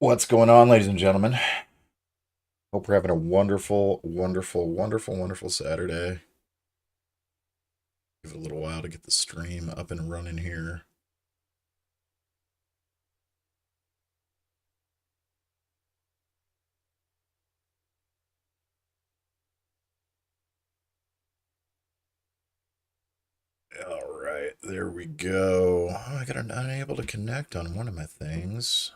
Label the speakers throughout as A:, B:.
A: What's going on, ladies and gentlemen? Hope we're having a wonderful, wonderful, wonderful, wonderful Saturday. Give it a little while to get the stream up and running here. All right, there we go. Oh, I got unable to connect on one of my things.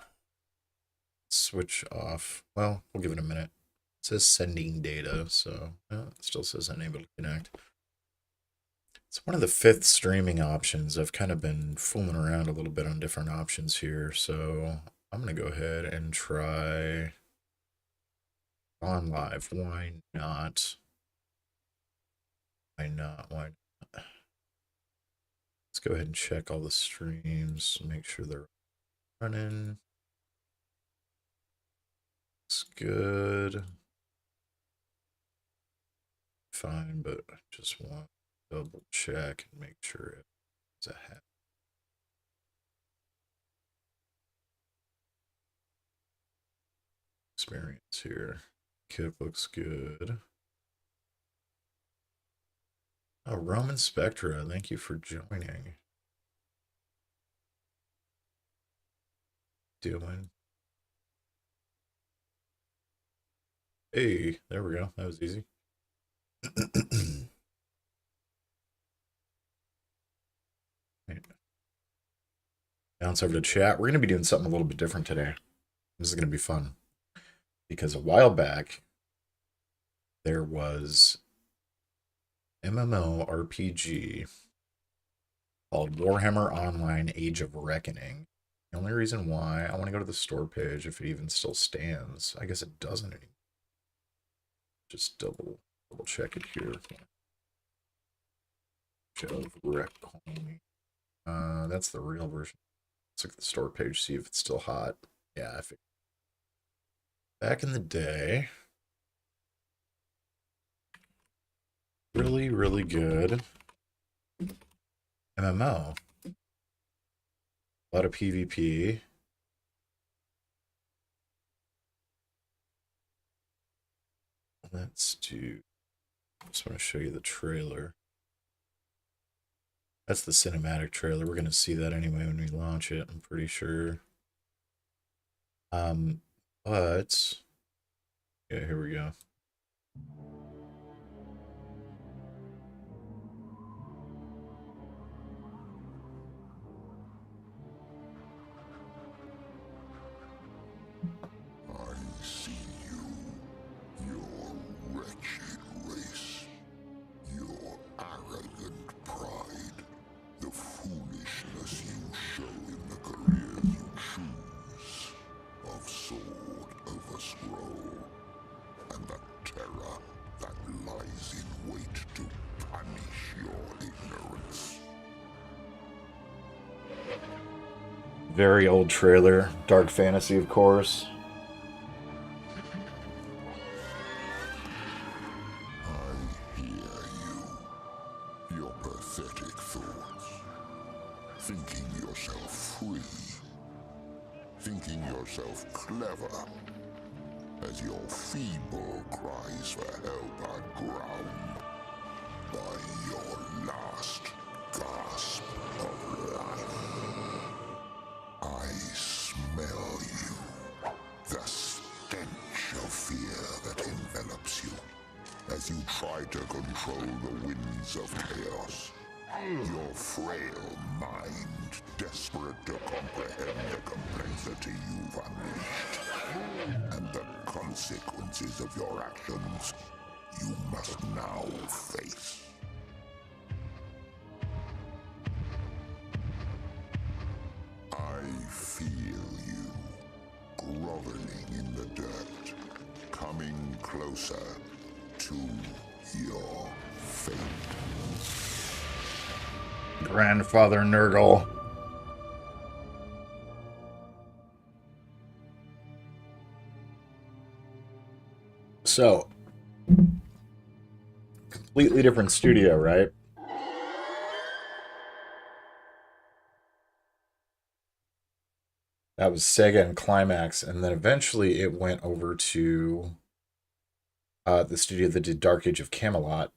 A: Switch off. Well, we'll give it a minute. It says sending data, so it still says unable to connect. It's one of the fifth streaming options. I've kind of been fooling around a little bit on different options here, so I'm going to go ahead and try on live. Why not? Why not? Why not? Let's go ahead and check all the streams, make sure they're running. It's good. Fine, but I just want to double check and make sure it's a hat. Experience here. Kip looks good. Oh, Roman Spectra, thank you for joining. Doing. Hey, there we go. That was easy. Bounce over to chat. We're going to be doing something a little bit different today. This is going to be fun. Because a while back, there was MMORPG called Warhammer Online Age of Reckoning. The only reason why I want to go to the store page, if it even still stands. I guess it doesn't anymore. Just double check it here. That's the real version. Let's look at the store page, see if it's still hot. Yeah, I think back in the day, really, really good MMO. A lot of PvP. Let's do. I just want to show you the trailer. That's the cinematic trailer. We're gonna see that anyway when we launch it, I'm pretty sure. But yeah, here we go.
B: I see you, your wretched race, your arrogant pride, the foolishness you show in the career you choose, of sword over scroll, and the terror that lies in wait to punish your ignorance.
A: Very old trailer, dark fantasy, of course.
B: I hear you, your pathetic thoughts, thinking yourself free, thinking yourself clever, as your feeble cries for help are drowned by your last gasp of life. I smell you, the stench of fear that envelops you, as you try to control the winds of chaos. Your frail mind, desperate to comprehend the complexity you've unleashed, and the consequences of your actions, you must now face. I feel you, groveling in the dirt, coming closer to your fate.
A: Grandfather Nurgle. So, completely different studio, right? That was Sega and Climax, and then eventually it went over to the studio that did Dark Age of Camelot.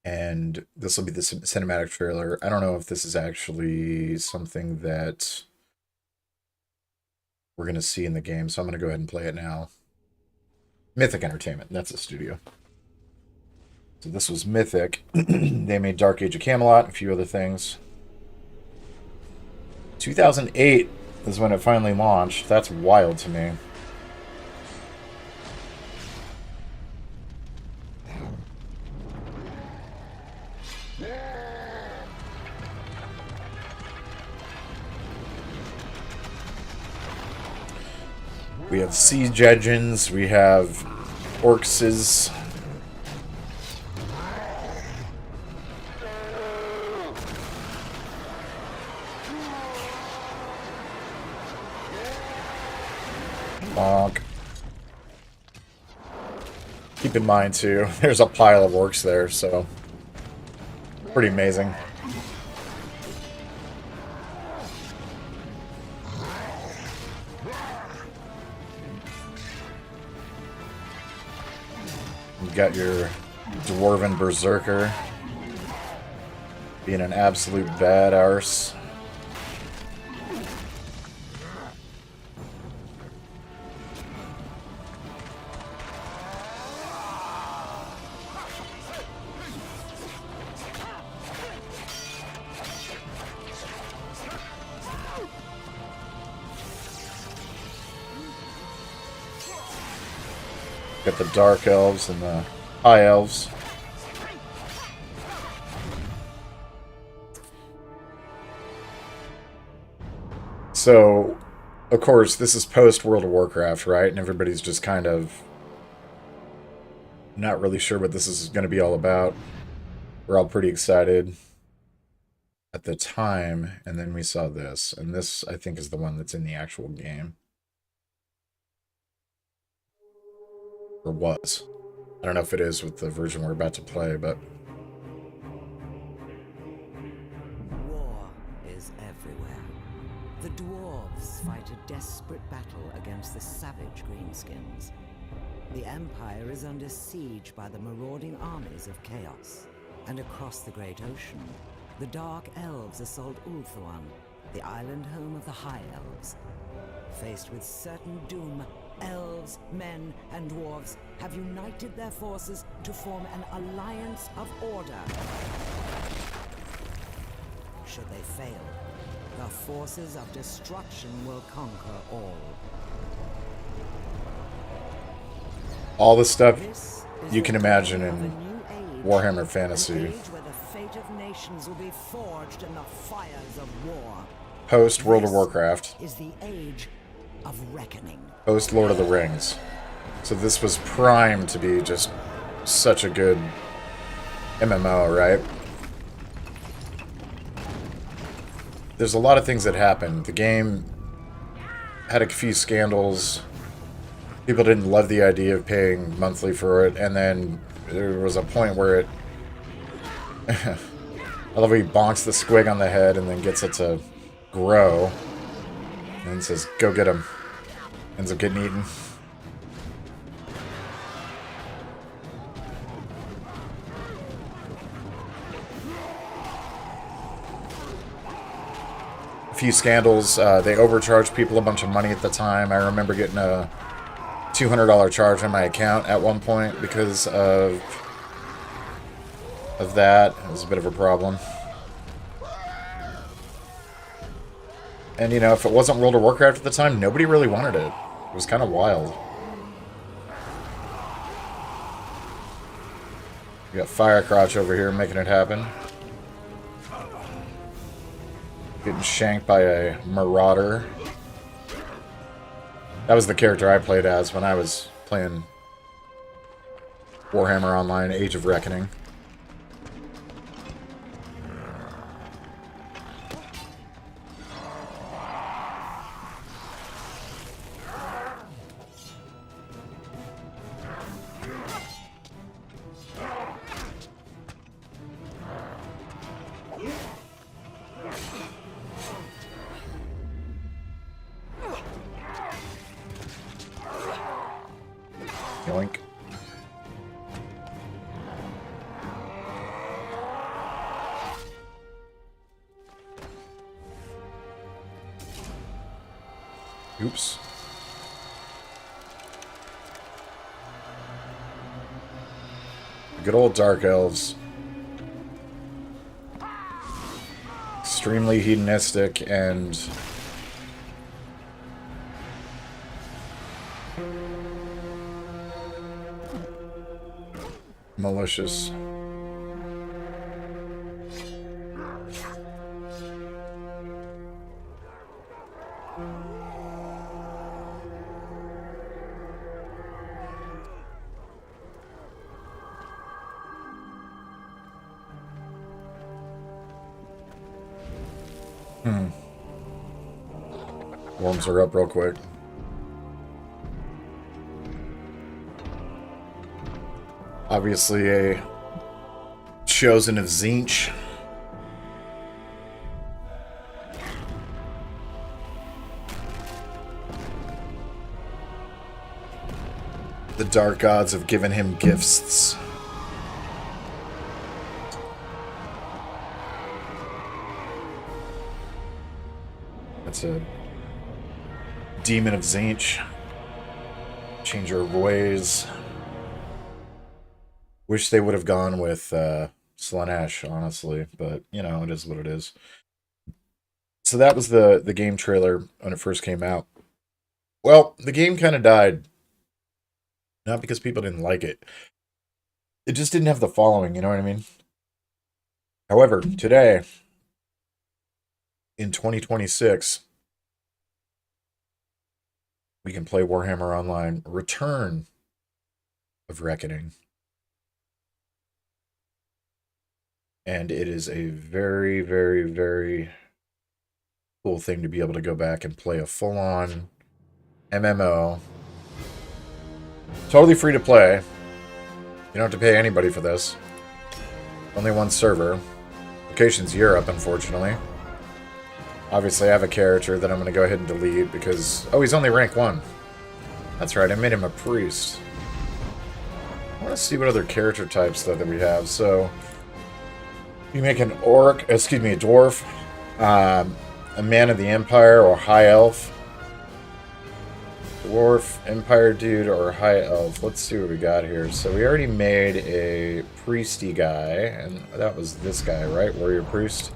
A: And this will be the cinematic trailer. I don't know if this is actually something that we're going to see in the game, so I'm going to go ahead and play it now. Mythic Entertainment, that's the studio. So this was Mythic. They made Dark Age of Camelot and a few other things. 2008 is when it finally launched. That's wild to me. We have siege engines, we have orcs. Bonk. Keep in mind too, there's a pile of orcs there, so pretty amazing. You got your dwarven berserker being an absolute badass. Got the dark elves and the high elves. So, of course, this is post World of Warcraft, right? And everybody's just kind of not really sure what this is going to be all about. We're all pretty excited at the time, and then we saw this. And this, I think, is the one that's in the actual game. Or was. I don't know if it is with the version we're about to play, but...
C: War is everywhere. The dwarves fight a desperate battle against the savage greenskins. The Empire is under siege by the marauding armies of chaos. And across the great ocean, the Dark Elves assault Ulthuan, the island home of the High Elves. Faced with certain doom, elves, men, and dwarves have united their forces to form an alliance of order. Should they fail, the forces of destruction will conquer all.
A: All the stuff
C: This is
A: you
C: the
A: can imagine
C: beginning of
A: in
C: a new age,
A: Warhammer
C: an
A: Fantasy.
C: age where the fate of nations will be forged in the fires of war.
A: Post World of
C: This
A: Warcraft.
C: is the age of reckoning.
A: Post Lord of the Rings. So this was primed to be just such a good MMO, right? There's a lot of things that happened. The game had a few scandals. People didn't love the idea of paying monthly for it, and then there was a point where it... I love how he bonks the squig on the head and then gets it to grow. And says, go get him. Ends up getting eaten. A few scandals. They overcharged people a bunch of money at the time. I remember getting a $200 charge on my account at one point because of that. It was a bit of a problem. And, you know, if it wasn't World of Warcraft at the time, nobody really wanted it. It was kind of wild. We got Firecrotch over here making it happen. Getting shanked by a Marauder. That was the character I played as when I was playing Warhammer Online, Age of Reckoning. Yoink. Oops. Good old Dark Elves. Extremely hedonistic and malicious. Worms are up real quick. Obviously a chosen of Tzeentch. The dark gods have given him gifts. That's a demon of Tzeentch. Changer of ways. Wish they would have gone with Slaanesh, honestly, but you know, it is what it is. So that was the game trailer when it first came out. Well, the game kind of died. Not because people didn't like it. It just didn't have the following, you know what I mean? However, today, in 2026, we can play Warhammer Online Return of Reckoning. And it is a very, very, very cool thing to be able to go back and play a full-on MMO. Totally free to play. You don't have to pay anybody for this. Only one server. Location's Europe, unfortunately. Obviously, I have a character that I'm going to go ahead and delete because... Oh, he's only rank 1. That's right, I made him a priest. I want to see what other character types, though, that we have. So, you make an orc, excuse me, a dwarf, a man of the Empire, or high elf. Dwarf, Empire dude, or high elf. Let's see what we got here. So we already made a priesty guy, and that was this guy, right? Warrior priest.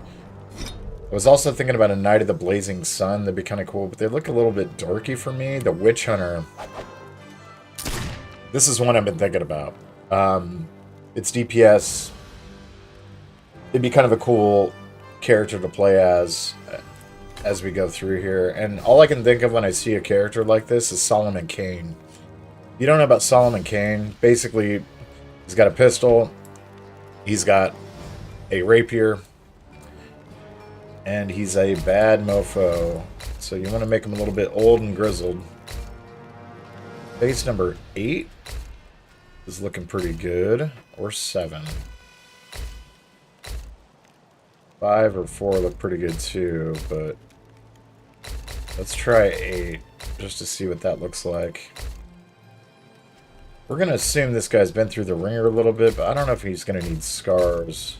A: I was also thinking about a Knight of the Blazing Sun. That'd be kind of cool, but they look a little bit dorky for me. The Witch Hunter. This is one I've been thinking about. It's DPS. It'd be kind of a cool character to play as we go through here. And all I can think of when I see a character like this is Solomon Kane. You don't know about Solomon Kane? Basically, he's got a pistol, he's got a rapier, and he's a bad mofo. So you want to make him a little bit old and grizzled. Base number 8 is looking pretty good. Or 7. 5 or 4 look pretty good too, but let's try 8 just to see what that looks like. We're going to assume this guy's been through the ringer a little bit, but I don't know if he's going to need scars.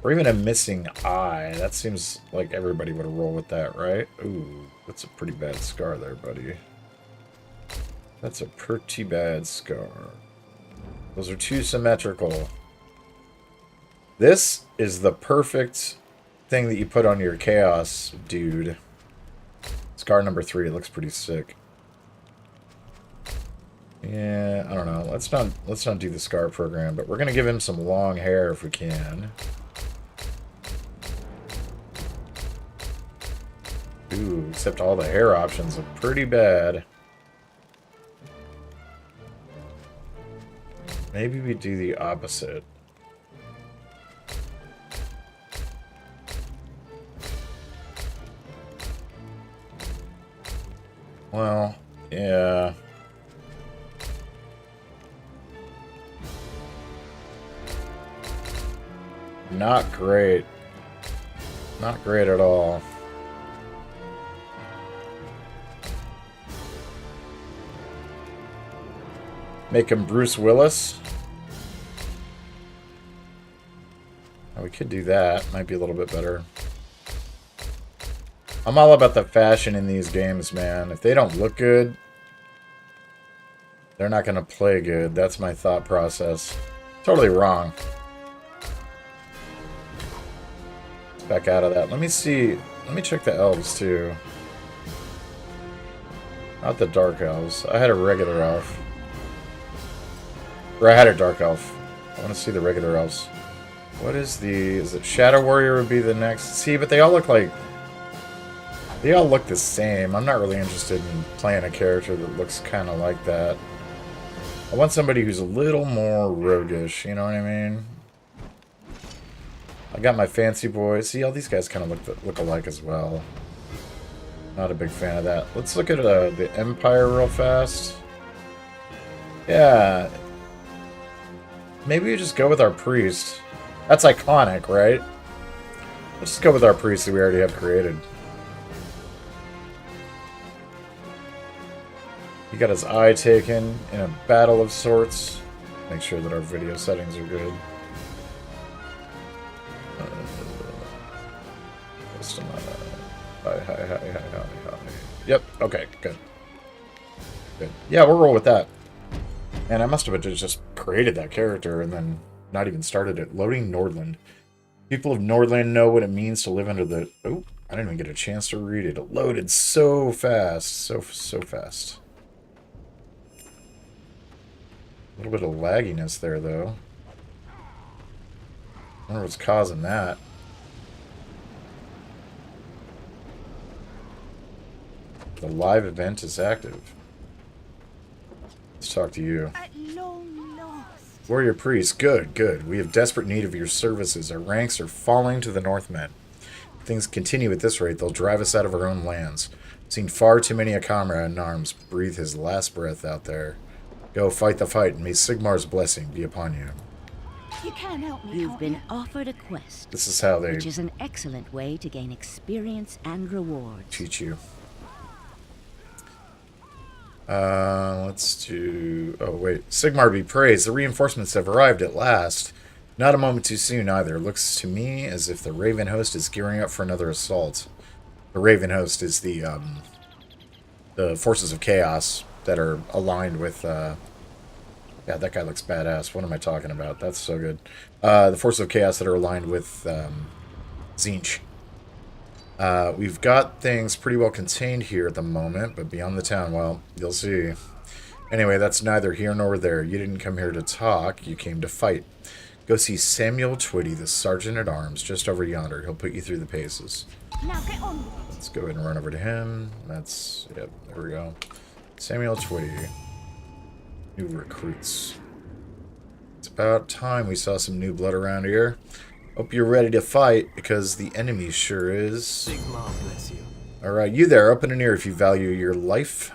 A: Or even a missing eye. That seems like everybody would roll with that, right? Ooh, that's a pretty bad scar there, buddy. That's a pretty bad scar. Those are too symmetrical. This is the perfect thing that you put on your Chaos dude. Scar number 3 looks pretty sick. Yeah, I don't know. Let's not do the scar program, but we're gonna give him some long hair if we can. Ooh, except all the hair options look pretty bad. Maybe we do the opposite. Well, yeah. Not great. Not great at all. Make him Bruce Willis. Oh, we could do that. Might be a little bit better. I'm all about the fashion in these games, man. If they don't look good, they're not going to play good. That's my thought process. Totally wrong. Let's back out of that. Let me see. Let me check the elves, too. Not the dark elves. I had a regular elf. Or I had a dark elf. I want to see the regular elves. What is the... Is it Shadow Warrior would be the next? See, but they all look like... They all look the same. I'm not really interested in playing a character that looks kind of like that. I want somebody who's a little more roguish, you know what I mean? I got my fancy boys. See, all these guys kind of look alike as well. Not a big fan of that. Let's look at the Empire real fast. Yeah. Maybe we just go with our priest. That's iconic, right? Let's just go with our priest that we already have created. He got his eye taken in a battle of sorts. Make sure that our video settings are good. Hi. Yep, okay, good. Good. Yeah, we'll roll with that. And I must have just created that character and then not even started it. Loading Nordland. People of Nordland know what it means to live under the... Oh, I didn't even get a chance to read it. It loaded so fast. So fast. A little bit of lagginess there, though. I wonder what's causing that. The live event is active. Let's talk to you.
D: At long last.
A: Warrior Priest, good. We have desperate need of your services. Our ranks are falling to the Northmen. If things continue at this rate, they'll drive us out of our own lands. I've seen far too many a comrade in arms breathe his last breath out there. Go fight the fight, and may Sigmar's blessing be upon you.
D: You can help me.
E: You've been offered a quest.
A: This is how they
E: which is an excellent way to gain experience and rewards.
A: teach you. Let's do... Oh, wait. Sigmar be praised. The reinforcements have arrived at last. Not a moment too soon, either. Looks to me as if the Raven Host is gearing up for another assault. The Raven Host is the forces of chaos that are aligned with... Yeah, that guy looks badass. What am I talking about? That's so good. The forces of chaos that are aligned with Tzeentch. We've got things pretty well contained here at the moment, but beyond the town, well, you'll see. Anyway, that's neither here nor there. You didn't come here to talk, you came to fight. Go see Samuel Twitty, the Sergeant-at-Arms, just over yonder. He'll put you through the paces.
D: Now get on.
A: Let's go ahead and run over to him. That's... Yep, there we go. Samuel Twitty. New recruits. It's about time we saw some new blood around here. Hope you're ready to fight, because the enemy sure is.
F: Sigmar bless you.
A: Alright, you there, open an ear if you value your life.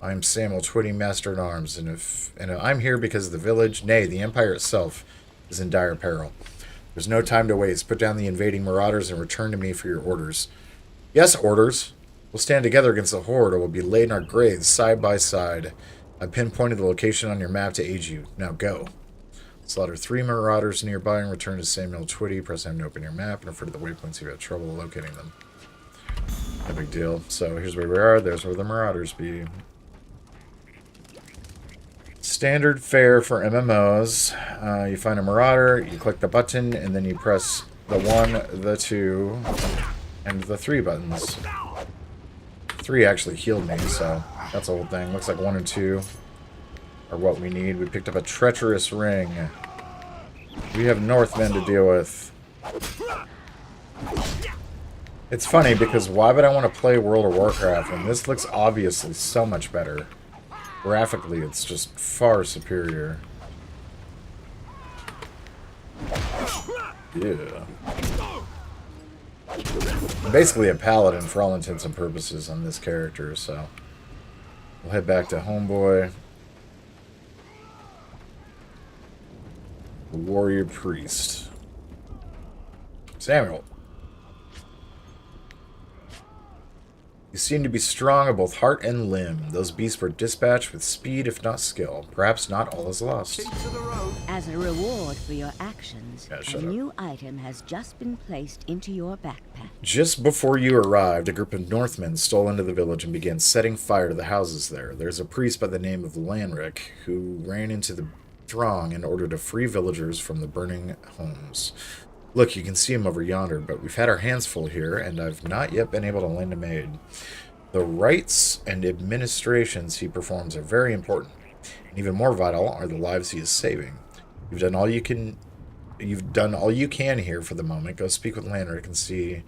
A: I'm Samuel Twitty, Master-at-Arms, and I'm here because the village, nay, the Empire itself, is in dire peril. There's no time to waste. Put down the invading marauders and return to me for your orders. Yes, orders. We'll stand together against the Horde, or we'll be laid in our graves side by side. I pinpointed the location on your map to aid you. Now go. Slaughter 3 marauders nearby and return to Samuel Twitty. Press M to open your map and refer to the waypoints if you have trouble locating them. No big deal. So here's where we are. There's where the marauders be. Standard fare for MMOs. You find a marauder, you click the button, and then you press the 1, the 2, and the 3 buttons. 3 actually healed me, so that's the whole thing. Looks like 1 and 2 are what we need. We picked up a treacherous ring. We have Northmen to deal with. It's funny because why would I want to play World of Warcraft when this looks obviously so much better? Graphically, it's just far superior. Yeah. I'm basically a paladin for all intents and purposes on this character, so we'll head back to Homeboy. The Warrior Priest. Samuel. You seem to be strong of both heart and limb. Those beasts were dispatched with speed, if not skill. Perhaps not all is lost.
E: As a reward for your actions,
A: Yeah,
E: a
A: shut up.
E: new item has just been placed into your backpack.
A: Just before you arrived, a group of Northmen stole into the village and began setting fire to the houses there. There's a priest by the name of Lanric who ran into the throng in order to free villagers from the burning homes. Look, you can see him over yonder, but we've had our hands full here, and I've not yet been able to lend him aid. The rites and administrations he performs are very important, and even more vital are the lives he is saving. You've done all you can here for the moment. Go speak with Lanric and see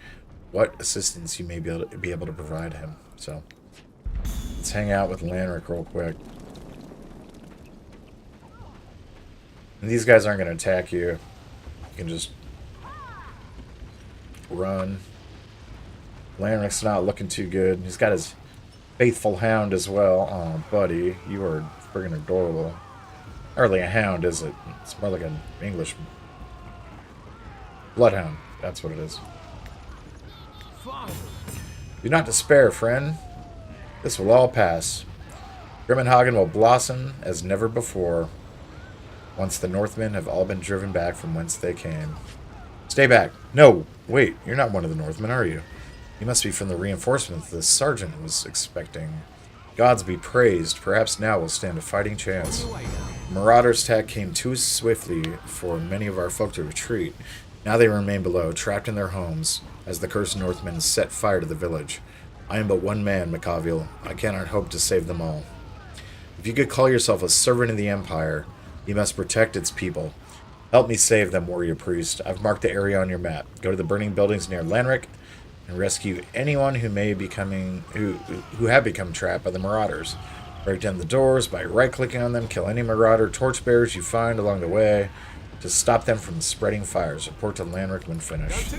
A: what assistance you may be able to provide him. So, let's hang out with Lanric real quick. And these guys aren't going to attack you. You can just run. Lanric's not looking too good. He's got his faithful hound as well. Oh, buddy, you are friggin' adorable. Hardly a hound, is it? It's more like an English bloodhound. That's what it is. Do not despair, friend. This will all pass. Grimmenhagen will blossom as never before, once the Northmen have all been driven back from whence they came. Stay back. No, wait, you're not one of the Northmen, are you? You must be from the reinforcements the sergeant was expecting. Gods be praised. Perhaps now we'll stand a fighting chance. Marauders' attack came too swiftly for many of our folk to retreat. Now they remain below, trapped in their homes, as the cursed Northmen set fire to the village. I am but one man, Macaviel. I cannot hope to save them all. If you could call yourself a servant of the Empire, you must protect its people. Help me save them, warrior priest. I've marked the area on your map. Go to the burning buildings near Lanric and rescue anyone who may be who have become trapped by the marauders. Break down the doors by right-clicking on them. Kill any marauder torchbearers you find along the way to stop them from spreading fires. Report to Lanric when finished.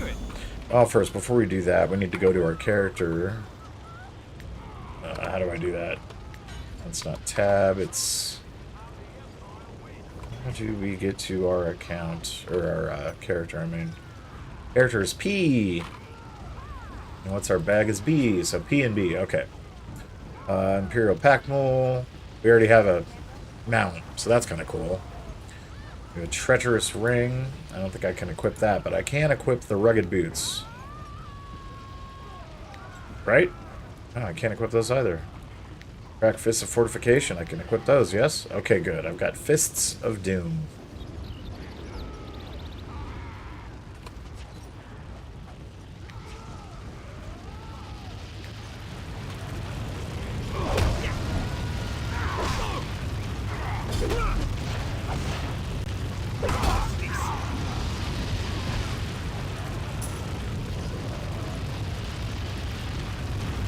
A: Well, first, before we do that, we need to go to our character. How do I do that? That's not tab. It's... How do we get to our account, or our character, I mean. Character is P. And what's our bag is B, so P and B, okay. Imperial Pack Mule. We already have a mount, so that's kind of cool. We have a Treacherous Ring. I don't think I can equip that, but I can equip the Rugged Boots. Right? Oh, I can't equip those either. Crack Fists of Fortification. I can equip those, yes? Okay, good. I've got Fists of Doom.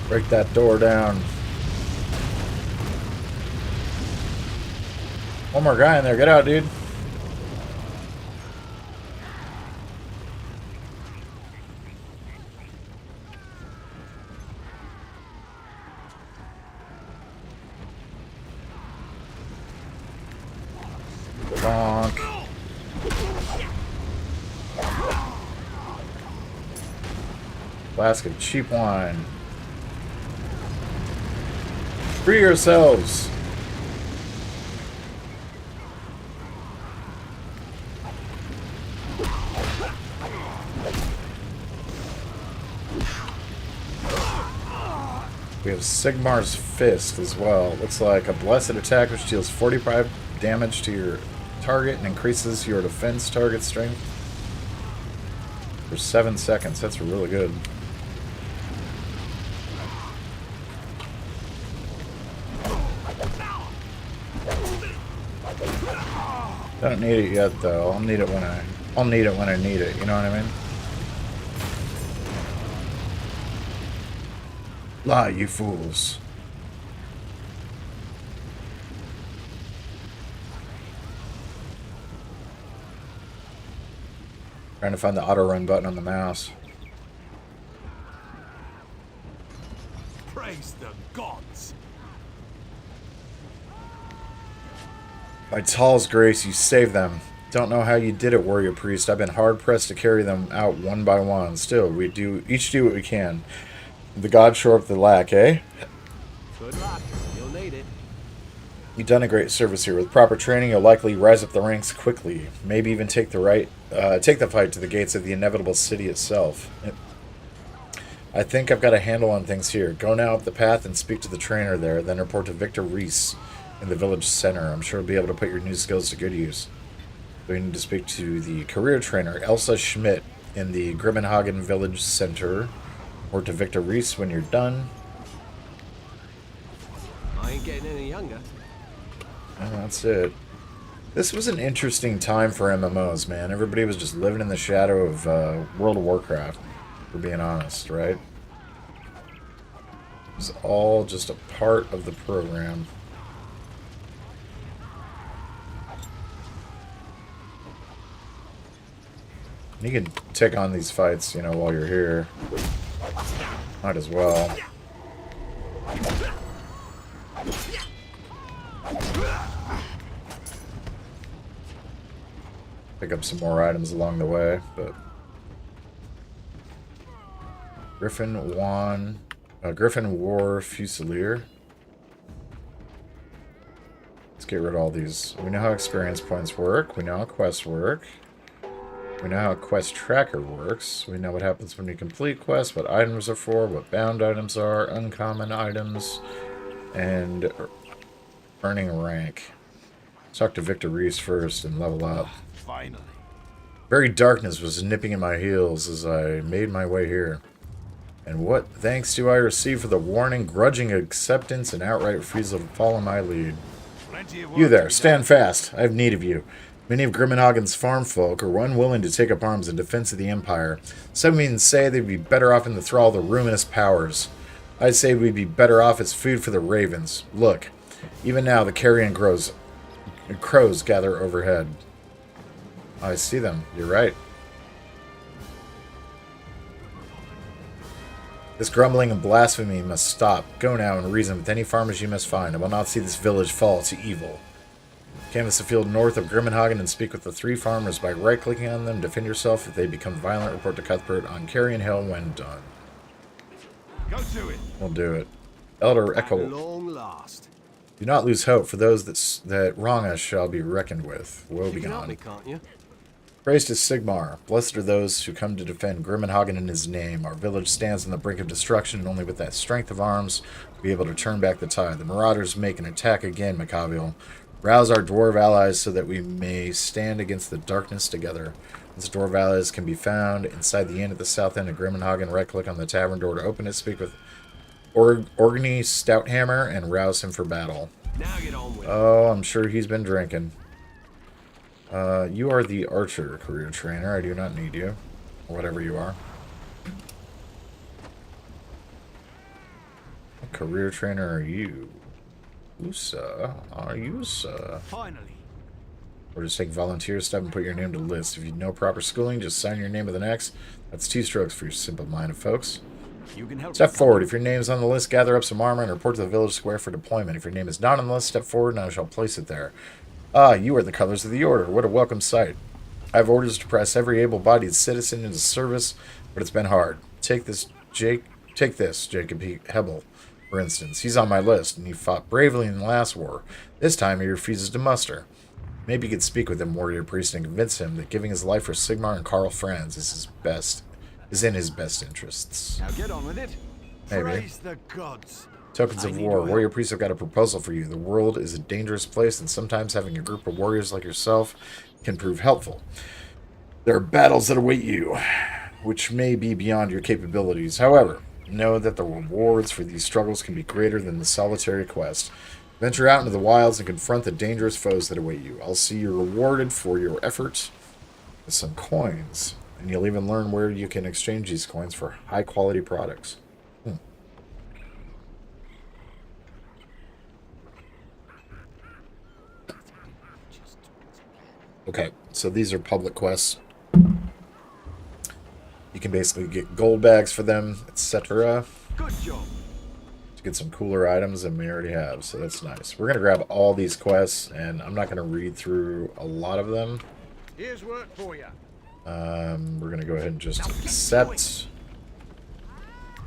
A: Break that door down. One more guy in there. Get out, dude. Bonk. Flask of cheap wine. Free yourselves. We have Sigmar's Fist as well. Looks like a blessed attack which deals 45 damage to your target and increases your defense target strength for 7 seconds. That's really good. Don't need it yet though. I'll need it when I need it, you know what I mean? Lie, you fools. Trying to find the auto run button on the mouse.
F: Praise the gods.
A: By Tal's grace, you saved them. Don't know how you did it, warrior priest. I've been hard pressed to carry them out one by one. Still, we each do what we can. The gods shore up the lack, eh?
F: Good luck. You'll need it.
A: You've done a great service here. With proper training, you'll likely rise up the ranks quickly. Maybe even take the fight to the gates of the inevitable city itself. I think I've got a handle on things here. Go now up the path and speak to the trainer there, then report to Victor Reese in the village center. I'm sure he'll be able to put your new skills to good use. We need to speak to the career trainer, Elsa Schmidt, in the Grimmenhagen village center. Or to Victor Reese when you're done.
F: I ain't getting any younger.
A: And that's it. This was an interesting time for MMOs, man. Everybody was just living in the shadow of World of Warcraft, for being honest, right? It was all just a part of the program. You can take on these fights, you know, while you're here. Might as well. Pick up some more items along the way, but Griffin War Fusilier. Let's get rid of all these. We know how experience points work. We know how quests work. We know how quest tracker works. We know what happens when you complete quests, what items are for, what bound items are, uncommon items, and earning rank. Let's talk to Victor Reese first and level up.
F: Finally.
A: Very darkness was nipping at my heels as I made my way here. And what thanks do I receive for the warning, grudging acceptance, and outright refusal to follow my lead? You there, stand fast. I have need of you. Many of Grimmenhagen's farm folk are unwilling to take up arms in defense of the Empire. Some even say they'd be better off in the thrall of the ruinous powers. I'd say we'd be better off as food for the ravens. Look, even now the carrion crows gather overhead. I see them. You're right. This grumbling and blasphemy must stop. Go now and reason with any farmers you must find. I will not see this village fall to evil. Canvass the field north of Grimmenhagen and speak with the 3 farmers by right-clicking on them. Defend yourself if they become violent. Report to Cuthbert on Carrion Hill when done.
F: Go to it.
A: We'll do it. Elder
F: At
A: Echo.
F: long last.
A: Do not lose hope, for those that wrong us shall be reckoned with. Woe
F: You
A: be
F: can help me,
A: gone.
F: can't you?
A: Praise to Sigmar. Blessed are those who come to defend Grimmenhagen in his name. Our village stands on the brink of destruction, and only with that strength of arms will be able to turn back the tide. The marauders make an attack again, Macaviel. Rouse our dwarf allies so that we may stand against the darkness together. These dwarf allies can be found inside the inn at the south end of Grimmenhagen. Right-click on the tavern door to open it. Speak with Orgny Stouthammer and rouse him for battle.
F: Now get on with it.
A: Oh, I'm sure he's been drinking. You are the archer career trainer. I do not need you. Or whatever you are. What career trainer are you? Usa. Are you, sir?
F: Finally.
A: Or just take volunteer step and put your name to the list. If you know proper schooling, just sign your name with an X. That's 2 strokes for your simple-minded folks.
F: You can help.
A: Step forward. If your name is on the list, gather up some armor and report to the village square for deployment. If your name is not on the list, step forward and I shall place it there. Ah, you are the colors of the Order. What a welcome sight. I have orders to press every able-bodied citizen into service, but it's been hard. Take this, Jacob Hebel, for instance. He's on my list, and he fought bravely in the last war. This time he refuses to muster. Maybe you could speak with him, warrior priest, and convince him that giving his life for Sigmar and Karl Franz is in his best interests.
F: Now get on with it.
A: Maybe.
F: Praise the gods.
A: Tokens of war. Warrior priests have got a proposal for you. The world is a dangerous place, and sometimes having a group of warriors like yourself can prove helpful. There are battles that await you, which may be beyond your capabilities. However, know that the rewards for these struggles can be greater than the solitary quest. Venture out into the wilds and confront the dangerous foes that await you. I'll see you rewarded for your efforts with some coins, and you'll even learn where you can exchange these coins for high-quality products. Okay, so these are public quests. You can basically get gold bags for them, etc.
F: Good job.
A: To get some cooler items than we already have, so that's nice. We're going to grab all these quests, and I'm not going to read through a lot of them.
F: Here's work for you.
A: We're going to go ahead and just accept.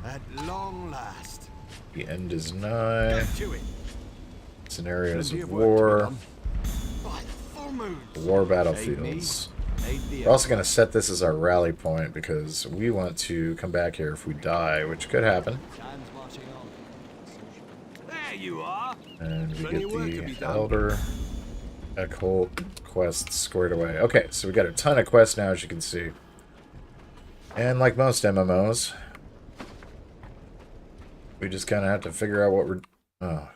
F: At long last.
A: The end is nigh.
F: Get to it.
A: Scenarios
F: Plenty
A: of
F: of work to be
A: war.
F: done. By the full moon.
A: War battlefields. We're also going to set this as our rally point because we want to come back here if we die, which could happen.
F: Time's marching on. There you are.
A: And we
F: Plenty
A: get
F: of work to be
A: the
F: done.
A: Elder Occult quest squared away. Okay, so we got a ton of quests now, as you can see. And like most MMOs, we just kind of have to figure out what we're... Oh.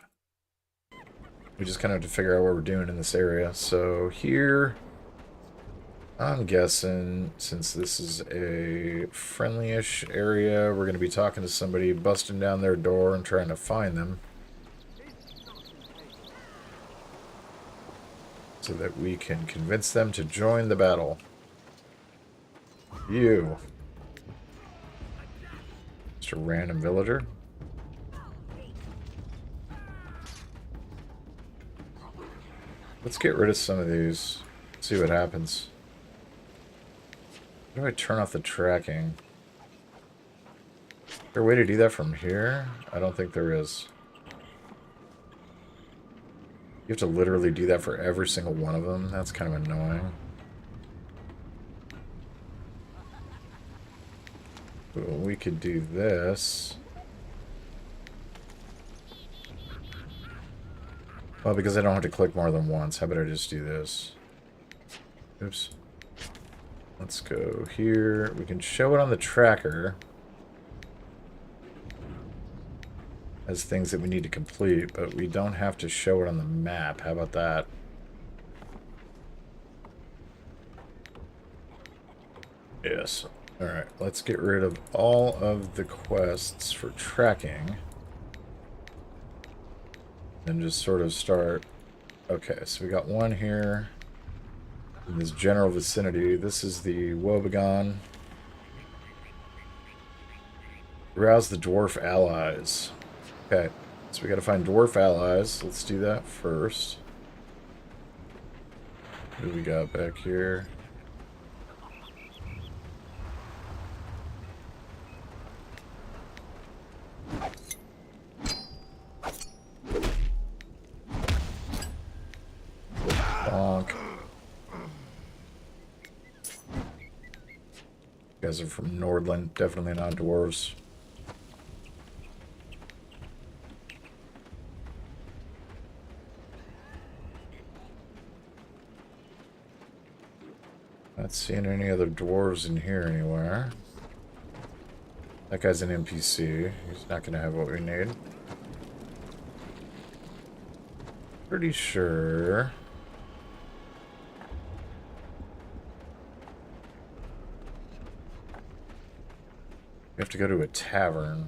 A: We just kind of have to figure out what we're doing in this area. So here, I'm guessing, since this is a friendly-ish area, we're going to be talking to somebody, busting down their door and trying to find them. So that we can convince them to join the battle. You. Just a random villager. Let's get rid of some of these. See what happens. How do I turn off the tracking? Is there a way to do that from here? I don't think there is. You have to literally do that for every single one of them. That's kind of annoying. But we could do this. Well, because I don't have to click more than once, how about I just do this? Oops. Let's go here. We can show it on the tracker as things that we need to complete, but we don't have to show it on the map. How about that? Yes. Alright, let's get rid of all of the quests for tracking. And just sort of start... Okay, so we got one here in this general vicinity. This is the Wobegon. Rouse the dwarf allies. Okay, so we gotta find dwarf allies. Let's do that first. What do we got back here? Bonk. You guys are from Nordland, definitely not dwarves. Not seeing any other dwarves in here anywhere. That guy's an NPC. He's not gonna have what we need. Pretty sure. We have to go to a tavern.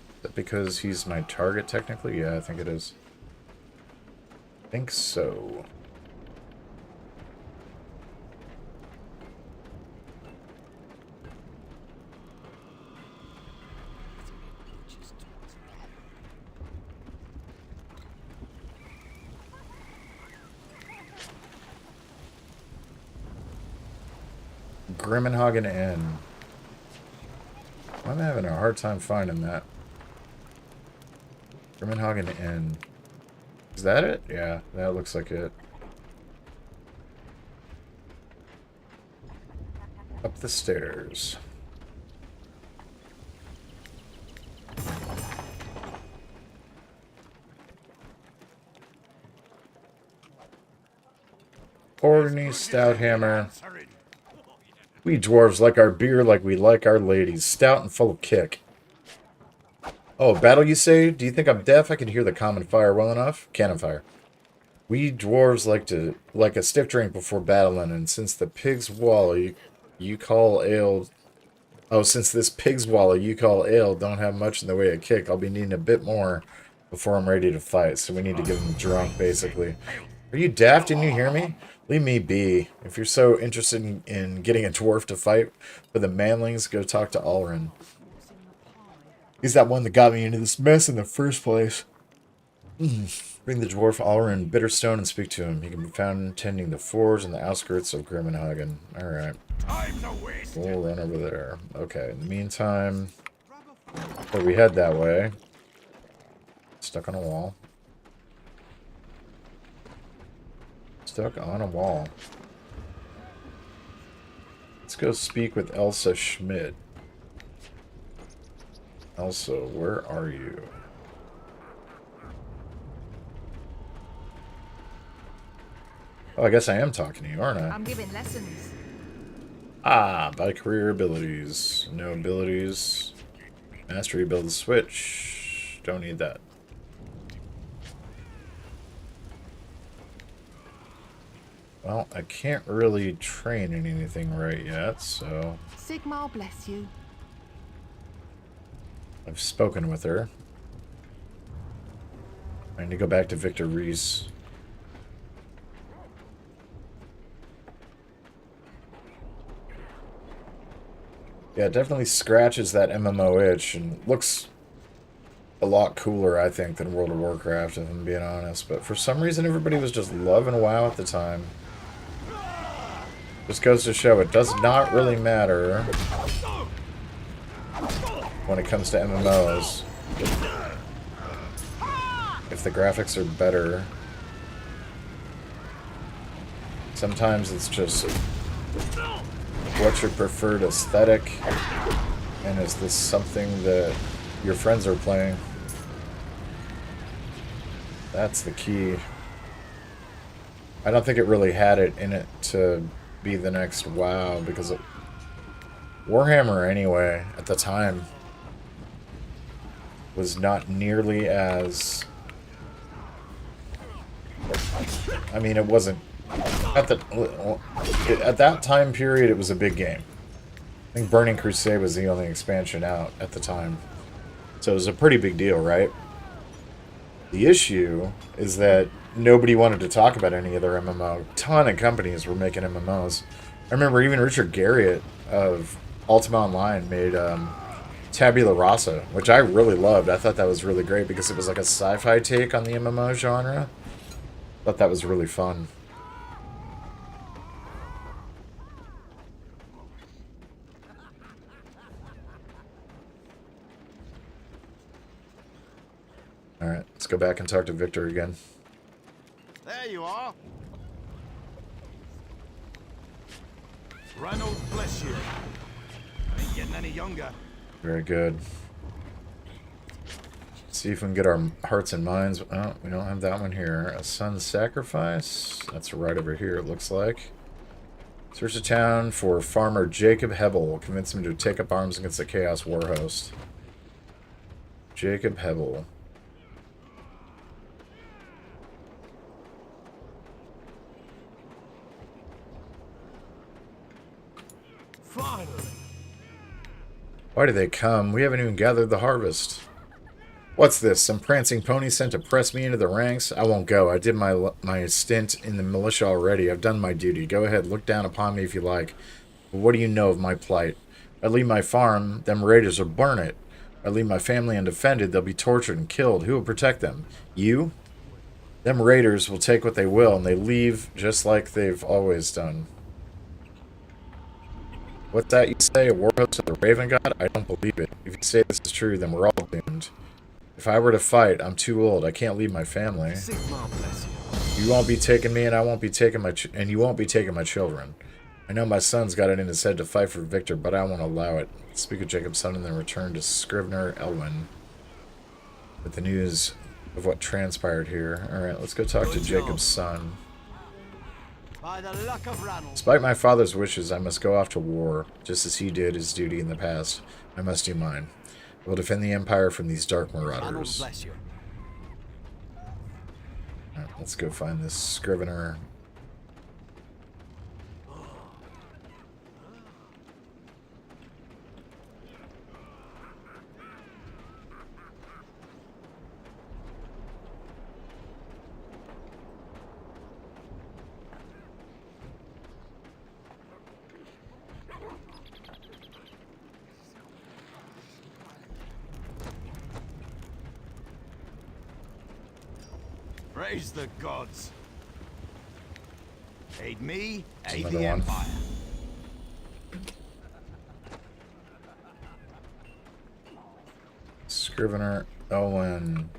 A: Is that because he's my target technically? Yeah, I think it is. I think so. Grimmenhagen Inn. I'm having a hard time finding that. Grimmenhagen Inn. Is that it? Yeah, that looks like it. Up the stairs. Horny Stout Hammer. We dwarves like our beer like we like our ladies. Stout and full of kick. Oh, battle you say? Do you think I'm deaf? I can hear the common fire well enough. Cannon fire. We dwarves like a stiff drink before battling, and since the pig's wallow you call ale... Oh, since this pig's wallow you call ale don't have much in the way of kick, I'll be needing a bit more before I'm ready to fight. So we need to get him drunk, basically. Are you daft? Didn't you hear me? Leave me be. If you're so interested in getting a dwarf to fight for the manlings, go talk to Alrin. He's that one that got me into this mess in the first place. Bring the dwarf Aller in Bitterstone and speak to him. He can be found tending the forge in the outskirts of Grimmenhagen. Alright.
F: Time's a waste.
A: We'll run over there. Okay, in the meantime, before we head that way, stuck on a wall. Stuck on a wall. Let's go speak with Elsa Schmidt. Elsa, where are you? Oh, I guess I am talking to you, aren't I?
D: I'm giving lessons.
A: Ah, by career abilities. No abilities. Mastery build switch. Don't need that. Well, I can't really train in anything right yet, so
D: Sigmar bless you.
A: I've spoken with her. I need to go back to Victor Reese. Yeah, it definitely scratches that MMO itch and looks a lot cooler, I think, than World of Warcraft, if I'm being honest. But for some reason, everybody was just loving WoW at the time. Just goes to show it does not really matter when it comes to MMOs. If the graphics are better, sometimes it's just what's your preferred aesthetic, and is this something that your friends are playing? That's the key. I don't think it really had it in it to be the next WoW, because Warhammer anyway at the time was not nearly as, I mean, it wasn't at that time period. It was a big game. I think Burning Crusade was the only expansion out at the time, so it was a pretty big deal, right? The issue is that nobody wanted to talk about any other MMO. A ton of companies were making MMOs. I remember even Richard Garriott of Ultima Online made Tabula Rasa, which I really loved. I thought that was really great because it was like a sci-fi take on the MMO genre. Thought that was really fun. Alright, let's go back and talk to Victor again.
F: There you are. Ranald, bless you. Ain't getting any younger.
A: Very good. See if we can get our hearts and minds. Oh, we don't have that one here. A son's sacrifice. That's right over here, it looks like. Search the town for farmer Jacob Hebel. Convince him to take up arms against the Chaos War host. Jacob Hebel.
F: Finally.
A: Why do they come? We haven't even gathered the harvest. What's this? Some prancing pony sent to press me into the ranks? I won't go. I did my stint in the militia already. I've done my duty. Go ahead, look down upon me if you like. But what do you know of my plight? I leave my farm, them raiders will burn it. I leave my family undefended, they'll be tortured and killed. Who will protect them? You? Them raiders will take what they will, and they leave just like they've always done. What's that you say? A war host of the Raven God? I don't believe it. If you say this is true, then we're all doomed. If I were to fight, I'm too old. I can't leave my family.
F: Sigmar bless you.
A: You won't be taking me, and I won't be taking you won't be taking my children. I know my son's got it in his head to fight for Victor, but I won't allow it. Speak of Jacob's son and then return to Scrivener Elwyn with the news of what transpired here. Alright, let's go talk to Jacob's son.
F: By the luck of Ranald.
A: Despite my father's wishes, I must go off to war, just as he did his duty in the past. I must do mine. I will defend the Empire from these dark
F: Ranald
A: marauders.
F: bless you.
A: Alright, let's go find this Scrivener.
F: Praise the gods. Aid me,
A: There's
F: aid
A: another
F: the
A: one.
F: Empire.
A: Scrivener Owen.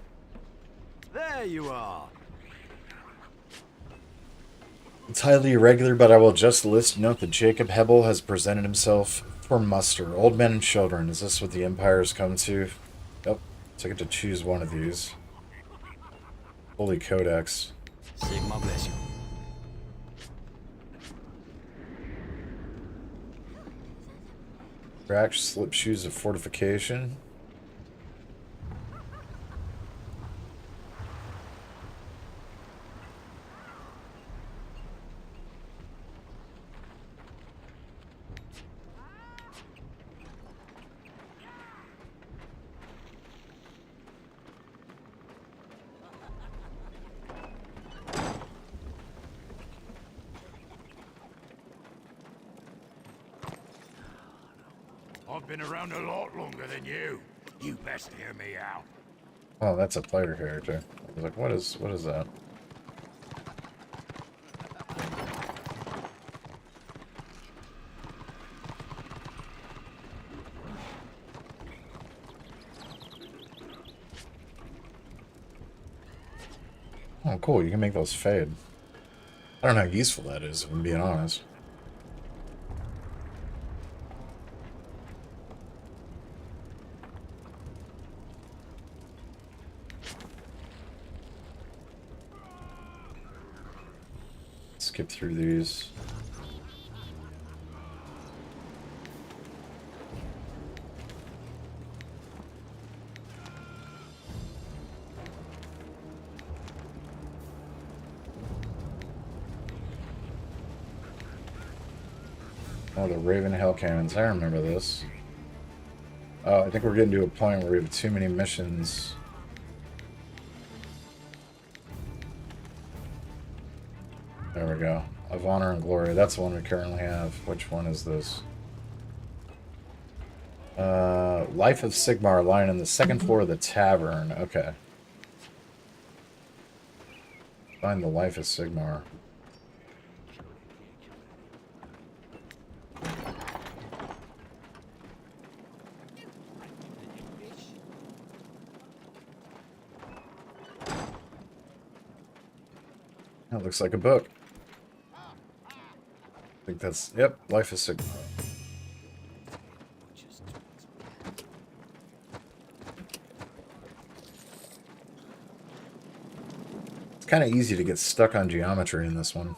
F: There you are.
A: It's highly irregular, but I will just list note that Jacob Hebel has presented himself for muster. Old men and children. Is this what the Empire has come to? Yep. So I get to choose one of these. Holy Codex.
F: Sigma bless you.
A: Cracked slip shoes of fortification.
F: I've been around a lot longer than you. You best hear me out.
A: Oh, that's a player character. I was like, what is that? Oh, cool. You can make those fade. I don't know how useful that is, if I'm being honest. Skip through these. Oh, the Raven Hell Cannons. I remember this. Oh, I think we're getting to a point where we have too many missions. There we go. Of Honor and Glory. That's the one we currently have. Which one is this? Life of Sigmar, lying on the second floor of the tavern. Okay. Find the Life of Sigmar. That looks like a book. I think that's, yep, Life of Sigmar. It's kind of easy to get stuck on geometry in this one.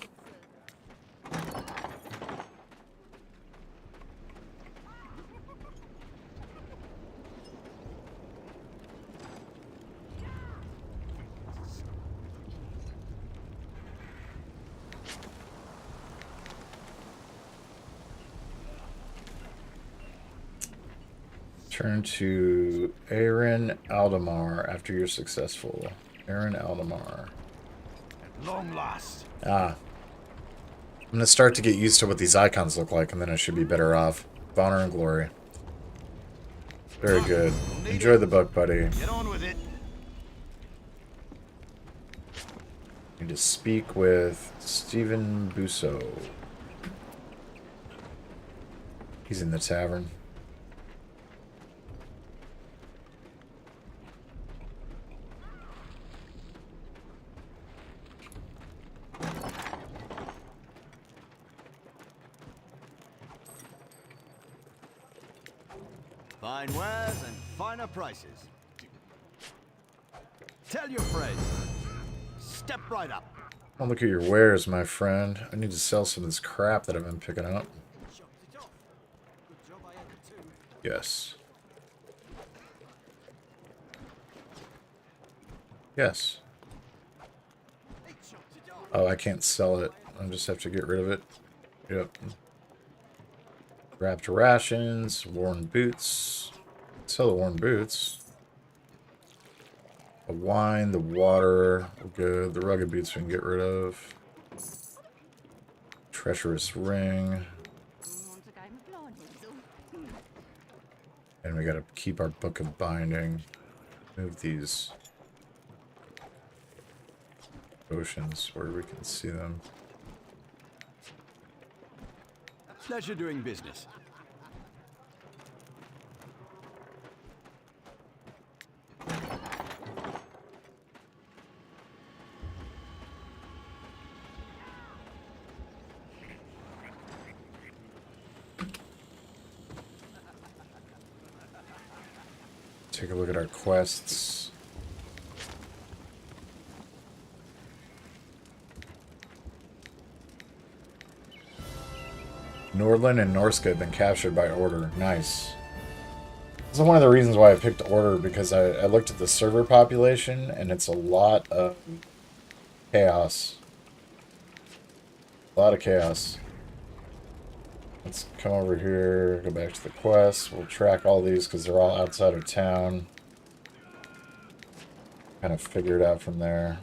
A: Turn to Aaron Aldemar after you're successful. Aaron Aldemar.
F: At long last.
A: Ah. I'm going to start to get used to what these icons look like, and then I should be better off. Honor and Glory. Very good. Enjoy the book, buddy.
F: Get on with it.
A: Need to speak with Stephen Busso. He's in the tavern.
F: Fine wares and finer prices. Tell your friends. Step right up.
A: Oh, look at your wares, my friend. I need to sell some of this crap that I've been picking up. Yes. Yes. Oh, I can't sell it. I just have to get rid of it. Yep. Wrapped rations, worn boots. Sell the worn boots. The wine, the water, we're good. The rugged boots we can get rid of. Treacherous ring. And we gotta keep our book of binding. Move these. oceans where we can see them.
F: Pleasure doing business.
A: Take a look at our quests. Nordland and Norska have been captured by Order. Nice. This is one of the reasons why I picked Order, because I looked at the server population, and it's a lot of chaos. A lot of chaos. Let's come over here, go back to the quest. We'll track all these because they're all outside of town. Kind of figure it out from there.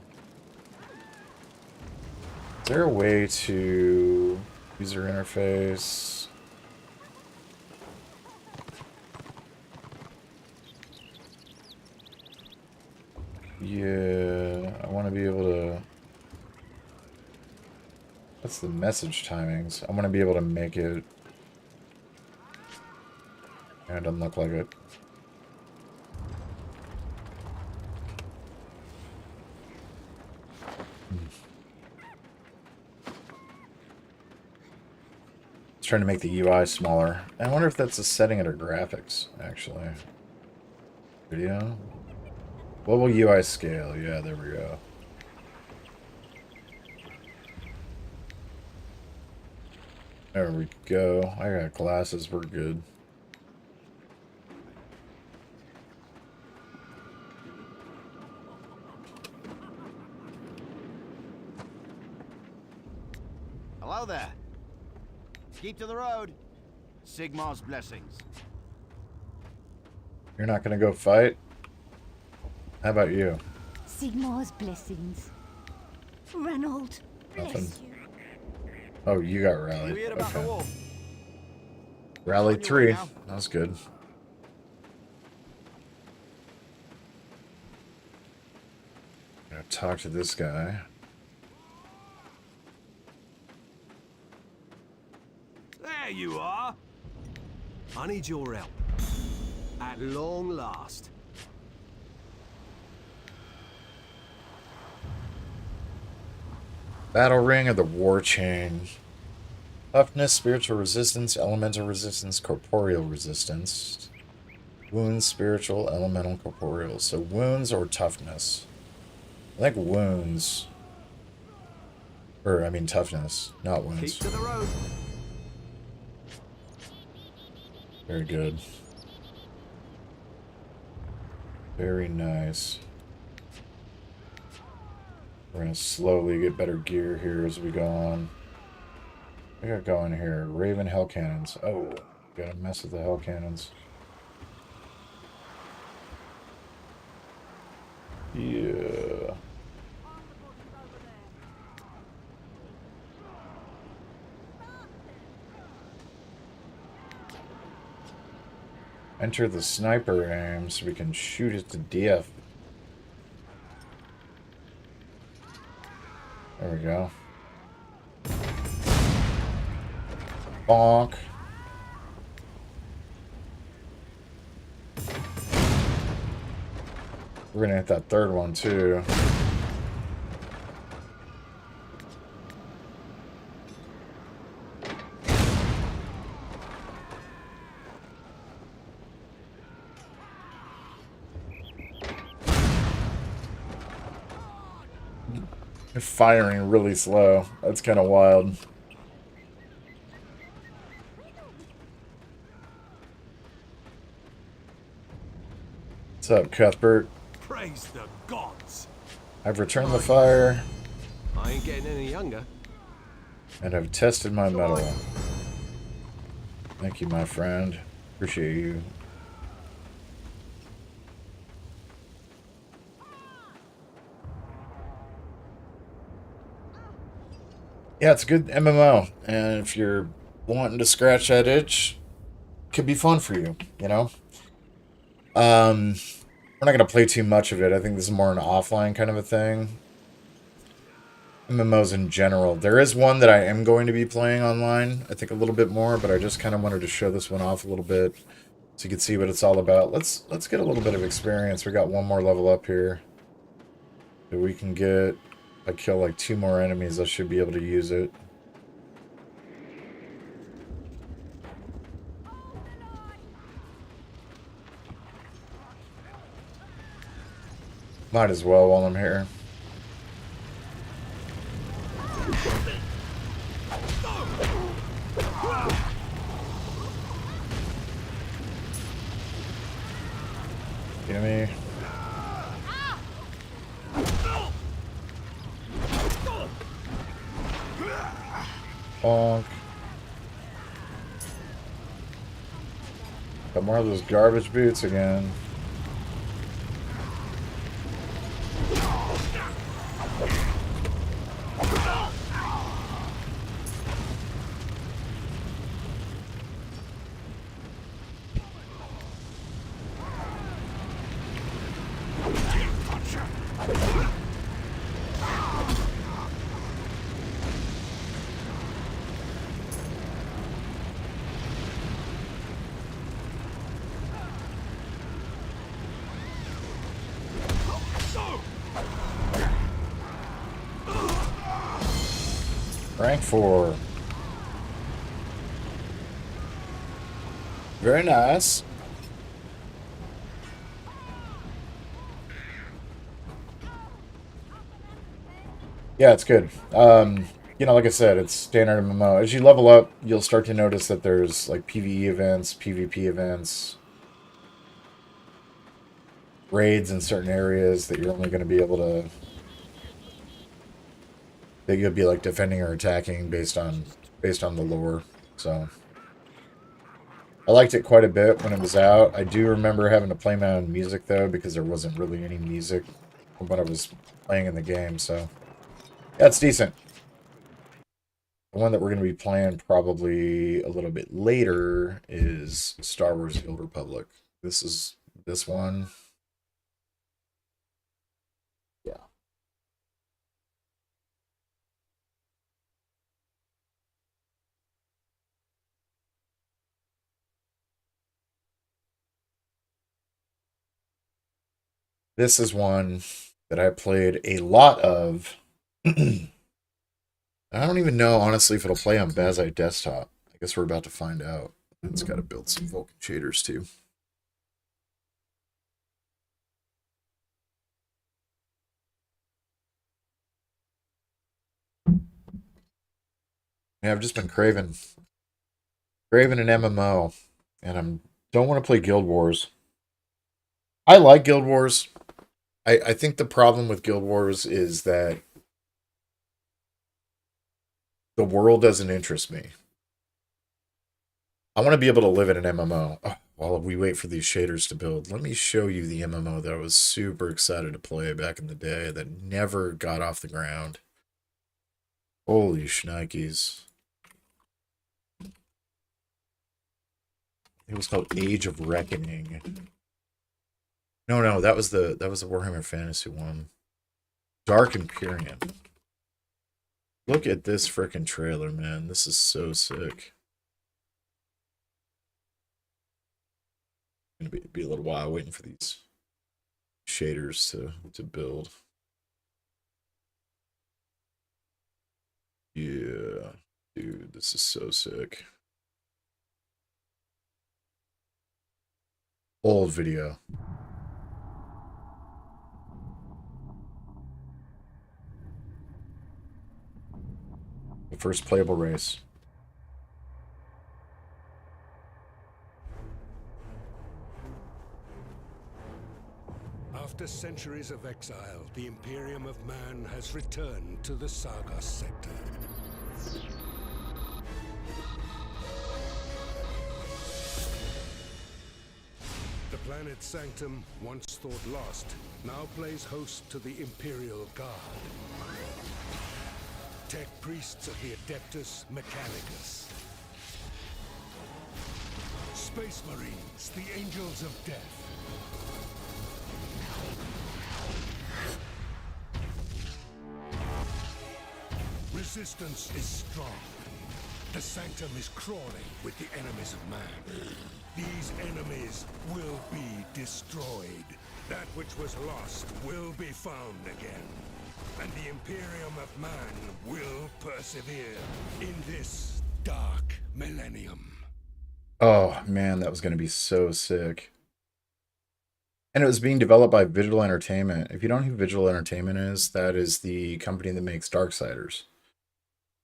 A: Is there a way to user interface? Yeah, I want to be able to... That's the message timings. I want to be able to make it... And it doesn't look like it. It's trying to make the UI smaller. I wonder if that's a setting under graphics, actually. Video? Global UI scale. Yeah, there we go. There we go. I got glasses. We're good.
F: Hello there. Keep to the road. Sigmar's blessings.
A: You're not gonna go fight? How about you?
G: Sigmar's blessings. Ranald, bless
A: Nothing.
G: you.
A: Oh, you got
F: You
A: rallied.
F: heard about the
A: Okay.
F: war?
A: Rallied
F: On your
A: 3.
F: way now.
A: That was good. Gonna talk to this guy.
F: There you are. I need your help. At long last.
A: Battle Ring of the War Chain. Toughness, spiritual resistance, elemental resistance, corporeal resistance. Wounds, spiritual, elemental, corporeal. So wounds or toughness? I think wounds. Or, I mean toughness, not
F: Keep
A: wounds.
F: to the road.
A: Very good. Very nice. We're gonna slowly get better gear here as we go on. We got going here. Raven Hell Cannons. Oh, gotta mess with the Hell Cannons. Yeah. Enter the sniper aim so we can shoot it to death. There we go. Bonk. We're gonna hit that third one too. They're firing really slow. That's kind of wild. What's up, Cuthbert?
F: Praise the gods.
A: I've returned the fire
F: I ain't getting any younger.
A: and have tested my metal. Thank you, my friend. Appreciate you. Yeah, it's a good MMO, and if you're wanting to scratch that itch, it could be fun for you, you know? We're not going to play too much of it. I think this is more an offline kind of a thing. MMOs in general. There is one that I am going to be playing online, I think a little bit more, but I just kind of wanted to show this one off a little bit so you can see what it's all about. Let's get a little bit of experience. We got one more level up here that we can get. If I kill like 2 more enemies, I should be able to use it. Might as well while I'm here. Gimme. Bonk. Got more of those garbage boots again. Rank 4. Very nice. Yeah, it's good. You know, like I said, it's standard MMO. As you level up, you'll start to notice that there's like PvE events, PvP events, raids in certain areas that you're only going to be able to, that you'll be like defending or attacking based on the lore. So I liked it quite a bit when it was out. I do remember having to play my own music though, because there wasn't really any music from what I was playing in the game. So yeah, it's decent. The one that we're going to be playing probably a little bit later is Star Wars: The Old Republic. This is this one. Yeah. This is one that I played a lot of. I don't even know, honestly, if it'll play on Bazai desktop. I guess we're about to find out. It's got to build some Vulkan shaders, too. Yeah, I've just been craving an MMO, and don't want to play Guild Wars. I like Guild Wars. I think the problem with Guild Wars is that the world doesn't interest me. I want to be able to live in an MMO. Oh, while we wait for these shaders to build, let me show you the MMO that I was super excited to play back in the day that never got off the ground. Holy shnikes. It was called Age of Reckoning. No, that was the Warhammer Fantasy one. Dark Empyrean. Look at this frickin' trailer, man. This is so sick. It's gonna be a little while waiting for these shaders to build. Yeah, dude, this is so sick. Old video. The first playable race.
H: After centuries of exile, the Imperium of Man has returned to the Sargas sector. The planet Sanctum, once thought lost, now plays host to the Imperial Guard. Tech priests of the Adeptus Mechanicus. Space Marines, the Angels of Death. resistance is strong. The sanctum is crawling with the enemies of man. These enemies will be destroyed. That which was lost will be found again. And the Imperium of Man will persevere in this dark millennium.
A: Oh, man, that was going to be so sick. And it was being developed by Visual Entertainment. If you don't know who Visual Entertainment is, that is the company that makes Darksiders.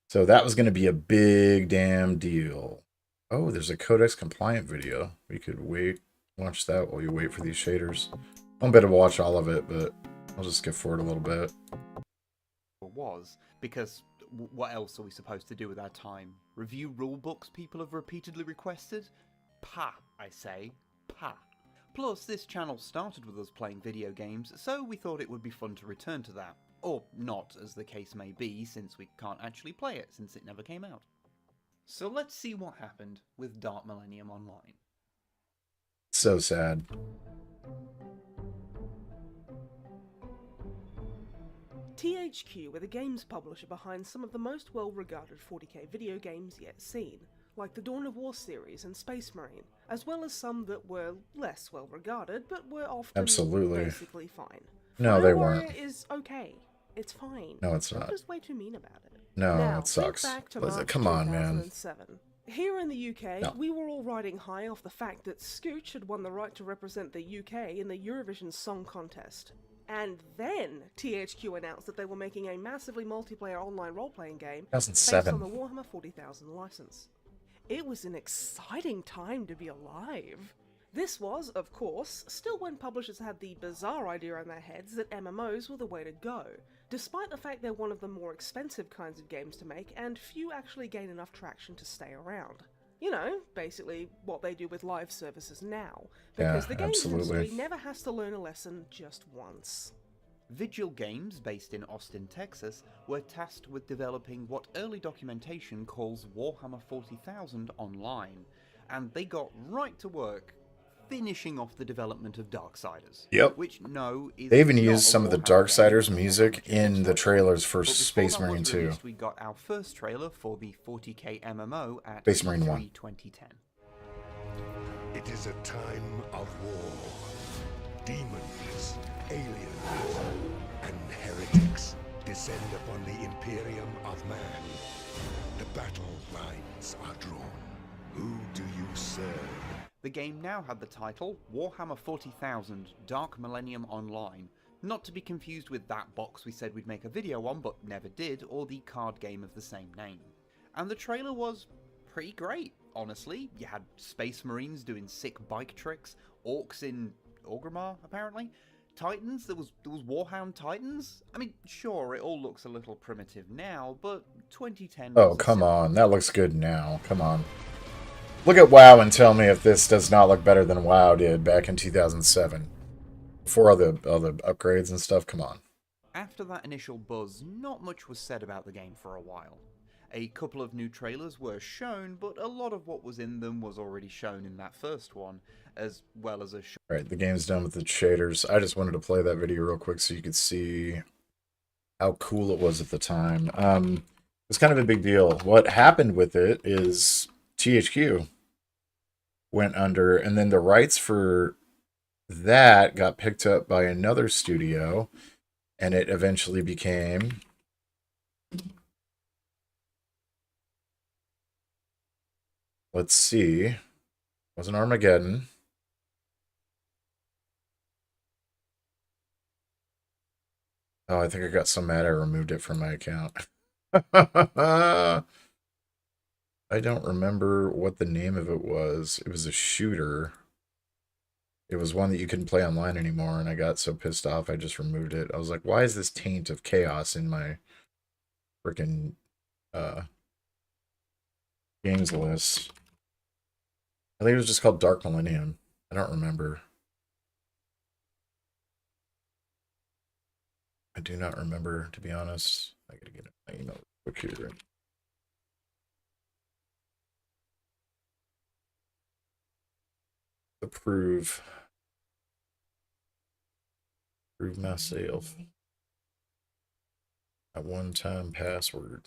A: So that was going to be a big damn deal. Oh, there's a Codex compliant video. We could watch that while you wait for these shaders. I won't be able to watch all of it, but I'll just skip forward a little bit.
I: Was, because what else are we supposed to do with our time? Review rulebooks people have repeatedly requested? Pa, I say. Pa. Plus, this channel started with us playing video games, so we thought it would be fun to return to that. Or not, as the case may be, since we can't actually play it, since it never came out. So let's see what happened with Dark Millennium Online.
A: So sad.
J: THQ were the games publisher behind some of the most well-regarded 40k video games yet seen, like the Dawn of War series and Space Marine, as well as some that were less well-regarded, but were often basically fine.
A: No,
J: Fire
A: they
J: Warrior
A: weren't.
J: is okay. It's fine.
A: No, it's not.
J: I'm just way too mean about it.
A: No,
J: now,
A: it sucks.
J: Think back to March
A: Come on, man.
J: 2007. Here in the UK,
A: No.
J: we were all riding high off the fact that Scooch had won the right to represent the UK in the Eurovision Song Contest. And then THQ announced that they were making a massively multiplayer online role-playing game based
A: 2007.
J: on the Warhammer 40,000 license. It was an exciting time to be alive. This was, of course, still when publishers had the bizarre idea in their heads that MMOs were the way to go, despite the fact they're one of the more expensive kinds of games to make and few actually gain enough traction to stay around. You know, basically what they do with live services now, because the games industry never has to learn a lesson just once.
I: Vigil Games, based in Austin, Texas, were tasked with developing what early documentation calls Warhammer 40,000 Online, and they got right to work finishing off the development of Darksiders.
A: Yep.
I: Which, no, is
A: they even
I: not
A: used
I: a
A: some of the
I: Warhammer
A: Darksiders
I: game.
A: music in the trailers for
I: But before
A: Space
I: that
A: Marine
I: was
A: 2.
I: released, we got our first trailer for the 40k MMO at
A: Space Marine
I: E3
A: 1.
I: 2010.
H: It is a time of war. Demons, aliens, and heretics descend upon the Imperium of Man. The battle lines are drawn. Who do you serve?
I: The game now had the title Warhammer 40,000 Dark Millennium Online, not to be confused with that box we said we'd make a video on but never did, or the card game of the same name. And the trailer was pretty great, honestly. You had Space Marines doing sick bike tricks, orcs in Orgrimmar, apparently, Titans, there was Warhound Titans. I mean, sure, it all looks a little primitive now, but 2010
A: Oh, come on. That looks good now. Come on. Look at WoW and tell me if this does not look better than WoW did back in 2007. Before all the upgrades and stuff, come on.
I: After that initial buzz, not much was said about the game for a while. A couple of new trailers were shown, but a lot of what was in them was already shown in that first one, as well as a
A: Alright, the game's done with the shaders. I just wanted to play that video real quick so you could see how cool it was at the time. It's kind of a big deal. What happened with it is THQ went under, and then the rights for that got picked up by another studio, and it eventually became... Let's see. It wasn't Armageddon. Oh, I think I got so mad I removed it from my account. I don't remember what the name of it was. It was a shooter. It was one that you couldn't play online anymore, and I got so pissed off I just removed it. I was like, why is this taint of chaos in my freaking games list? I think it was just called Dark Millennium. I don't remember. I do not remember, to be honest. I gotta get my email quick here. Approve myself. A one-time password.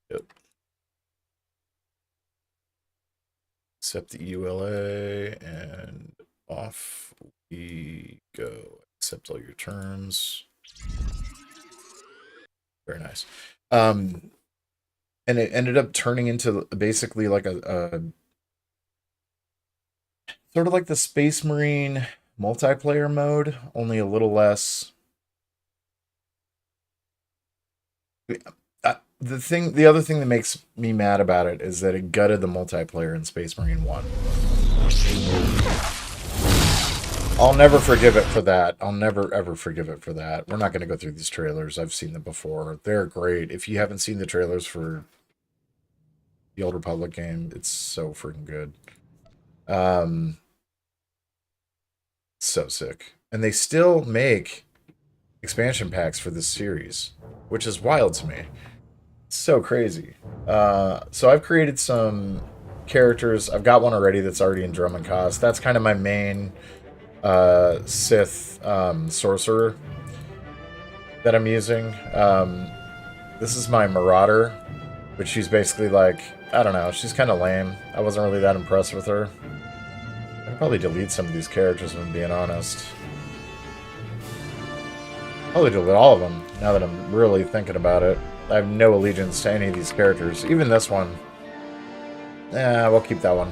A: Yep. Accept the EULA and off we go. Accept all your terms. Very nice. And it ended up turning into basically like a sort of like the Space Marine multiplayer mode, only a little less. The other thing that makes me mad about it is that it gutted the multiplayer in Space Marine 1. I'll never forgive it for that. I'll never, ever forgive it for that. We're not going to go through these trailers. I've seen them before. They're great. If you haven't seen the trailers for the Old Republic game, it's so freaking good. So sick. And they still make expansion packs for this series, which is wild to me. It's so crazy. So I've created some characters. I've got one already that's already in Drum and Cost. That's kind of my main Sith sorcerer that I'm using. This is my Marauder, but she's basically like, I don't know, she's kind of lame. I wasn't really that impressed with her. I could probably delete some of these characters, if I'm being honest. Probably delete all of them, now that I'm really thinking about it. I have no allegiance to any of these characters. Even this one. We'll keep that one.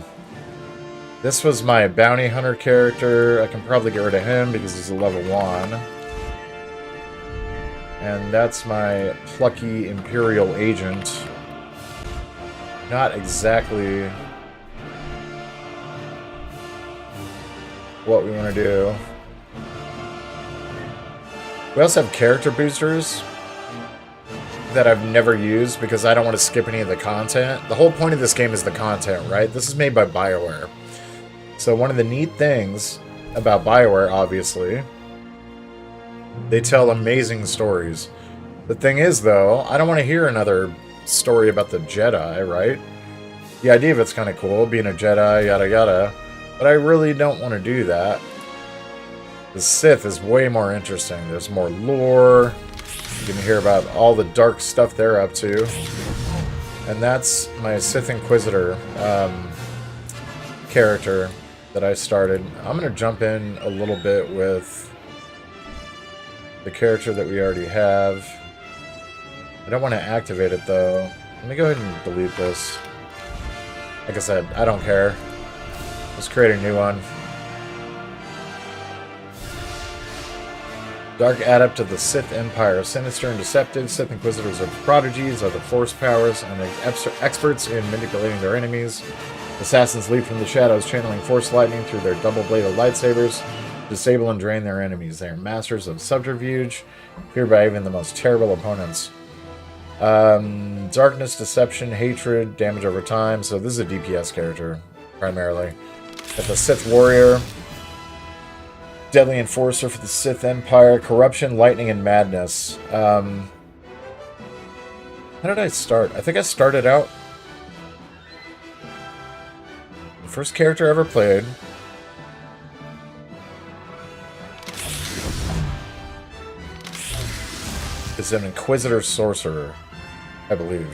A: This was my bounty hunter character. I can probably get rid of him because he's a level 1. And that's my plucky Imperial agent. Not exactly what we want to do. We also have character boosters that I've never used because I don't want to skip any of the content. The whole point of this game is the content, right? This is made by BioWare. So one of the neat things about BioWare, obviously, they tell amazing stories. The thing is, though, I don't want to hear another story about the Jedi, right? The idea of it's kind of cool, being a Jedi, yada yada, but I really don't want to do that. The Sith is way more interesting. There's more lore. You can hear about all the dark stuff they're up to. And that's my Sith Inquisitor character that I started. I'm going to jump in a little bit with the character that we already have. I don't want to activate it, though. Let me go ahead and delete this. Like I said, I don't care. Let's create a new one. Dark Adept of the Sith Empire. Sinister and deceptive, Sith Inquisitors are prodigies of the Force powers and experts in manipulating their enemies. Assassins leap from the shadows, channeling Force lightning through their double-bladed lightsabers, disable and drain their enemies. They are masters of subterfuge, feared by even the most terrible opponents. Darkness, deception, hatred, damage over time. So this is a DPS character, primarily. Got the Sith Warrior. Deadly Enforcer for the Sith Empire. Corruption, Lightning, and Madness. How did I start? I think I started out... The first character I ever played. Is an Inquisitor Sorcerer, I believe.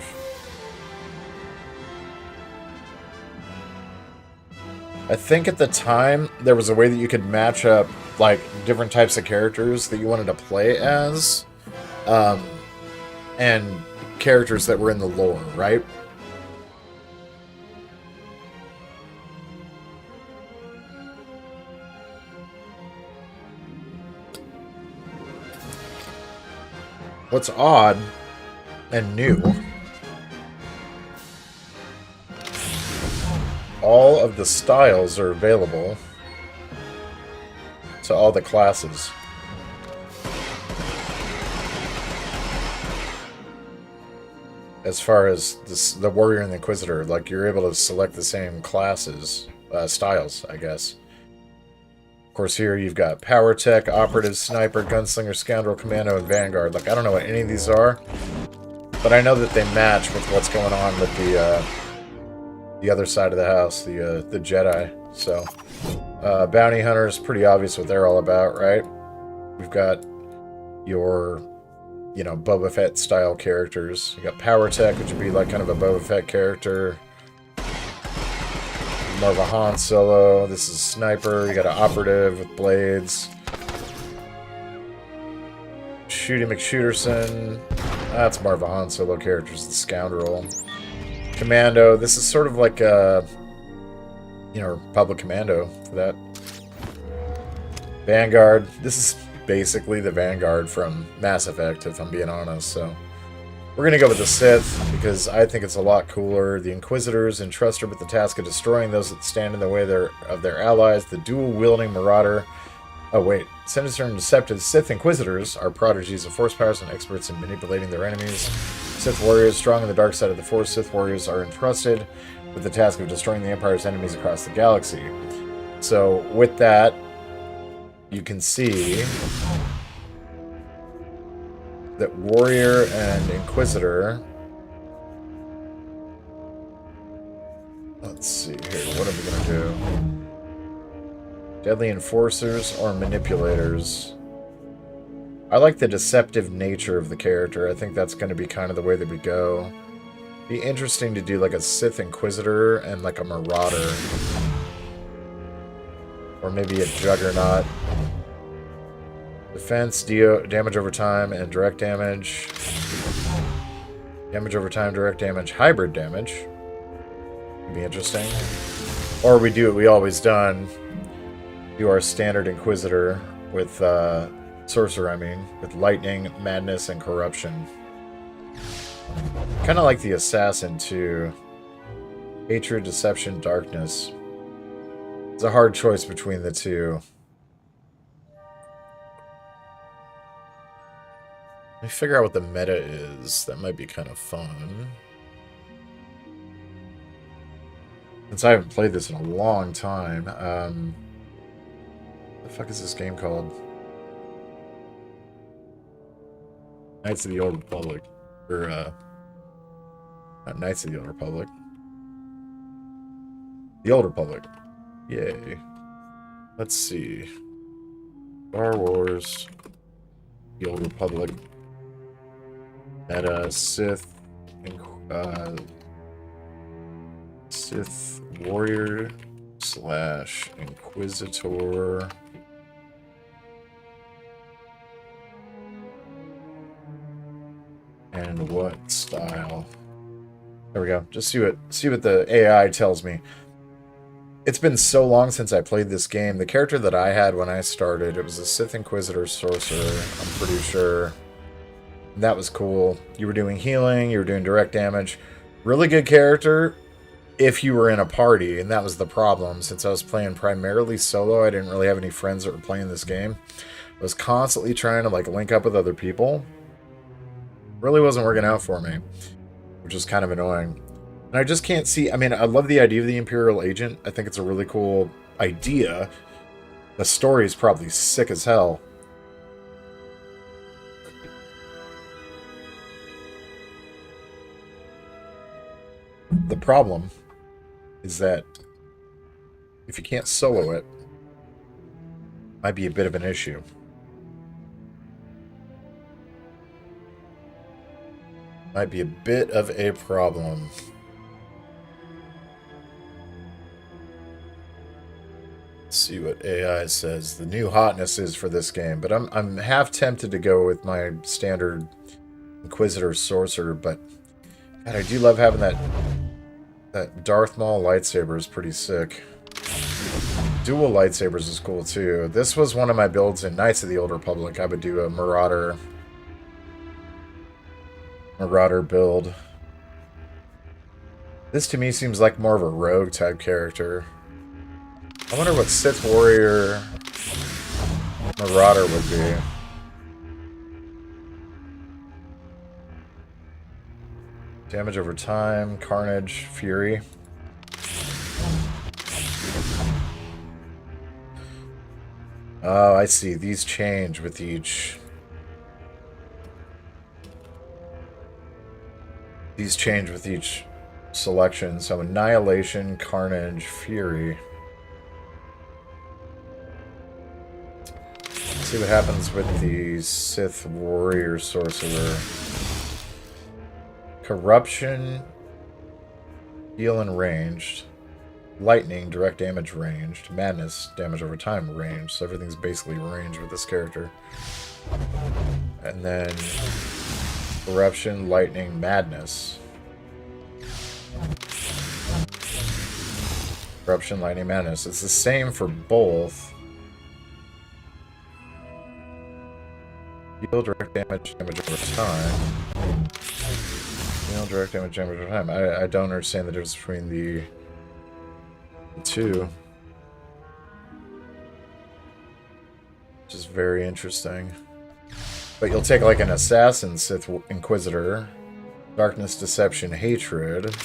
A: I think at the time, there was a way that you could match up, like, different types of characters that you wanted to play as, and characters that were in the lore, right? What's odd and new, all of the styles are available to all the classes. As far as this, the Warrior and the Inquisitor, like, you're able to select the same classes, styles, I guess. Of course, here you've got Power Tech, Operative, Sniper, Gunslinger, Scoundrel, Commando, and Vanguard. Like, I don't know what any of these are, but I know that they match with what's going on with the other side of the house, the Jedi. So, Bounty Hunter is pretty obvious what they're all about, right? We've got your you know, Boba Fett style characters. You got Power Tech, which would be like kind of a Boba Fett character. More of a Han Solo. This is Sniper. You got an Operative with blades. Shooty McShooterson. That's more of a Han Solo character, the Scoundrel. Commando. This is sort of like a, you know, Republic Commando for that. Vanguard. This is basically the Vanguard from Mass Effect, if I'm being honest. So we're going to go with the Sith because I think it's a lot cooler. The Inquisitors entrust her with the task of destroying those that stand in the way of their allies. The dual-wielding Marauder. Oh, wait. Sinister and deceptive Sith Inquisitors are prodigies of Force powers and experts in manipulating their enemies. Sith Warriors, strong in the dark side of the Force. Sith Warriors are entrusted with the task of destroying the Empire's enemies across the galaxy. So, with that, you can see that Warrior and Inquisitor... Let's see here. What are we going to do? Deadly Enforcers or Manipulators? I like the deceptive nature of the character. I think that's going to be kind of the way that we go. Be interesting to do like a Sith Inquisitor and like a Marauder. Or maybe a Juggernaut. Defense, damage over time, and direct damage. Damage over time, direct damage, hybrid damage. Could be interesting. Or we do what we always done. Do our standard Inquisitor with Sorcerer, I mean, with Lightning, Madness, and Corruption. Kind of like the Assassin, too. Hatred, Deception, Darkness. It's a hard choice between the two. Let me figure out what the meta is. That might be kind of fun. Since I haven't played this in a long time, what the fuck is this game called? Knights of the Old Republic. Or, not Knights of the Old Republic. The Old Republic. Yay. Let's see. Star Wars. The Old Republic. Meta, Sith. Sith Warrior / Inquisitor. And what style? There we go. Just see what the AI tells me. It's been so long since I played this game. The character that I had when I started, it was a Sith Inquisitor Sorcerer, I'm pretty sure. That was cool. You were doing healing, you were doing direct damage. Really good character if you were in a party, and that was the problem. Since I was playing primarily solo, I didn't really have any friends that were playing this game. I was constantly trying to like link up with other people. Really wasn't working out for me, which is kind of annoying. And I just can't see... I mean, I love the idea of the Imperial Agent. I think it's a really cool idea. The story is probably sick as hell. The problem is that if you can't solo it, it might be a bit of an issue. Might be a bit of a problem. Let's see what AI says the new hotness is for this game, but I'm half tempted to go with my standard Inquisitor Sorcerer, but God, I do love having that Darth Maul lightsaber is pretty sick. Dual lightsabers is cool too. This was one of my builds in Knights of the Old Republic. I would do a Marauder build. This to me seems like more of a rogue type character. I wonder what Sith Warrior Marauder would be. Damage over time, Carnage, Fury. Oh, I see. These change with each... These change with each selection. So Annihilation, Carnage, Fury. see what happens with the Sith Warrior Sorcerer. Corruption, heal and ranged. Lightning, direct damage ranged. Madness, damage over time ranged. So everything's basically ranged with this character. And then corruption, lightning, madness. Corruption, lightning, madness. It's the same for both. Heal, direct damage, damage over time. Heal, direct damage, damage over time. I don't understand the difference between the two. Which is very interesting. But you'll take like an assassin Sith Inquisitor, darkness, deception, hatred.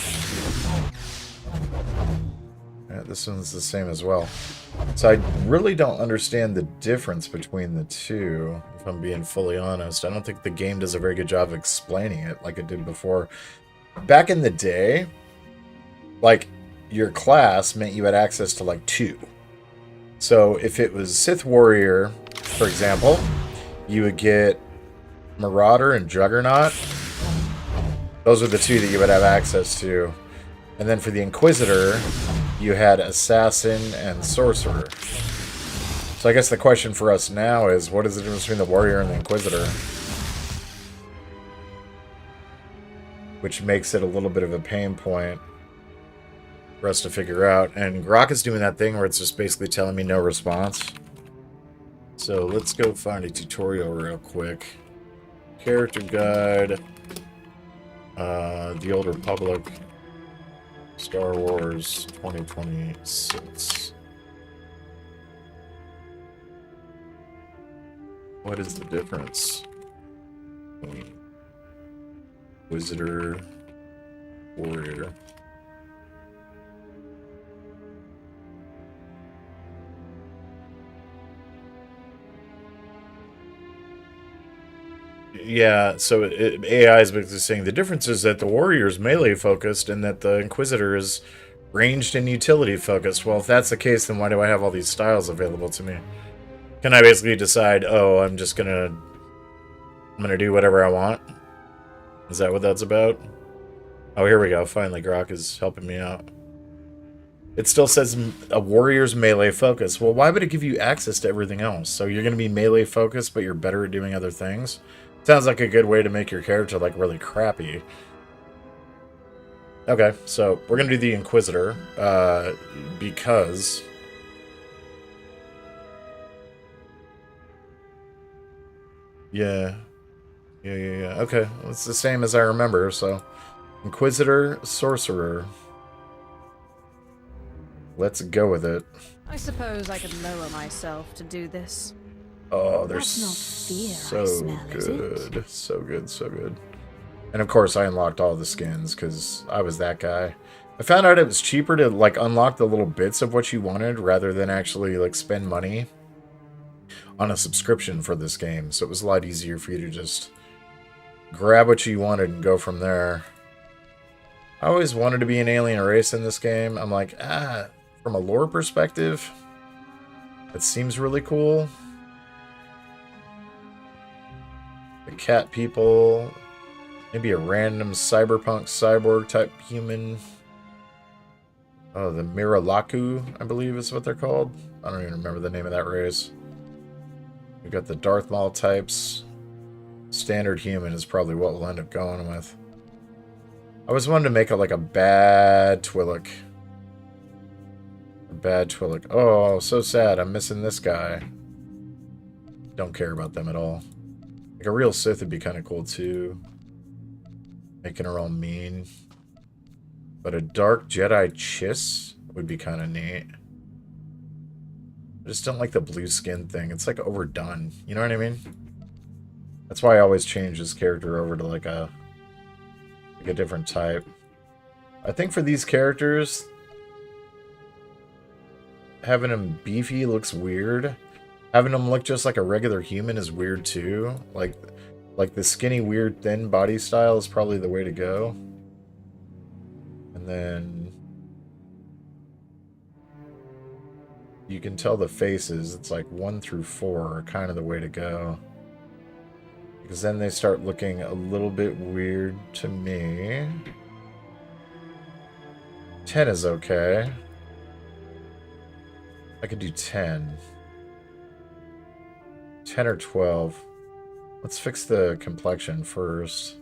A: Yeah, this one's the same as well. So I really don't understand the difference between the two, if I'm being fully honest. I don't think the game does a very good job of explaining it like it did before. Back in the day, like, your class meant you had access to like 2. So if it was Sith Warrior, for example, you would get Marauder and Juggernaut. Those are the 2 that you would have access to. And then for the Inquisitor, you had Assassin and Sorcerer. So I guess the question for us now is, what is the difference between the Warrior and the Inquisitor? Which makes it a little bit of a pain point for us to figure out. And Grok is doing that thing where it's just basically telling me no response. So let's go find a tutorial real quick. Character guide. The Old Republic. Star Wars 2026. What is the difference between Inquisitor, Warrior? Yeah, so AI is basically saying the difference is that the Warrior is melee focused and that the Inquisitor is ranged and utility focused. Well, if that's the case, then why do I have all these styles available to me? Can I basically decide, oh, I'm gonna do whatever I want? Is that what that's about? Oh, here we go. Finally, Grok is helping me out. It still says a Warrior's melee focus. Well, why would it give you access to everything else? So you're going to be melee focused, but you're better at doing other things? Sounds like a good way to make your character, like, really crappy. Okay, so we're going to do the Inquisitor, because... Yeah. Okay, it's the same as I remember, so... Inquisitor, Sorcerer. Let's go with it.
K: I suppose I could lower myself to do this.
A: Oh, they're
G: That's not fear
A: so
G: I smell, is it?
A: good. So good, so good. And of course, I unlocked all the skins, because I was that guy. I found out it was cheaper to, like, unlock the little bits of what you wanted, rather than actually, like, spend money on a subscription for this game. So it was a lot easier for you to just grab what you wanted and go from there. I always wanted to be an alien race in this game. I'm like, from a lore perspective, it seems really cool. The cat people, maybe a random cyberpunk cyborg type human. Oh, the Miralaku, I believe is what they're called. I don't even remember the name of that race. We've got the Darth Maul types. Standard human is probably what we'll end up going with. I always wanted to make it like a bad Twi'lek. A bad Twi'lek. Oh, so sad. I'm missing this guy. Don't care about them at all. Like a real Sith would be kind of cool too. Making her all mean. But a dark Jedi Chiss would be kind of neat. I just don't like the blue skin thing. It's like overdone. You know what I mean? That's why I always change this character over to like a different type. I think for these characters, having them beefy looks weird. Having them look just like a regular human is weird too. Like the skinny, weird, thin body style is probably the way to go. And then you can tell the faces. It's like 1 through 4 are kind of the way to go. Because then they start looking a little bit weird to me. 10 is okay. I could do 10. 10 or 12. Let's fix the complexion first.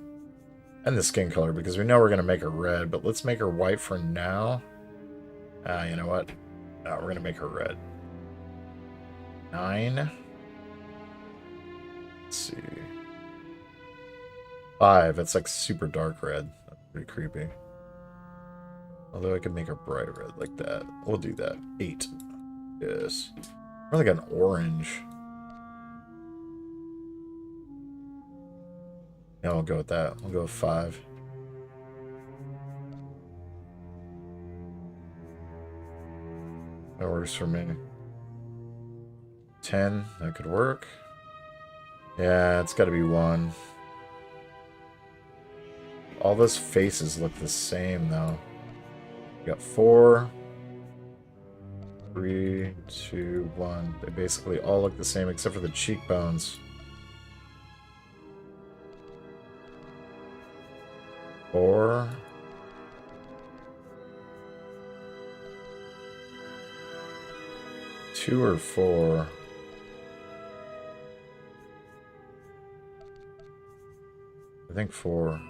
A: And the skin color, because we know we're going to make her red, but let's make her white for now. You know what? No, we're going to make her red. 9. Let's see. 5. It's like super dark red. That's pretty creepy. Although I could make her bright red like that. We'll do that. 8. Yes. More like an orange. Yeah, I'll go with that. We'll go with 5. That works for me. 10, that could work. Yeah, it's got to be 1. All those faces look the same, though. We got 4. 3, 2, 1. They basically all look the same except for the cheekbones. 4. 2 or 4. I think 4.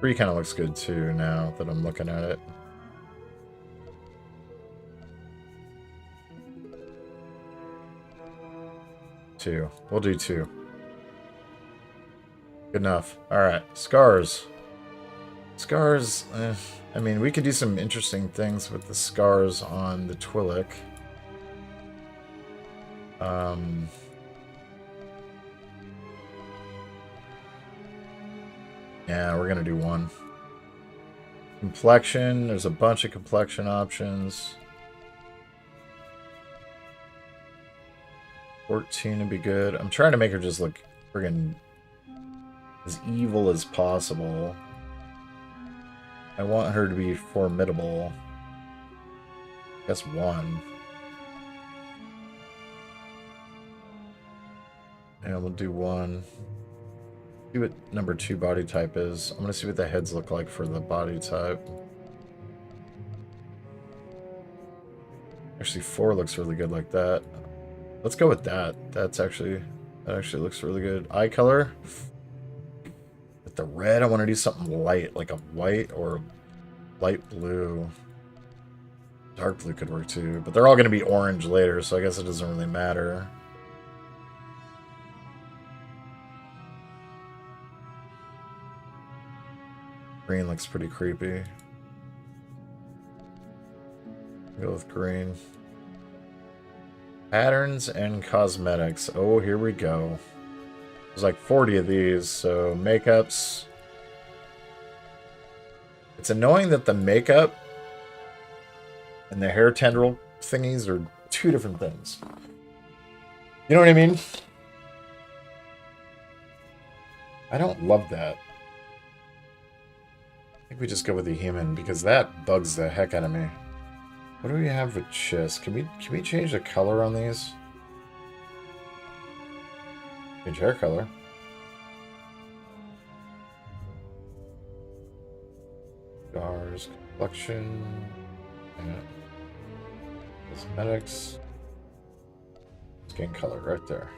A: 3 kind of looks good too now that I'm looking at it. 2. We'll do 2. Good enough. Alright, scars. Scars, I mean, we could do some interesting things with the scars on the Twi'lek. Yeah, we're gonna do 1. Complexion, there's a bunch of complexion options. 14 would be good. I'm trying to make her just look friggin' as evil as possible. I want her to be formidable. I guess 1. Yeah, we'll do 1. See what number 2 body type is. I'm gonna see what the heads look like for the body type. Actually, 4 looks really good like that. Let's go with that. That actually looks really good. Eye color. With the red, I want to do something light, like a white or light blue. Dark blue could work too, but they're all going to be orange later, so I guess it doesn't really matter. Green looks pretty creepy. Go with green. Patterns and cosmetics. Oh, here we go. There's like 40 of these, so makeups. It's annoying that the makeup and the hair tendril thingies are 2 different things. You know what I mean? I don't love that. I think we just go with the human because that bugs the heck out of me. What do we have with Chiss? Can we change the color on these? Change hair color. Scars, complexion, yeah. Cosmetics, skin color right there.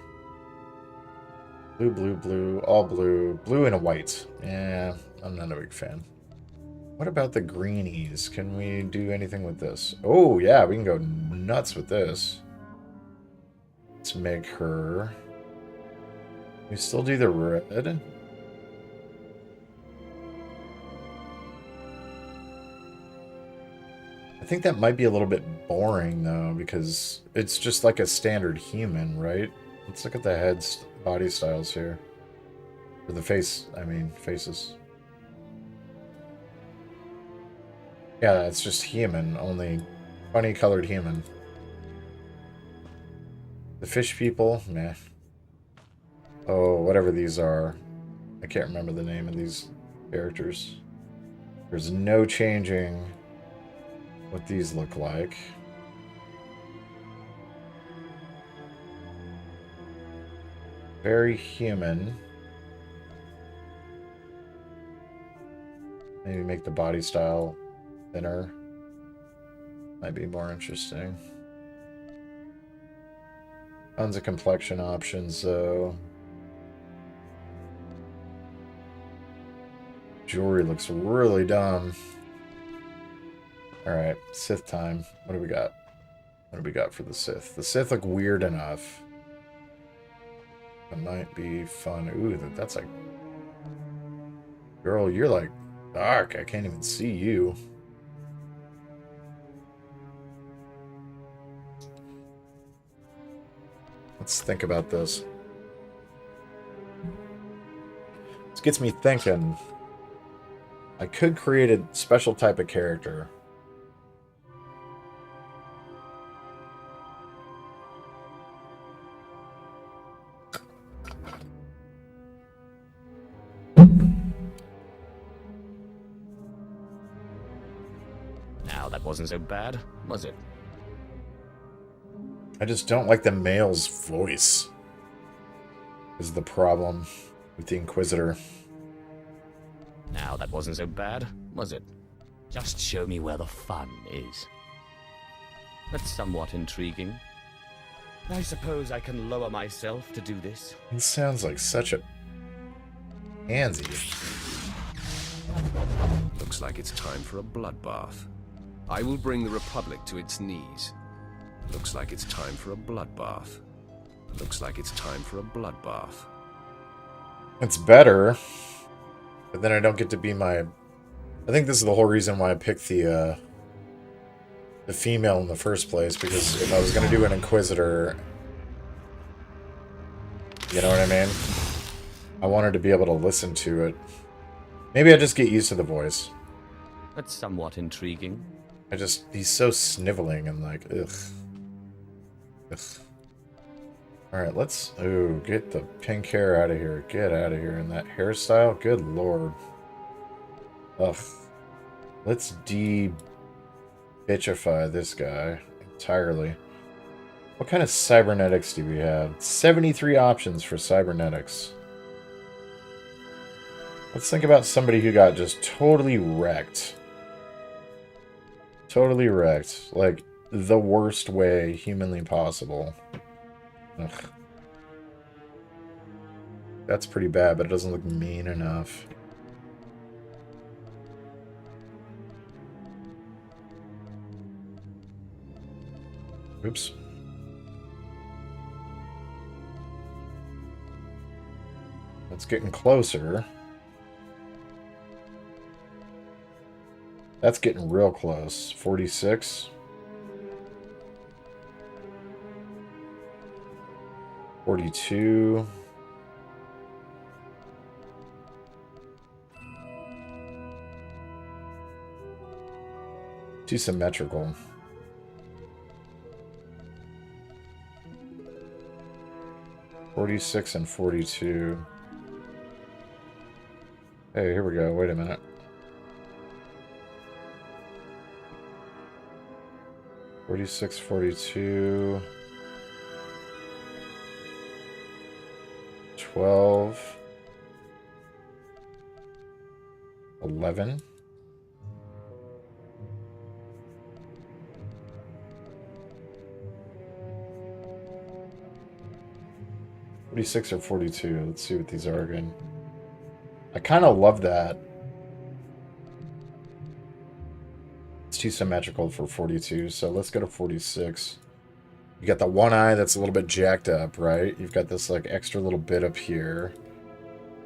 A: Blue, blue, blue, all blue, blue and a white. Yeah, I'm not a big fan. What about the greenies? Can we do anything with this? Oh, yeah, we can go nuts with this. Let's make her... We still do the red. I think that might be a little bit boring, though, because it's just like a standard human, right? Let's look at the heads, body styles here. Or the face, I mean, faces. Yeah, it's just human, only funny colored human. The fish people, meh. Oh, whatever these are. I can't remember the name of these characters. There's no changing what these look like. Very human. Maybe make the body style thinner. Might be more interesting. Tons of complexion options, though. Jewelry looks really dumb. Alright, Sith time. What do we got? What do we got for the Sith? The Sith look weird enough. It might be fun. Ooh, that's like... Girl, you're like dark. I can't even see you. Let's think about this. This gets me thinking. I could create a special type of character.
L: Now that wasn't so bad, was it?
A: I just don't like the male's voice. Is the problem with the Inquisitor.
L: Now that wasn't so bad, was it? Just show me where the fun is. That's somewhat intriguing. I suppose I can lower myself to do this.
A: He sounds like such a pansy.
F: Looks like it's time for a bloodbath. I will bring the Republic to its knees. Looks like it's time for a bloodbath. Looks like it's time for a bloodbath.
A: It's better, but then I don't get to be my... I think this is the whole reason why I picked the female in the first place, because if I was going to do an Inquisitor, you know what I mean? I wanted to be able to listen to it. Maybe I just get used to the voice.
L: That's somewhat intriguing.
A: He's so sniveling and like, ugh. Ugh. Alright, let's, get the pink hair out of here. Get out of here. And that hairstyle, good lord. Ugh. Let's de-bitchify this guy entirely. What kind of cybernetics do we have? 73 options for cybernetics. Let's think about somebody who got just totally wrecked. Totally wrecked. Like, the worst way humanly possible. Ugh. That's pretty bad, but it doesn't look mean enough. Oops. It's getting closer. That's getting real close. 46. 42. Too symmetrical. 46 and 42. Hey, here we go. Wait a minute. $46, $42, $12, $11. $46 or $42. Let's see what these are again. I kind of love that. It's too symmetrical for 42, so let's go to 46. You got the one eye that's a little bit jacked up, right? You've got this like extra little bit up here.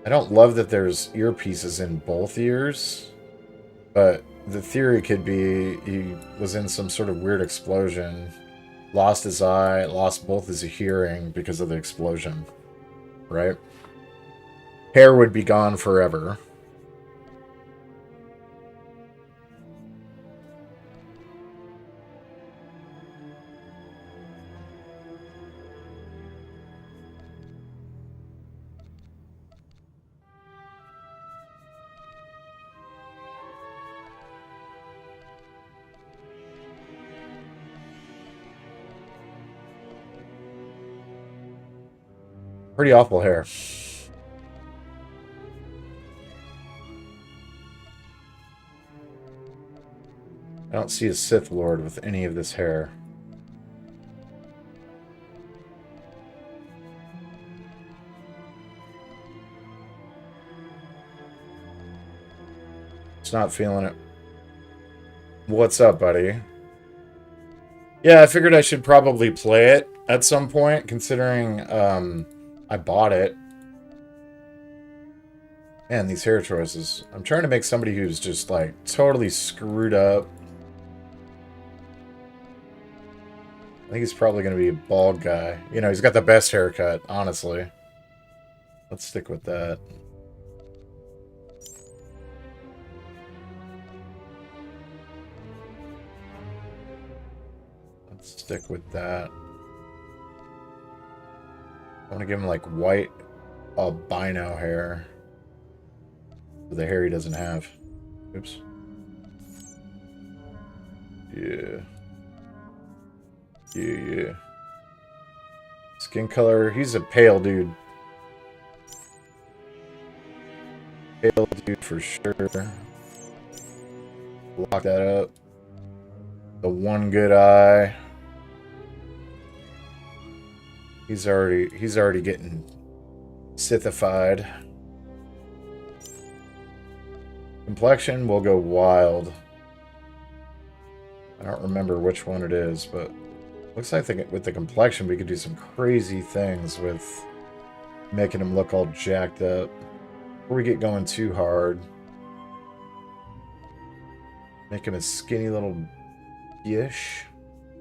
A: I don't love that there's earpieces in both ears, but the theory could be he was in some sort of weird explosion, lost his eye, lost both his hearing because of the explosion, right? Hair would be gone forever. Pretty awful hair. I don't see a Sith Lord with any of this hair. Just not feeling it. What's up, buddy? Yeah, I figured I should probably play it at some point, considering I bought it. Man, these hair choices. I'm trying to make somebody who's just, like, totally screwed up. I think he's probably going to be a bald guy. You know, he's got the best haircut, honestly. Let's stick with that. Let's stick with that. I want to give him, like, white albino hair. The hair he doesn't have. Oops. Yeah. Yeah. Skin color. He's a pale dude. Pale dude for sure. Lock that up. The one good eye. He's already getting Sithified. Complexion will go wild. I don't remember which one it is, but looks like with the complexion we could do some crazy things with making him look all jacked up. Before we get going too hard. Make him a skinny little ish.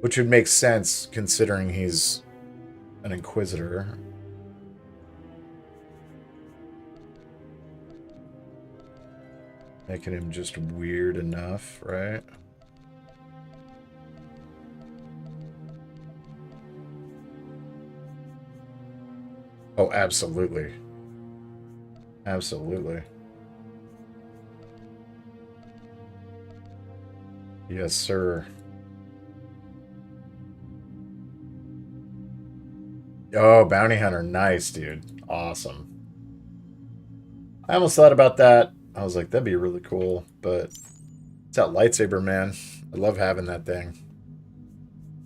A: Which would make sense considering he's an Inquisitor. Making him just weird enough, right? Oh, absolutely. Absolutely. Yes, sir. Oh, Bounty Hunter. Nice, dude. Awesome. I almost thought about that. I was like, that'd be really cool, but it's that lightsaber, man. I love having that thing.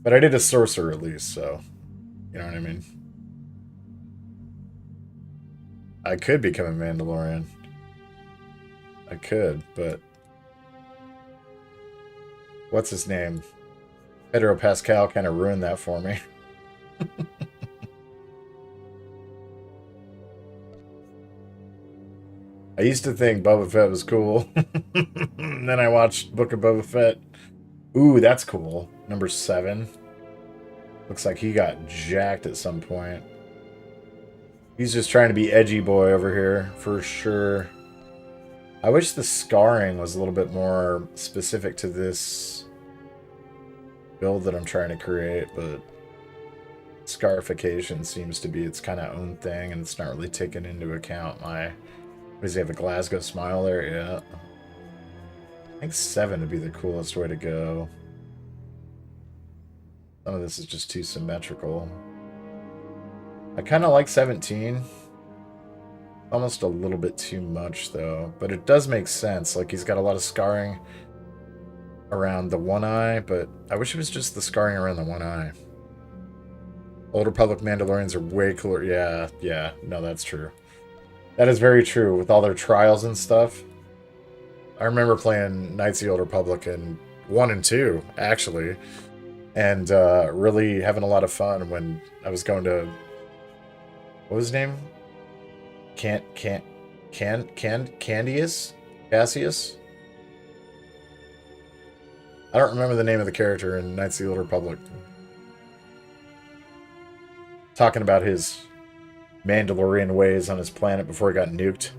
A: But I did a sorcerer at least, so you know what I mean? I could become a Mandalorian. I could, but what's his name? Pedro Pascal kind of ruined that for me. I used to think Boba Fett was cool. And then I watched Book of Boba Fett. Ooh, that's cool. Number 7. Looks like he got jacked at some point. He's just trying to be edgy boy over here, for sure. I wish the scarring was a little bit more specific to this build that I'm trying to create, but scarification seems to be its kind of own thing, and it's not really taken into account my... Does he have a Glasgow smile there? Yeah. I think 7 would be the coolest way to go. Some of this is just too symmetrical. I kind of like 17. Almost a little bit too much, though. But it does make sense. Like, he's got a lot of scarring around the one eye, but I wish it was just the scarring around the one eye. Old Republic Mandalorians are way cooler. Yeah. No, that's true. That is very true, with all their trials and stuff. I remember playing Knights of the Old Republic in 1 and 2, actually. And really having a lot of fun when I was going to... What was his name? Candius? Cassius? I don't remember the name of the character in Knights of the Old Republic. Talking about his Mandalorian ways on his planet before he got nuked.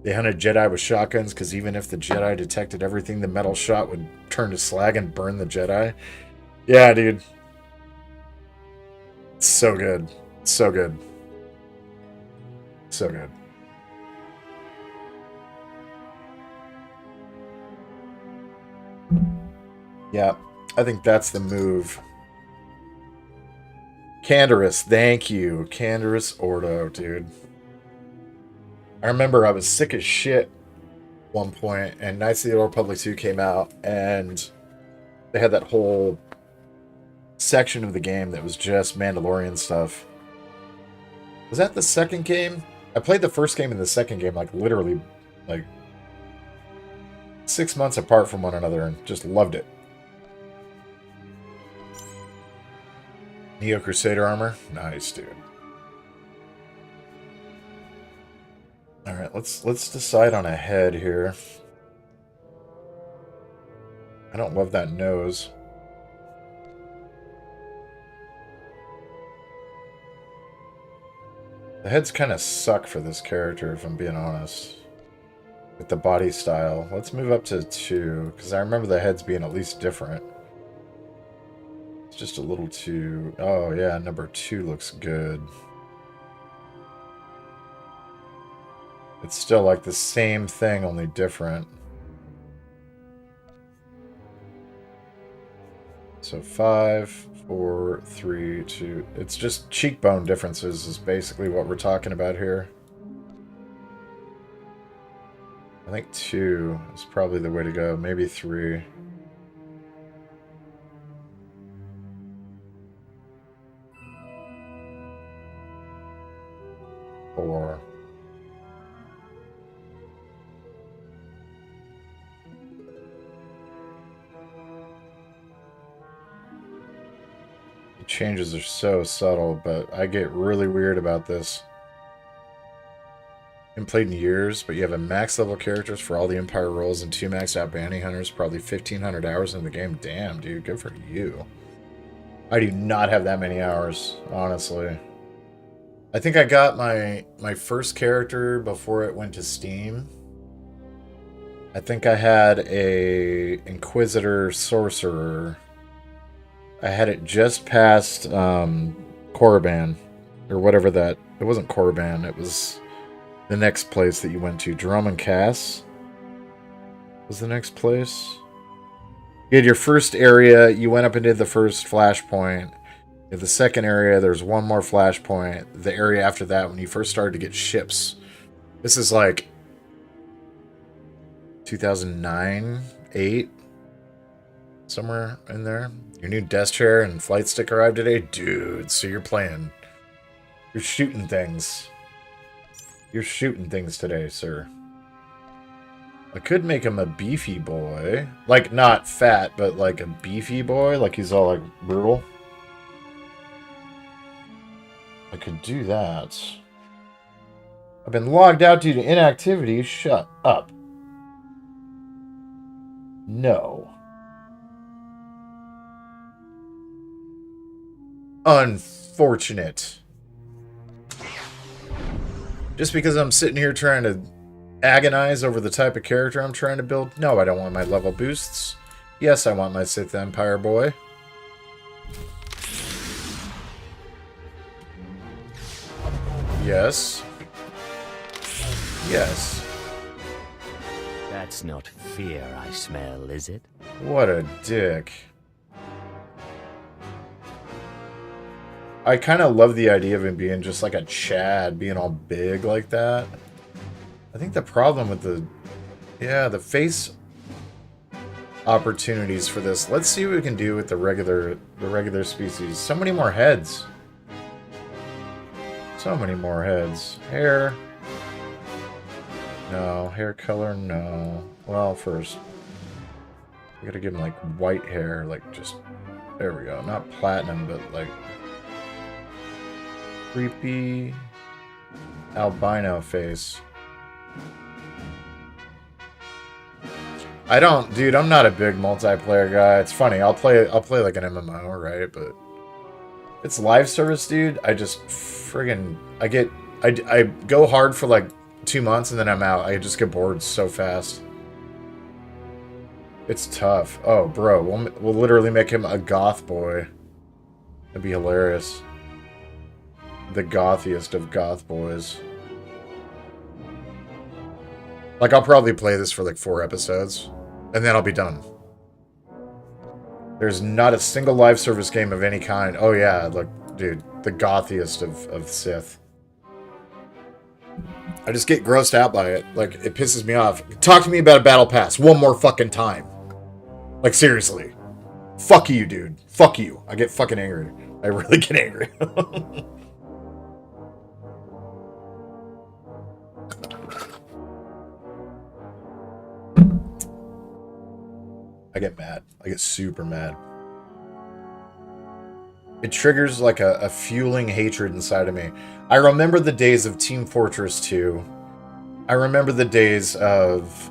A: They hunted Jedi with shotguns because even if the Jedi detected everything, the metal shot would turn to slag and burn the Jedi. Yeah, dude. It's so good. So good. So good. Yeah. I think that's the move. Candorus, thank you. Candorus Ordo, dude. I remember I was sick as shit one point, and Knights of the Old Republic 2 came out, and they had that whole section of the game that was just Mandalorian stuff. Was that the second game? I played the first game and the second game, like, literally, like, 6 months apart from one another, and just loved it. Neo Crusader armor? Nice, dude. Alright, let's decide on a head here. I don't love that nose. The heads kind of suck for this character, if I'm being honest. With the body style. Let's move up to 2, because I remember the heads being at least different. It's just a little too... Oh, yeah, number 2 looks good. It's still like the same thing, only different. So 5, 4, 3, 2... It's just cheekbone differences is basically what we're talking about here. I think 2 is probably the way to go. Maybe 3. Or the changes are so subtle, but I get really weird about this. Haven't played in years, but you have a max level characters for all the Empire roles and 2 maxed out bounty hunters, probably 1,500 hours in the game. Damn, dude, good for you. I do not have that many hours, honestly. I think I got my first character before it went to Steam. I think I had a Inquisitor Sorcerer. I had it just past Korriban, or whatever that... It wasn't Korriban, it was the next place that you went to. Drum and Cass was the next place. You had your first area, you went up and did the first flashpoint. In the second area, there's one more flashpoint. The area after that, when you first started to get ships. This is like 2009, 8, somewhere in there. Your new desk chair and flight stick arrived today? Dude, so you're playing. You're shooting things. You're shooting things today, sir. I could make him a beefy boy. Like, not fat, but like a beefy boy. Like he's all like brutal. I could do that. I've been logged out due to inactivity. Shut up. No. Unfortunate. Just because I'm sitting here trying to agonize over the type of character I'm trying to build? No, I don't want my level boosts. Yes, I want my Sith Empire boy. Yes. Yes.
L: That's not fear I smell, is it?
A: What a dick. I kind of love the idea of him being just like a Chad, being all big like that. I think the problem with the face opportunities for this. Let's see what we can do with the regular species. So many more heads. So many more heads. Hair. No. Hair color, no. Well, first, we gotta give him like white hair, like just, there we go. Not platinum, but like creepy albino face. Dude, I'm not a big multiplayer guy. It's funny. I'll play like an MMO, right? But it's live service, dude. I just friggin' I go hard for like 2 months and then I'm out. I just get bored so fast. It's tough. Oh, bro, we'll literally make him a goth boy. That'd be hilarious. The gothiest of goth boys. Like, I'll probably play this for like 4 episodes, and then I'll be done. There's not a single live service game of any kind. Oh yeah, look, dude, the gothiest of Sith. I just get grossed out by it. Like, it pisses me off. Talk to me about a battle pass one more fucking time. Like, seriously. Fuck you, dude. Fuck you. I get fucking angry. I really get angry. I get mad. I get super mad. It triggers like a fueling hatred inside of me. I remember the days of Team Fortress 2. I remember the days of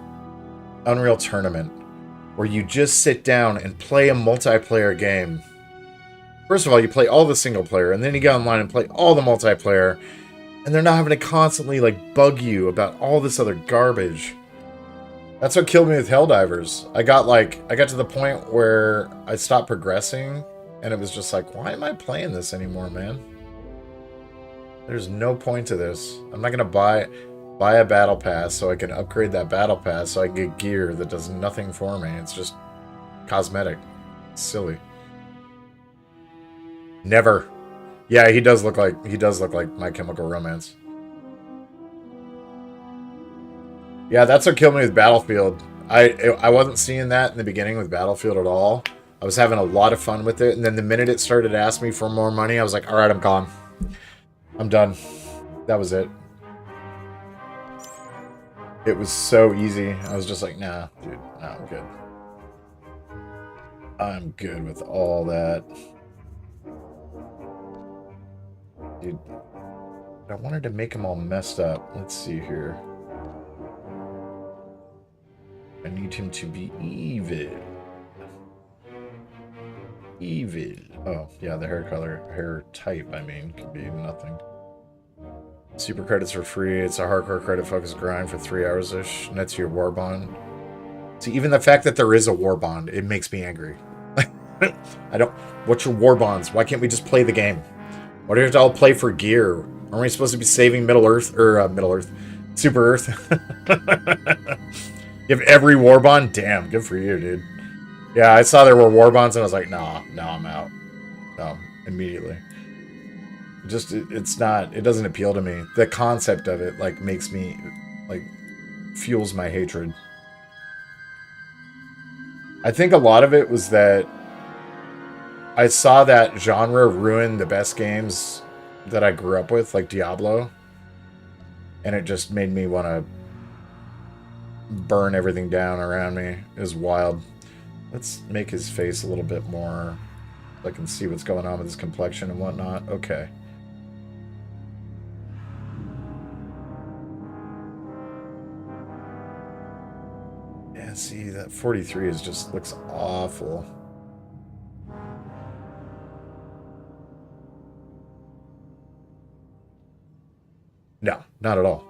A: Unreal Tournament, where you just sit down and play a multiplayer game. First of all, you play all the single player, and then you get online and play all the multiplayer, and they're not having to constantly like bug you about all this other garbage. That's what killed me with Helldivers. I got to the point where I stopped progressing, and it was just like, why am I playing this anymore, man? There's no point to this. I'm not gonna buy a battle pass so I can upgrade that battle pass so I can get gear that does nothing for me. It's just cosmetic. It's silly. Never. Yeah, he does look like My Chemical Romance. Yeah, that's what killed me with Battlefield. I wasn't seeing that in the beginning with Battlefield at all. I was having a lot of fun with it, and then the minute it started to ask me for more money, I was like, all right, I'm gone. I'm done. That was it. It was so easy. I was just like, nah, dude, nah, I'm good. I'm good with all that. Dude, I wanted to make them all messed up. Let's see here. I need him to be evil. Evil. Oh, yeah, the hair type, I mean, could be nothing. Super credits for free. It's a hardcore credit focused grind for 3 hours-ish. Nets your war bond. See, even the fact that there is a war bond, it makes me angry. What's your war bonds? Why can't we just play the game? Why do we have to all play for gear? Aren't we supposed to be saving Super Earth? You have every war bond? Damn, good for you, dude. Yeah, I saw there were war bonds and I was like, nah, I'm out. No, immediately. It doesn't appeal to me. The concept of it, like, makes me, like, fuels my hatred. I think a lot of it was that I saw that genre ruin the best games that I grew up with, like Diablo. And it just made me want to burn everything down around me. It was wild. Let's make his face a little bit more, so I can see what's going on with his complexion and whatnot. Okay. Yeah, see, that 43 looks awful. No, not at all.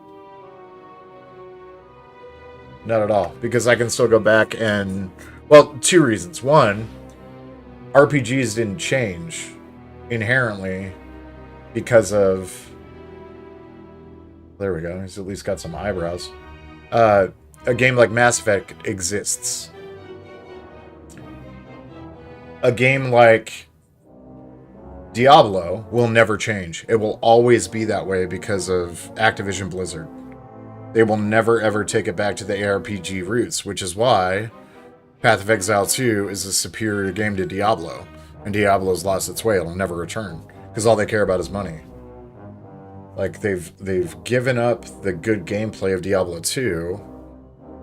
A: Not at all. Because I can still go back and... Well, two reasons. One, RPGs didn't change inherently because of... There we go. He's at least got some eyebrows. A game like Mass Effect exists. A game like Diablo will never change. It will always be that way because of Activision Blizzard. They will never ever take it back to the ARPG roots, which is why Path of Exile 2 is a superior game to Diablo. And Diablo's lost its way. It'll never return. Because all they care about is money. Like, they've given up the good gameplay of Diablo 2.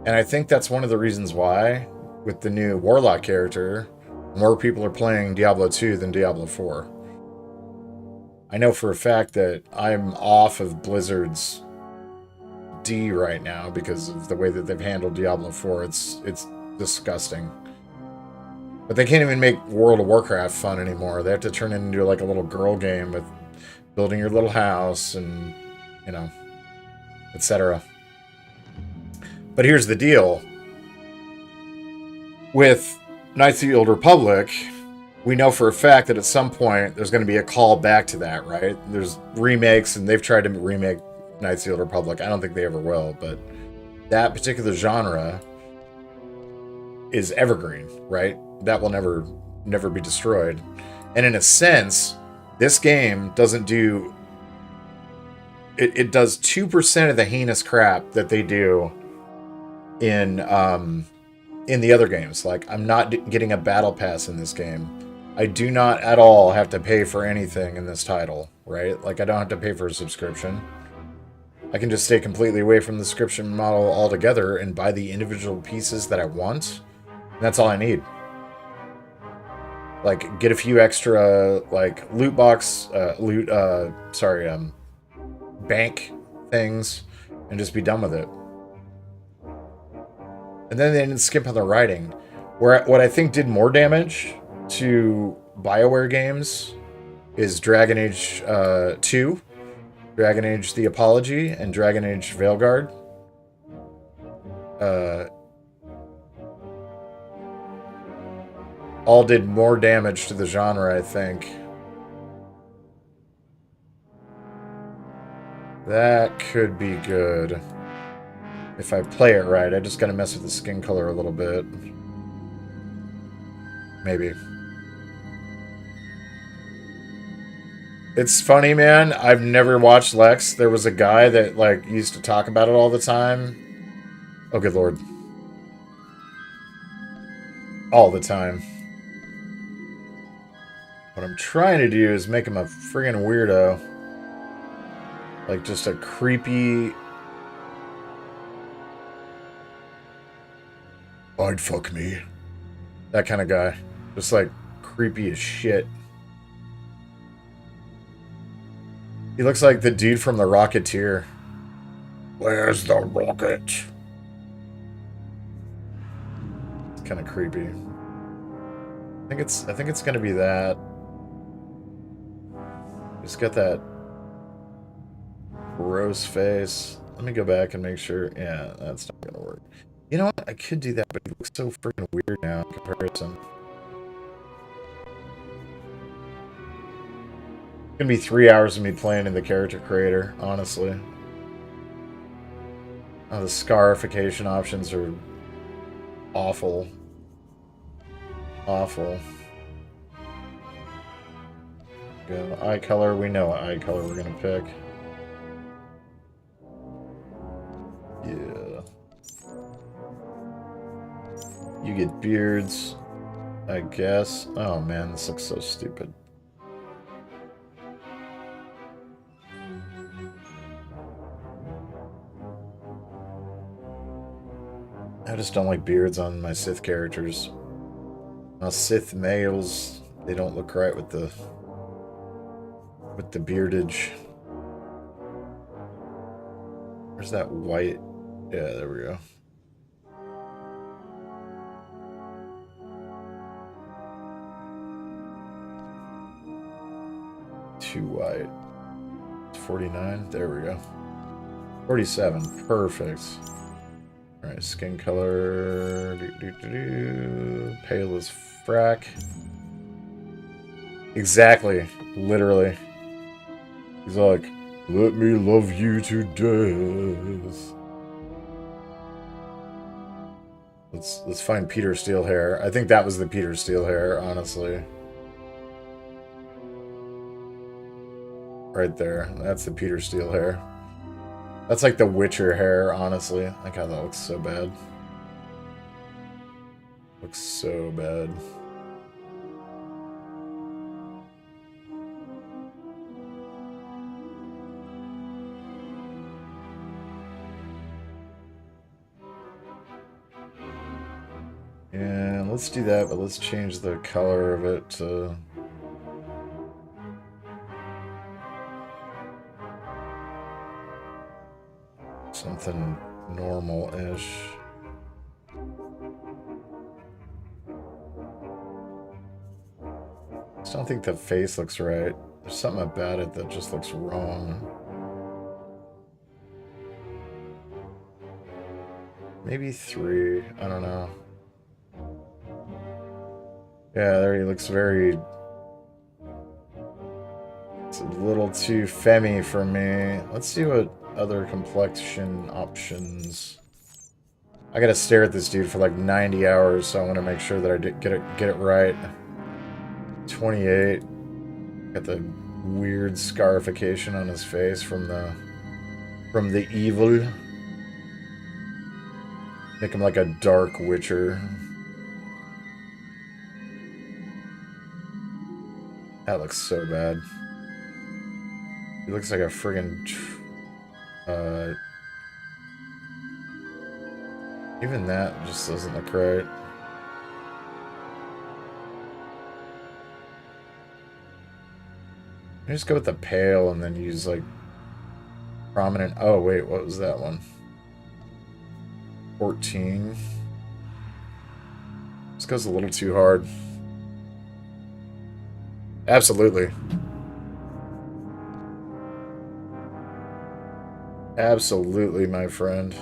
A: And I think that's one of the reasons why, with the new Warlock character, more people are playing Diablo 2 than Diablo 4. I know for a fact that I'm off of Blizzard's D right now because of the way that they've handled Diablo 4. It's disgusting. But they can't even make World of Warcraft fun anymore. They have to turn it into like a little girl game with building your little house and, you know, etc. But here's the deal. With Knights of the Old Republic, we know for a fact that at some point there's going to be a call back to that, right? There's remakes, and they've tried to remake Knights of the Old Republic. I don't think they ever will, but that particular genre is evergreen, right? That will never never be destroyed. And in a sense, this game doesn't do... It does 2% of the heinous crap that they do in the other games. Like, I'm not getting a battle pass in this game. I do not at all have to pay for anything in this title, right? Like, I don't have to pay for a subscription. I can just stay completely away from the subscription model altogether and buy the individual pieces that I want. And that's all I need. Like, get a few extra, like, bank things, and just be done with it. And then they didn't skip on the writing. What I think did more damage to BioWare games is Dragon Age 2, Dragon Age The Apology, and Dragon Age Veilguard. All did more damage to the genre, I think. That could be good. If I play it right. I just gotta mess with the skin color a little bit. Maybe. It's funny, man. I've never watched Lex. There was a guy that, like, used to talk about it all the time. Oh, good lord. All the time. What I'm trying to do is make him a friggin' weirdo. Like, just a creepy... I'd fuck me. That kind of guy. Just, like, creepy as shit. He looks like the dude from The Rocketeer. Where's the rocket? It's kind of creepy. I think it's gonna be that. Just got that gross face. Let me go back and make sure. Yeah, that's not gonna work. You know what? I could do that, but he looks so freaking weird now in comparison. It's gonna be 3 hours of me playing in the character creator, honestly. Oh, the scarification options are awful. Awful. Go eye color. We know what eye color we're gonna pick. Yeah. You get beards, I guess. Oh man, this looks so stupid. I just don't like beards on my Sith characters. Now Sith males, they don't look right with the beardage. Where's that white? Yeah, there we go. Too white. 49. There we go. 47. Perfect. Alright, skin color. Pale as frack. Exactly. Literally. He's like, let me love you to death. Let's find Peter Steele hair. I think that was the Peter Steele hair, honestly. Right there. That's the Peter Steele hair. That's like the Witcher hair, honestly. Like how that looks so bad. Looks so bad. Yeah, let's do that, but let's change the color of it to... something normal-ish. I just don't think the face looks right. There's something about it that just looks wrong. Maybe 3. I don't know. Yeah, there he looks very... It's a little too femmy for me. Let's see what other complexion options. I gotta stare at this dude for like 90 hours, so I want to make sure that I get it right. 28. Got the weird scarification on his face from the evil. Make him like a dark witcher. That looks so bad. He looks like a friggin' even that just doesn't look right. I just go with the pale and then use like prominent. Oh wait, what was that one? 14. This goes a little too hard. Absolutely. Absolutely, my friend.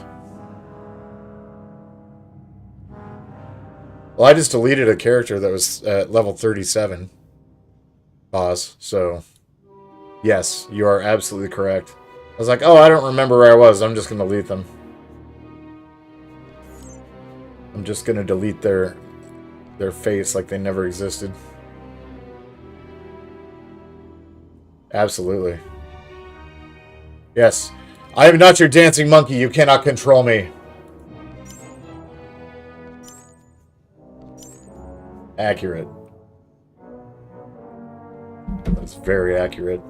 A: Well, I just deleted a character that was at level 37. Pause. So, yes, you are absolutely correct. I was like, oh, I don't remember where I was. I'm just going to delete them. I'm just going to delete their face like they never existed. Absolutely. Yes. I am not your dancing monkey. You cannot control me. Accurate. That's very accurate.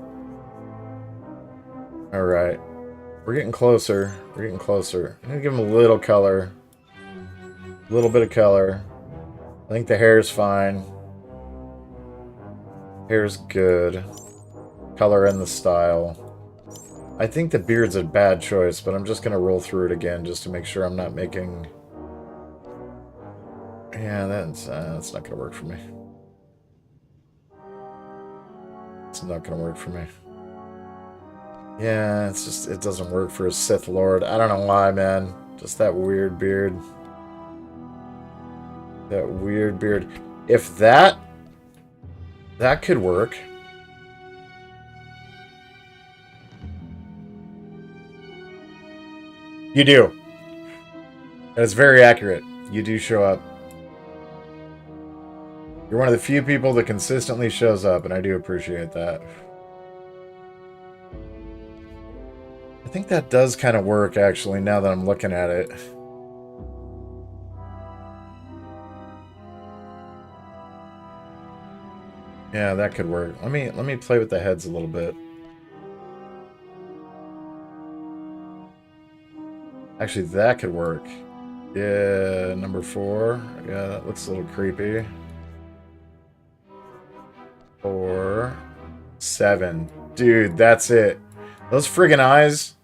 A: Alright. We're getting closer. We're getting closer. I'm going to give him a little color. A little bit of color. I think the hair's fine. Hair's good. Color and the style. I think the beard's a bad choice, but I'm just going to roll through it again just to make sure I'm not making... Yeah, that's not going to work for me. It's not going to work for me. Yeah, it's just, it doesn't work for a Sith Lord. I don't know why, man. Just that weird beard. That weird beard. If that could work... You do. That's very accurate. You do show up. You're one of the few people that consistently shows up, and I do appreciate that. I think that does kind of work, actually, now that I'm looking at it. Yeah, that could work. Let me play with the heads a little bit. Actually, that could work. Yeah, number 4. Yeah, that looks a little creepy. 4, 7. Dude, that's it. Those friggin' eyes.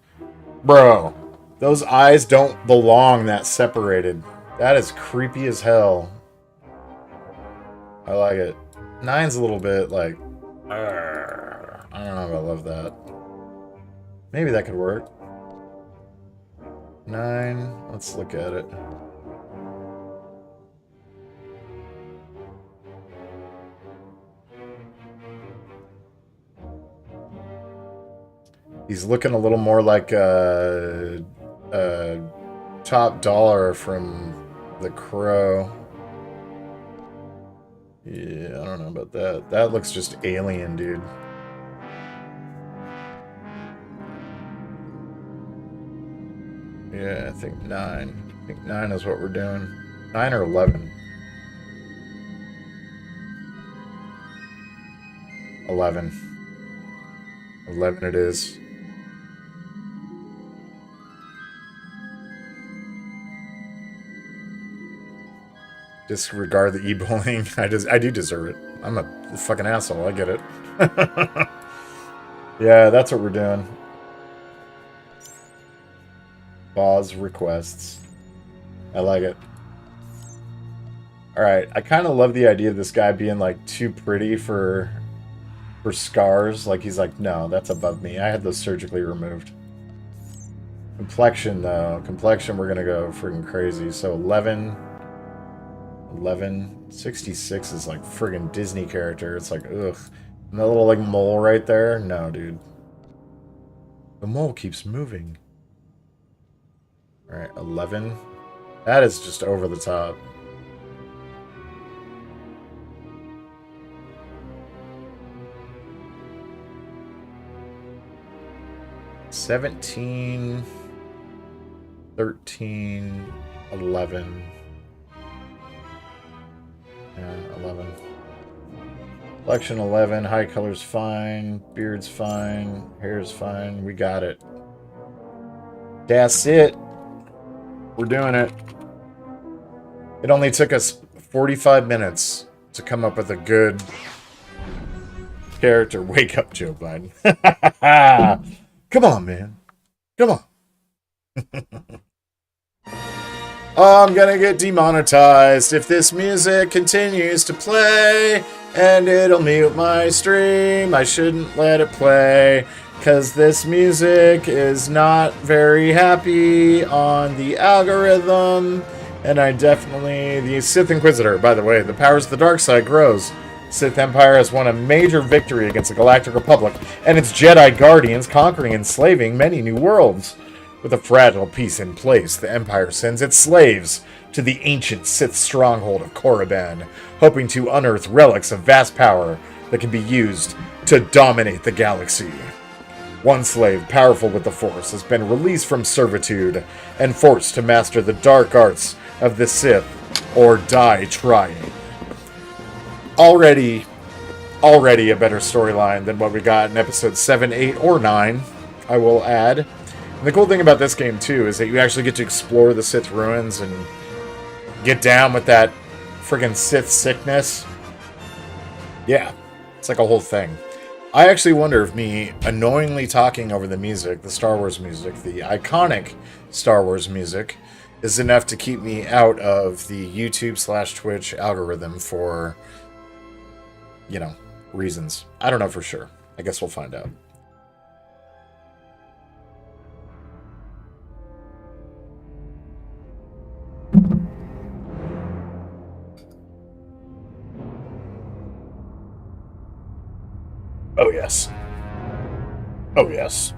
A: Bro, those eyes don't belong that separated. That is creepy as hell. I like it. 9's a little bit like... I don't know if I love that. Maybe that could work. 9. Let's look at it. He's looking a little more like Top Dollar from The Crow. Yeah, I don't know about that. That looks just alien, dude. Yeah, I think 9. I think 9 is what we're doing. 9 or 11. 11. 11 it is. Disregard the e-bullying. I do deserve it. I'm a fucking asshole. I get it. Yeah, that's what we're doing. Pause requests. I like it. Alright, I kind of love the idea of this guy being, like, too pretty for scars. Like, he's like, no, that's above me. I had those surgically removed. Complexion, though. Complexion, we're gonna go freaking crazy. So, 11... 66 is, like, friggin' Disney character. It's like, ugh. And that little, like, mole right there? No, dude. The mole keeps moving. Alright, 11. That is just over the top. 17, 13, 11. Yeah, 11. Collection 11. High color's fine. Beard's fine. Hair's fine. We got it. That's it. We're doing it. It only took us 45 minutes to come up with a good character. Wake up, Joe Biden. Come on, man. Come on. Oh, I'm gonna get demonetized if this music continues to play, and it'll mute my stream. I shouldn't let it play, because this music is not very happy on the algorithm, and I definitely... The Sith Inquisitor, by the way, the powers of the dark side grows. Sith Empire has won a major victory against the Galactic Republic and its Jedi Guardians, conquering and enslaving many new worlds. With a fragile peace in place, the Empire sends its slaves to the ancient Sith stronghold of Korriban, hoping to unearth relics of vast power that can be used to dominate the galaxy. One slave, powerful with the Force, has been released from servitude and forced to master the dark arts of the Sith, or die trying. Already a better storyline than what we got in episode 7, 8, or 9, I will add. And the cool thing about this game, too, is that you actually get to explore the Sith ruins and get down with that friggin' Sith sickness. Yeah, it's like a whole thing. I actually wonder if me annoyingly talking over the music, the Star Wars music, the iconic Star Wars music, is enough to keep me out of the YouTube/Twitch algorithm for, you know, reasons. I don't know for sure. I guess we'll find out. Oh, yes. Oh, yes.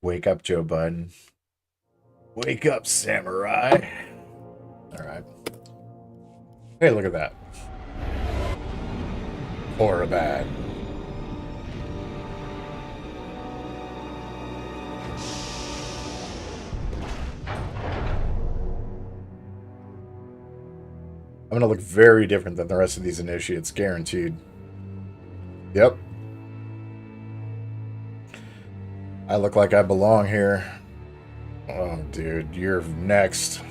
A: Wake up, Joe Biden. Wake up, samurai. All right. Hey, look at that. Korriban. I'm gonna look very different than the rest of these initiates, guaranteed. Yep. I look like I belong here. Oh, dude, you're next.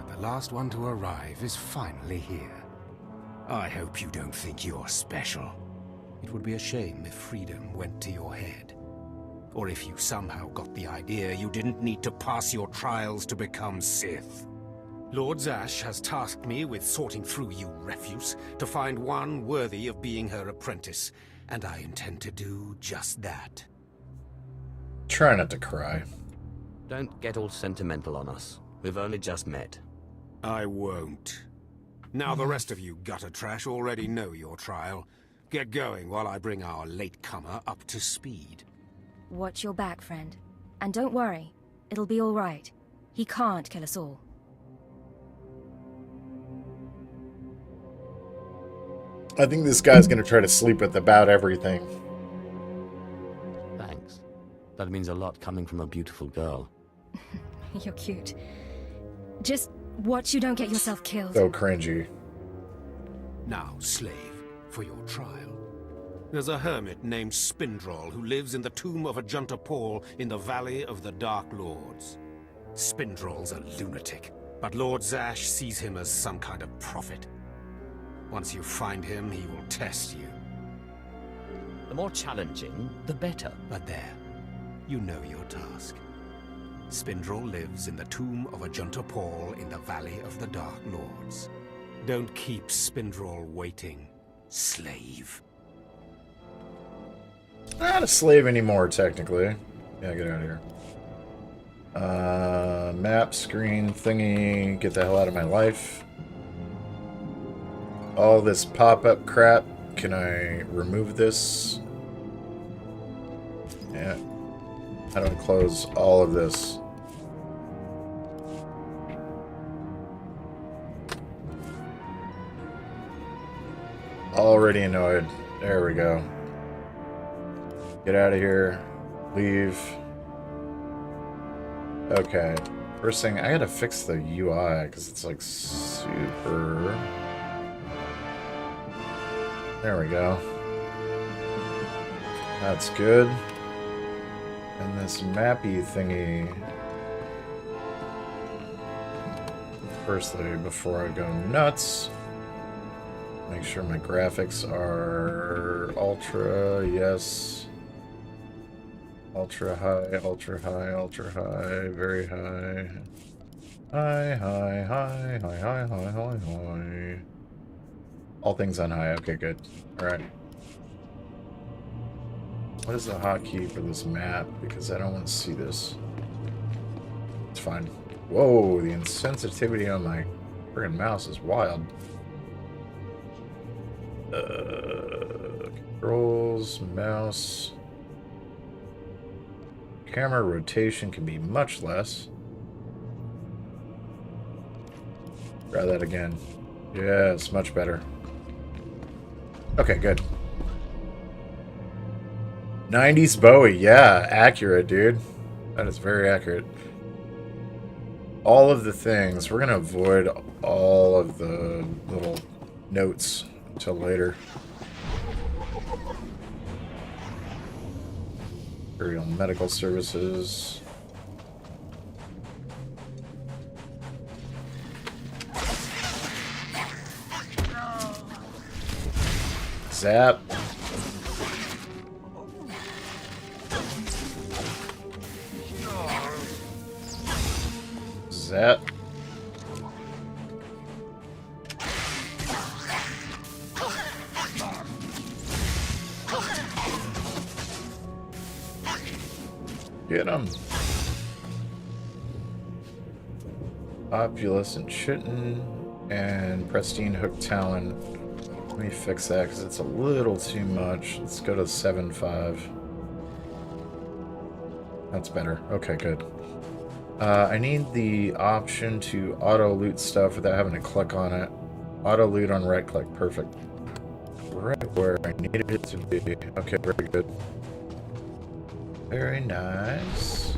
M: The last one to arrive is finally here. I hope you don't think you're special. It would be a shame if freedom went to your head. Or if you somehow got the idea you didn't need to pass your trials to become Sith. Lord Zash has tasked me with sorting through you refuse to find one worthy of being her apprentice, and I intend to do just that.
A: Try not to cry.
L: Don't get all sentimental on us. We've only just met.
M: I won't. Now the rest of you gutter trash already know your trial. Get going while I bring our latecomer up to speed.
N: Watch your back, friend. And don't worry. It'll be all right. He can't kill us all.
A: I think this guy's gonna try to sleep with about everything.
L: Thanks. That means a lot coming from a beautiful girl.
N: You're cute. Just watch you don't get yourself killed.
A: So cringy.
M: Now, slave, for your trial. There's a hermit named Spindrol who lives in the tomb of Ajunta Paul in the Valley of the Dark Lords. Spindrol's a lunatic, but Lord Zash sees him as some kind of prophet. Once you find him, he will test you.
L: The more challenging, the better.
M: But there, you know your task. Spindrol lives in the tomb of Ajunta Paul in the Valley of the Dark Lords. Don't keep Spindrol waiting, slave.
A: Not a slave anymore, technically. Yeah, get out of here. Map, screen, thingy. Get the hell out of my life. All this pop-up crap. Can I remove this? Yeah. How do I close all of this? Already annoyed. There we go. Get out of here. Leave. Okay. First thing, I gotta fix the UI because it's like super. There we go. That's good. And this mappy thingy. Firstly, before I go nuts, make sure my graphics are ultra, yes. Ultra high, ultra high, ultra high, very high. High, high, high, high, high, high, high, high. All things on high, okay, good. Alright. What is the hotkey for this map? Because I don't want to see this. It's fine. Whoa, the insensitivity on my friggin' mouse is wild. Controls, mouse. Camera rotation can be much less. Try that again. Yes, much better. Okay, good. 90s Bowie, yeah, accurate, dude. That is very accurate. All of the things, we're gonna avoid all of the little notes until later. Imperial Medical Services. Zap. Zap. Get him. Populous and Chitin and Pristine Hook Talon. Let me fix that because it's a little too much. Let's go to 7.5. That's better. Okay, good. I need the option to auto loot stuff without having to click on it. Auto loot on right click. Perfect. Right where I needed it to be. Okay, very good. Very nice.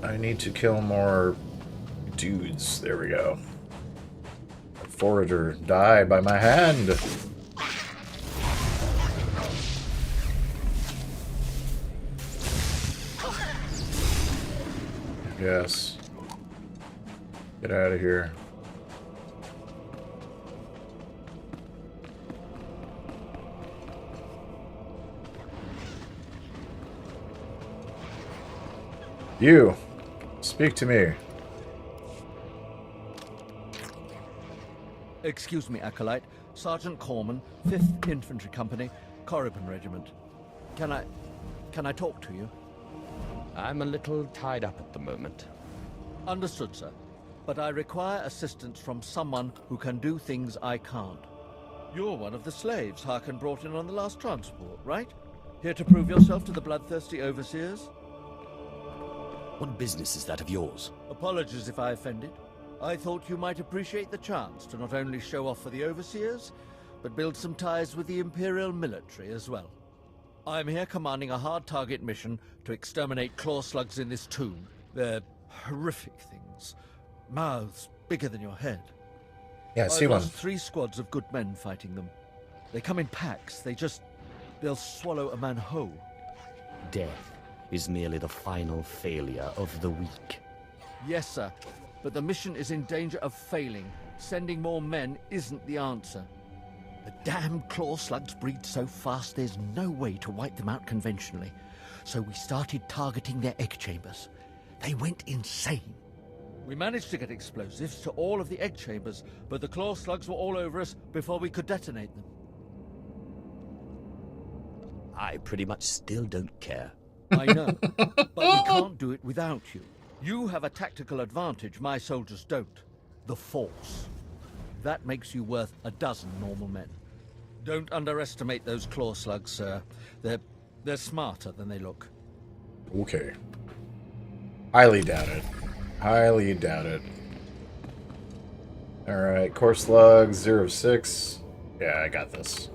A: I need to kill more dudes. There we go. Forager, die by my hand. Yes. Get out of here. You, speak to me.
O: Excuse me, Acolyte. Sergeant Corman, 5th Infantry Company, Corriban Regiment. Can I talk to you?
L: I'm a little tied up at the moment.
O: Understood, sir. But I require assistance from someone who can do things I can't. You're one of the slaves Harkin brought in on the last transport, right? Here to prove yourself to the bloodthirsty overseers?
L: What business is that of yours?
O: Apologies if I offended. I thought you might appreciate the chance to not only show off for the overseers, but build some ties with the Imperial military as well. I'm here commanding a hard target mission to exterminate claw slugs in this tomb. They're horrific things. Mouths bigger than your head.
A: Yeah, I see
O: I've
A: one.
O: lost 3 squads of good men fighting them. They come in packs. They'll swallow a man whole.
L: Death is merely the final failure of the weak.
O: Yes, sir. But the mission is in danger of failing. Sending more men isn't the answer. The damn claw slugs breed so fast there's no way to wipe them out conventionally. So we started targeting their egg chambers. They went insane. We managed to get explosives to all of the egg chambers, but the claw slugs were all over us before we could detonate them.
L: I pretty much still don't care.
O: I know, but we can't do it without you. You have a tactical advantage my soldiers don't. The Force. That makes you worth a dozen normal men. Don't underestimate those claw slugs, sir. They're smarter than they look.
A: Okay. Highly doubt it. Highly doubt it. Alright, core slug 0-6. Yeah, I got this.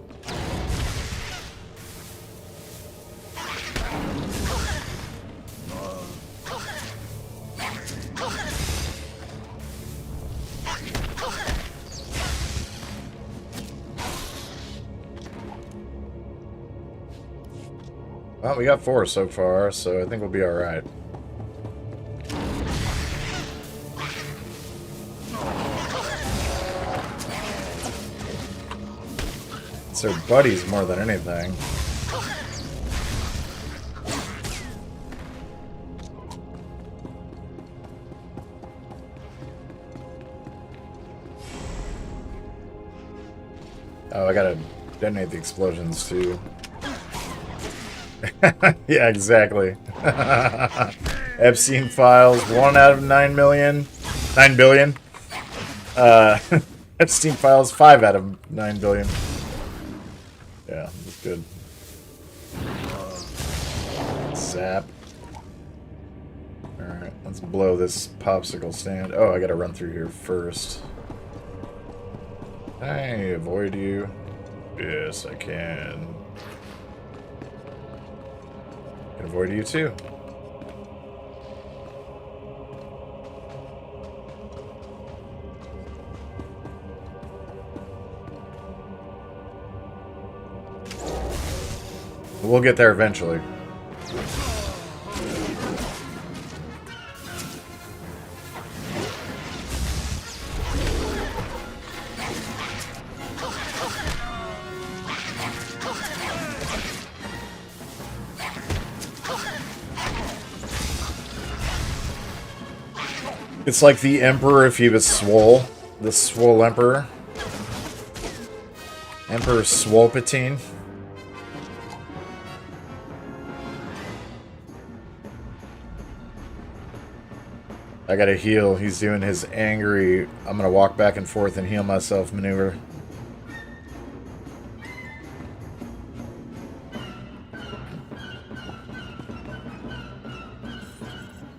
A: Well, we got 4 so far, so I think we'll be alright. It's their buddies more than anything. Oh, I gotta detonate the explosions too. Yeah, exactly. Epstein files, 1 out of 9 million. 9 billion. Epstein files, 5 out of 9 billion. Yeah, that's good. Zap. Alright, let's blow this popsicle stand. Oh, I gotta run through here first. Can I avoid you? Yes, I can. Can avoid you too. We'll get there eventually. It's like the Emperor if he was swole. The swole Emperor. Emperor Swolpatine. I gotta heal. He's doing his angry, I'm gonna walk back and forth and heal myself maneuver.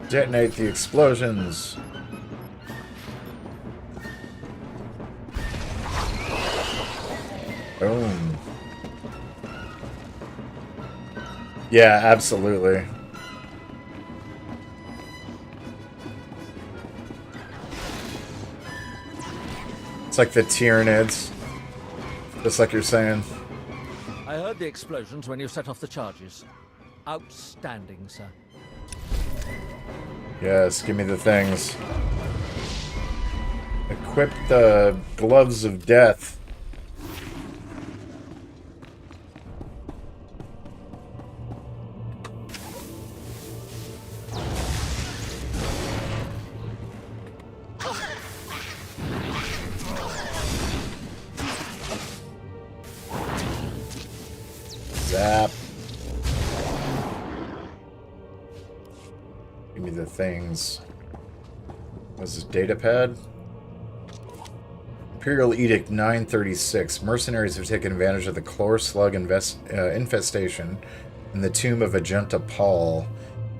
A: Detonate the explosions. Boom. Yeah, absolutely. It's like the Tyranids. Just like you're saying.
O: I heard the explosions when you set off the charges. Outstanding, sir.
A: Yes, give me the things. Equip the gloves of death. Zap. Give me the things. What's this, data pad? Imperial Edict 936. Mercenaries have taken advantage of the Chlor Slug infestation in the tomb of Agenta Paul,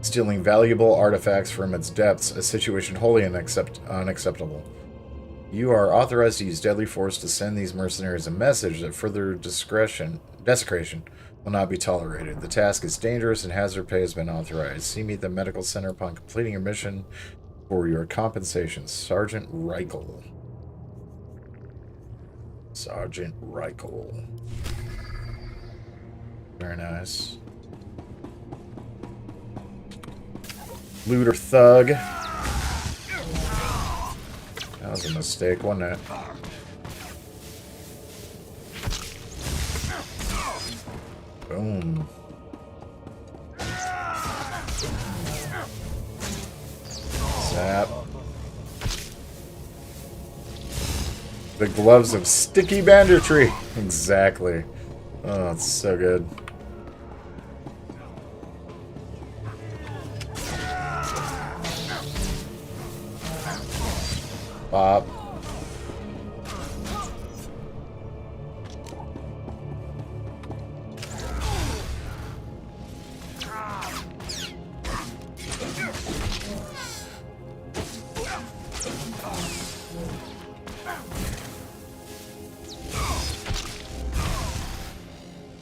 A: stealing valuable artifacts from its depths, a situation wholly unacceptable. You are authorized to use deadly force to send these mercenaries a message that further desecration will not be tolerated. The task is dangerous and hazard pay has been authorized. See me at the medical center upon completing your mission for your compensation. Sergeant Reichel. Sergeant Reichel. Very nice. Looter Thug. That was a mistake, wasn't it? Boom. Zap. The gloves of sticky banditry. Exactly. Oh, it's so good. Bob.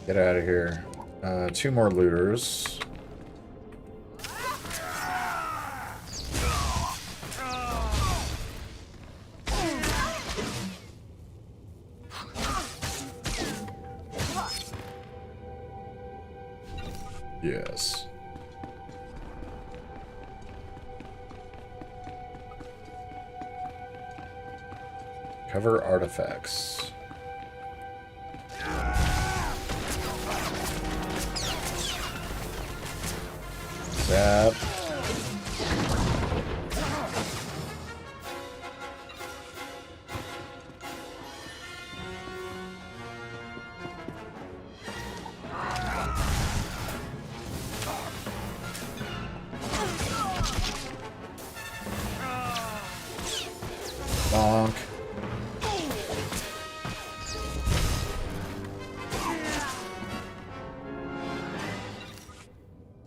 A: Get out of here. 2 more looters. Yes. Cover artifacts. Zap. Bonk.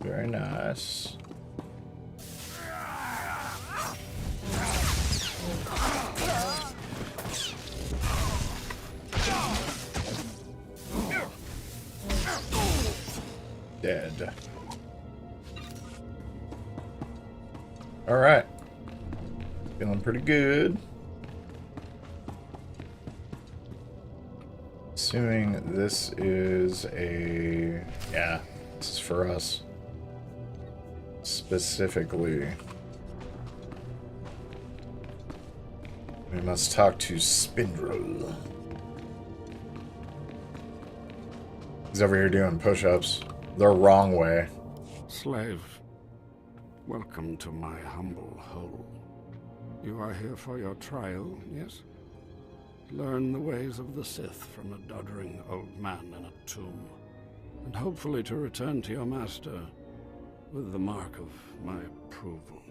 A: Very nice. Dead. All right. Feeling pretty good. Assuming this is a... yeah, this is for us. Specifically. We must talk to Spindrel. He's over here doing push-ups the wrong way.
P: Slave, welcome to my humble hole. You are here for your trial, yes? Learn the ways of the Sith from a doddering old man in a tomb, and hopefully to return to your master with the mark of my approval.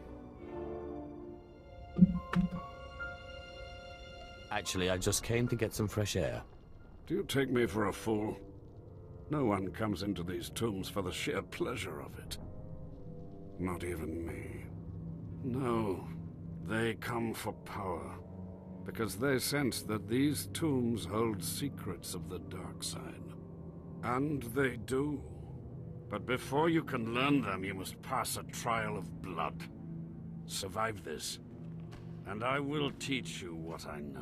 L: Actually, I just came to get some fresh air.
P: Do you take me for a fool? No one comes into these tombs for the sheer pleasure of it. Not even me. No, they come for power, because they sense that these tombs hold secrets of the dark side. And they do. But before you can learn them, you must pass a trial of blood. Survive this, and I will teach you what I know.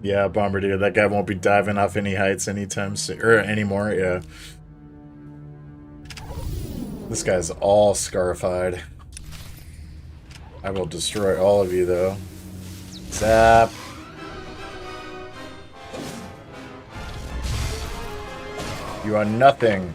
A: Yeah, Bombardier, that guy won't be diving off any heights anytime soon, or anymore, yeah. This guy's all scarified. I will destroy all of you, though. Zap. You are nothing.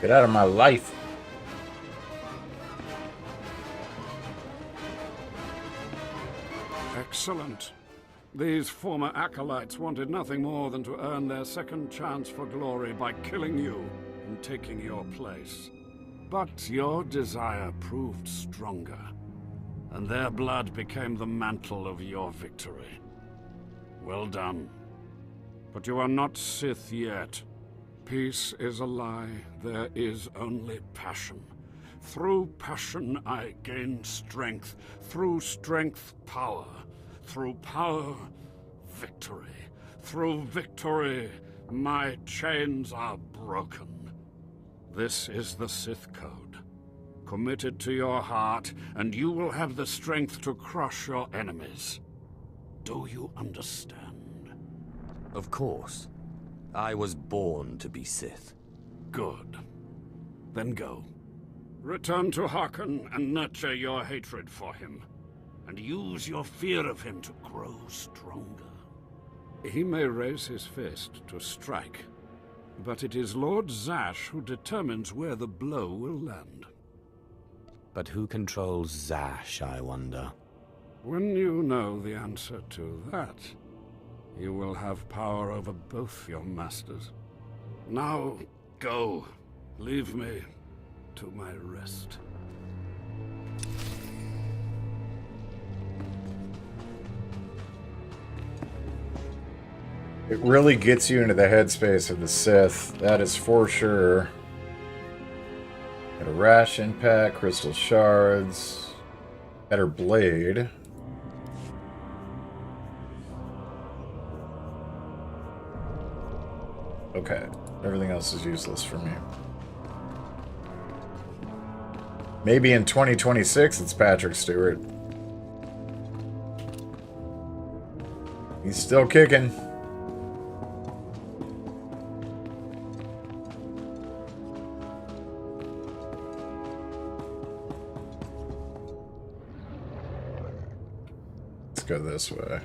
A: Get out of my life.
P: Excellent. These former acolytes wanted nothing more than to earn their second chance for glory by killing you and taking your place. But your desire proved stronger, and their blood became the mantle of your victory. Well done. But you are not Sith yet. Peace is a lie. There is only passion. Through passion I gain strength. Through strength, power. Through power, victory. Through victory, my chains are broken. This is the Sith Code. Commit it to your heart, and you will have the strength to crush your enemies. Do you understand?
L: Of course. I was born to be Sith.
P: Good. Then go. Return to Harkon and nurture your hatred for him. And use your fear of him to grow stronger. He may raise his fist to strike, but it is Lord Zash who determines where the blow will land.
L: But who controls Zash, I wonder?
P: When you know the answer to that, you will have power over both your masters. Now, go. Leave me to my rest.
A: It really gets you into the headspace of the Sith, that is for sure. Got a ration pack, crystal shards, better blade. Okay, everything else is useless for me. Maybe in 2026 it's Patrick Stewart. He's still kicking. Let's go this way.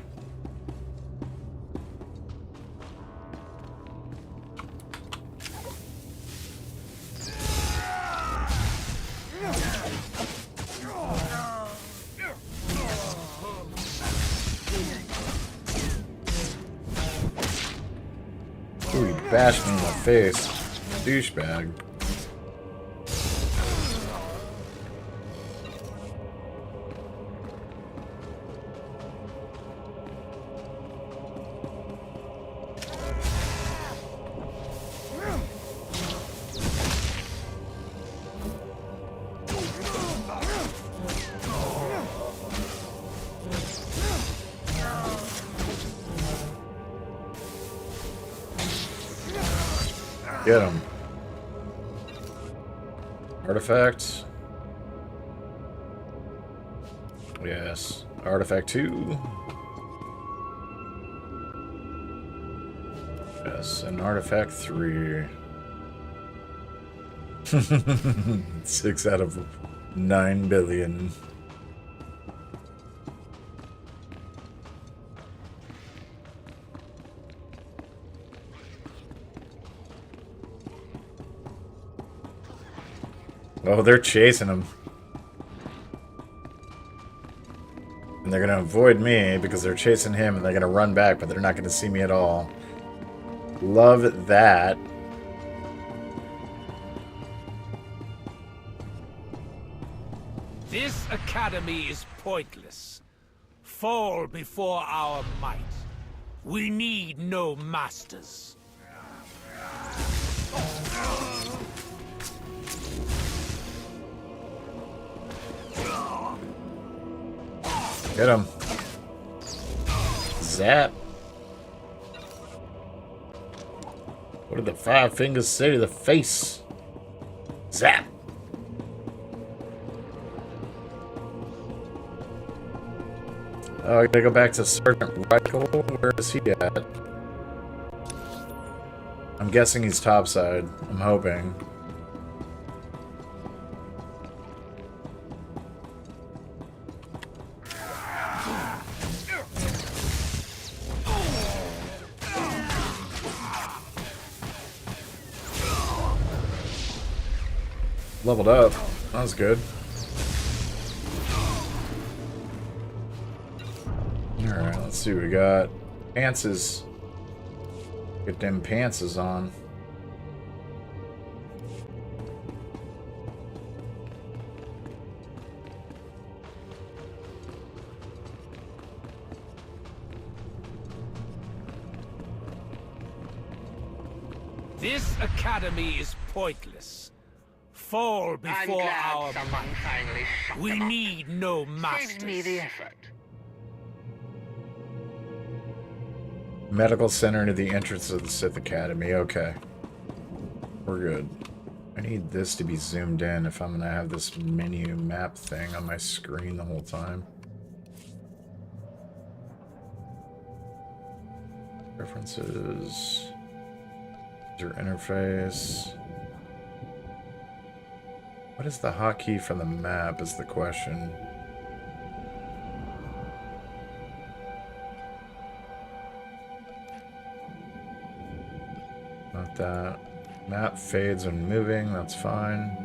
A: Ooh, he bashed me in the face. Douchebag. Get him. Artifact. Yes. Artifact 2. Yes, and Artifact 3. 6 out of 9 billion. Oh, they're chasing him. And they're gonna avoid me because they're chasing him and they're gonna run back, but they're not gonna see me at all. Love that.
Q: This academy is pointless. Fall before our might. We need no masters.
A: Get him. Zap. What did the 5 fingers say to the face? Zap. Oh, I gotta go back to Sergeant Reichel. Where is he at? I'm guessing he's topside. I'm hoping. Leveled up. That was good. Alright, let's see what we got. Pantses. Get them pantses on.
Q: This academy is pointless. Fall before our might. We need no masters.
R: Saved me the effort.
A: Medical center to the entrance of the Sith Academy. Okay. We're good. I need this to be zoomed in if I'm gonna have this menu map thing on my screen the whole time. Preferences. User interface. What is the hotkey from the map is the question. Not that. Map fades when moving, that's fine.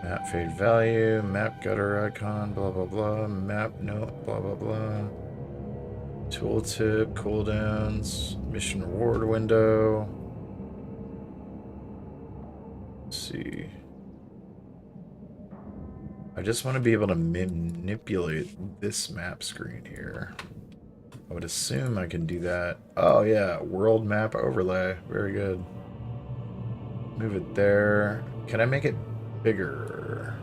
A: Map fade value, map gutter icon, blah blah blah, map note, blah blah blah. Tooltip, cooldowns, mission reward window. Let's see. I just want to be able to manipulate this map screen here. I would assume I can do that. Oh yeah, world map overlay. Very good. Move it there. Can I make it bigger?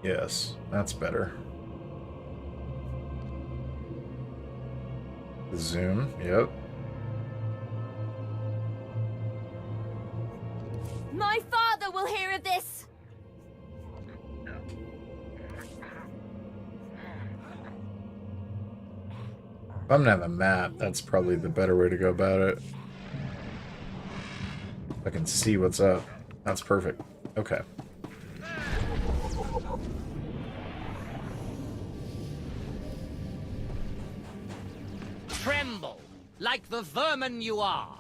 A: Yes, that's better. Zoom, yep.
G: My father will hear of this!
A: If I'm gonna have a map, that's probably the better way to go about it. I can see what's up. That's perfect. Okay.
Q: Tremble, like the vermin you are.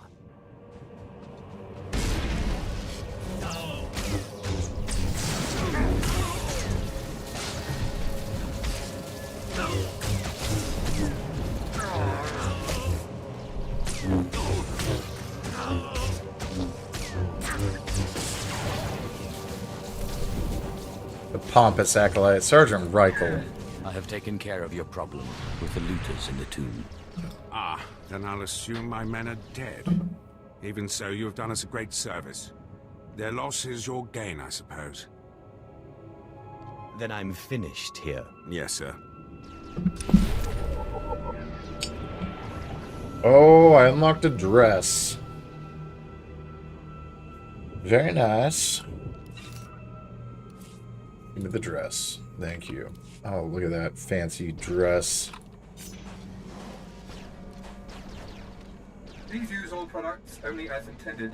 A: The pompous acolyte, Sergeant Reichel.
L: I have taken care of your problem with the looters in the tomb.
P: Ah, then I'll assume my men are dead. Even so, you have done us a great service. Their loss is your gain, I suppose.
L: Then I'm finished here.
P: Yes, sir.
A: Oh, I unlocked a dress. Very nice. Give me the dress. Thank you. Oh, look at that fancy dress.
R: Please use all products only as intended.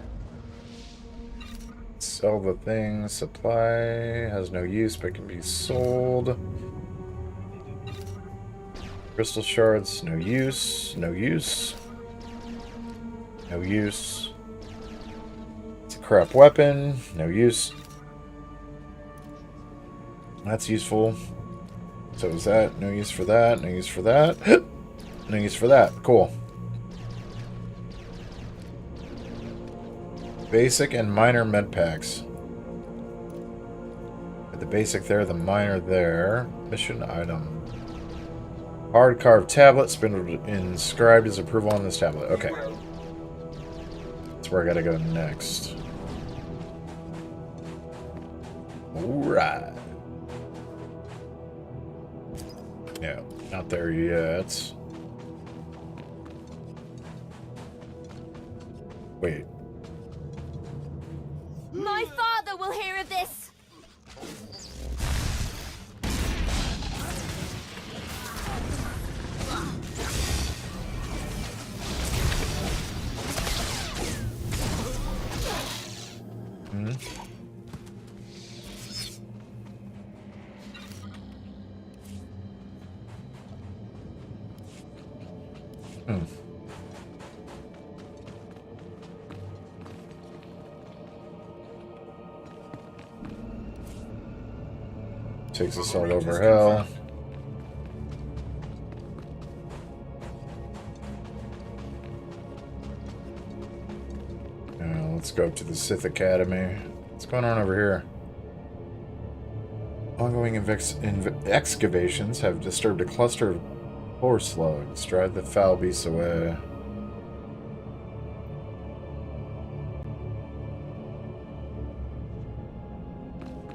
A: Sell the thing. Supply has no use but can be sold. Crystal shards, no use. No use. No use. It's a crap weapon. No use. That's useful. So is that. No use for that. No use for that. No use for that. Cool. Basic and minor med packs. The basic there, the minor there. Mission item. Hard carved tablet. Inscribed his approval on this tablet. Okay. That's where I gotta go next. Alright. Yeah, not there yet. Wait.
G: My father will hear of this!
A: Hmm. Hmm. Takes us all over hell. Now let's go up to the Sith Academy. What's going on over here? Ongoing excavations have disturbed a cluster of poor slugs. Drive the foul beasts away.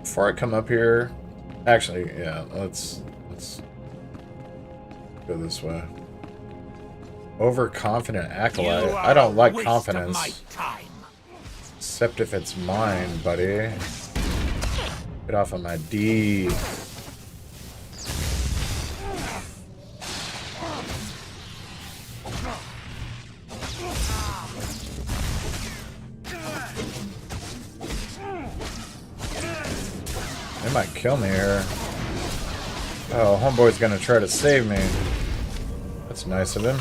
A: Before I come up here, actually, yeah, let's Go this way. Overconfident acolyte.
Q: You
A: I don't
Q: are
A: like
Q: a waste
A: confidence.
Q: of my time.
A: Except if it's mine, buddy. Get off of my D. They might kill me here. Oh, homeboy's gonna try to save me. That's nice of him.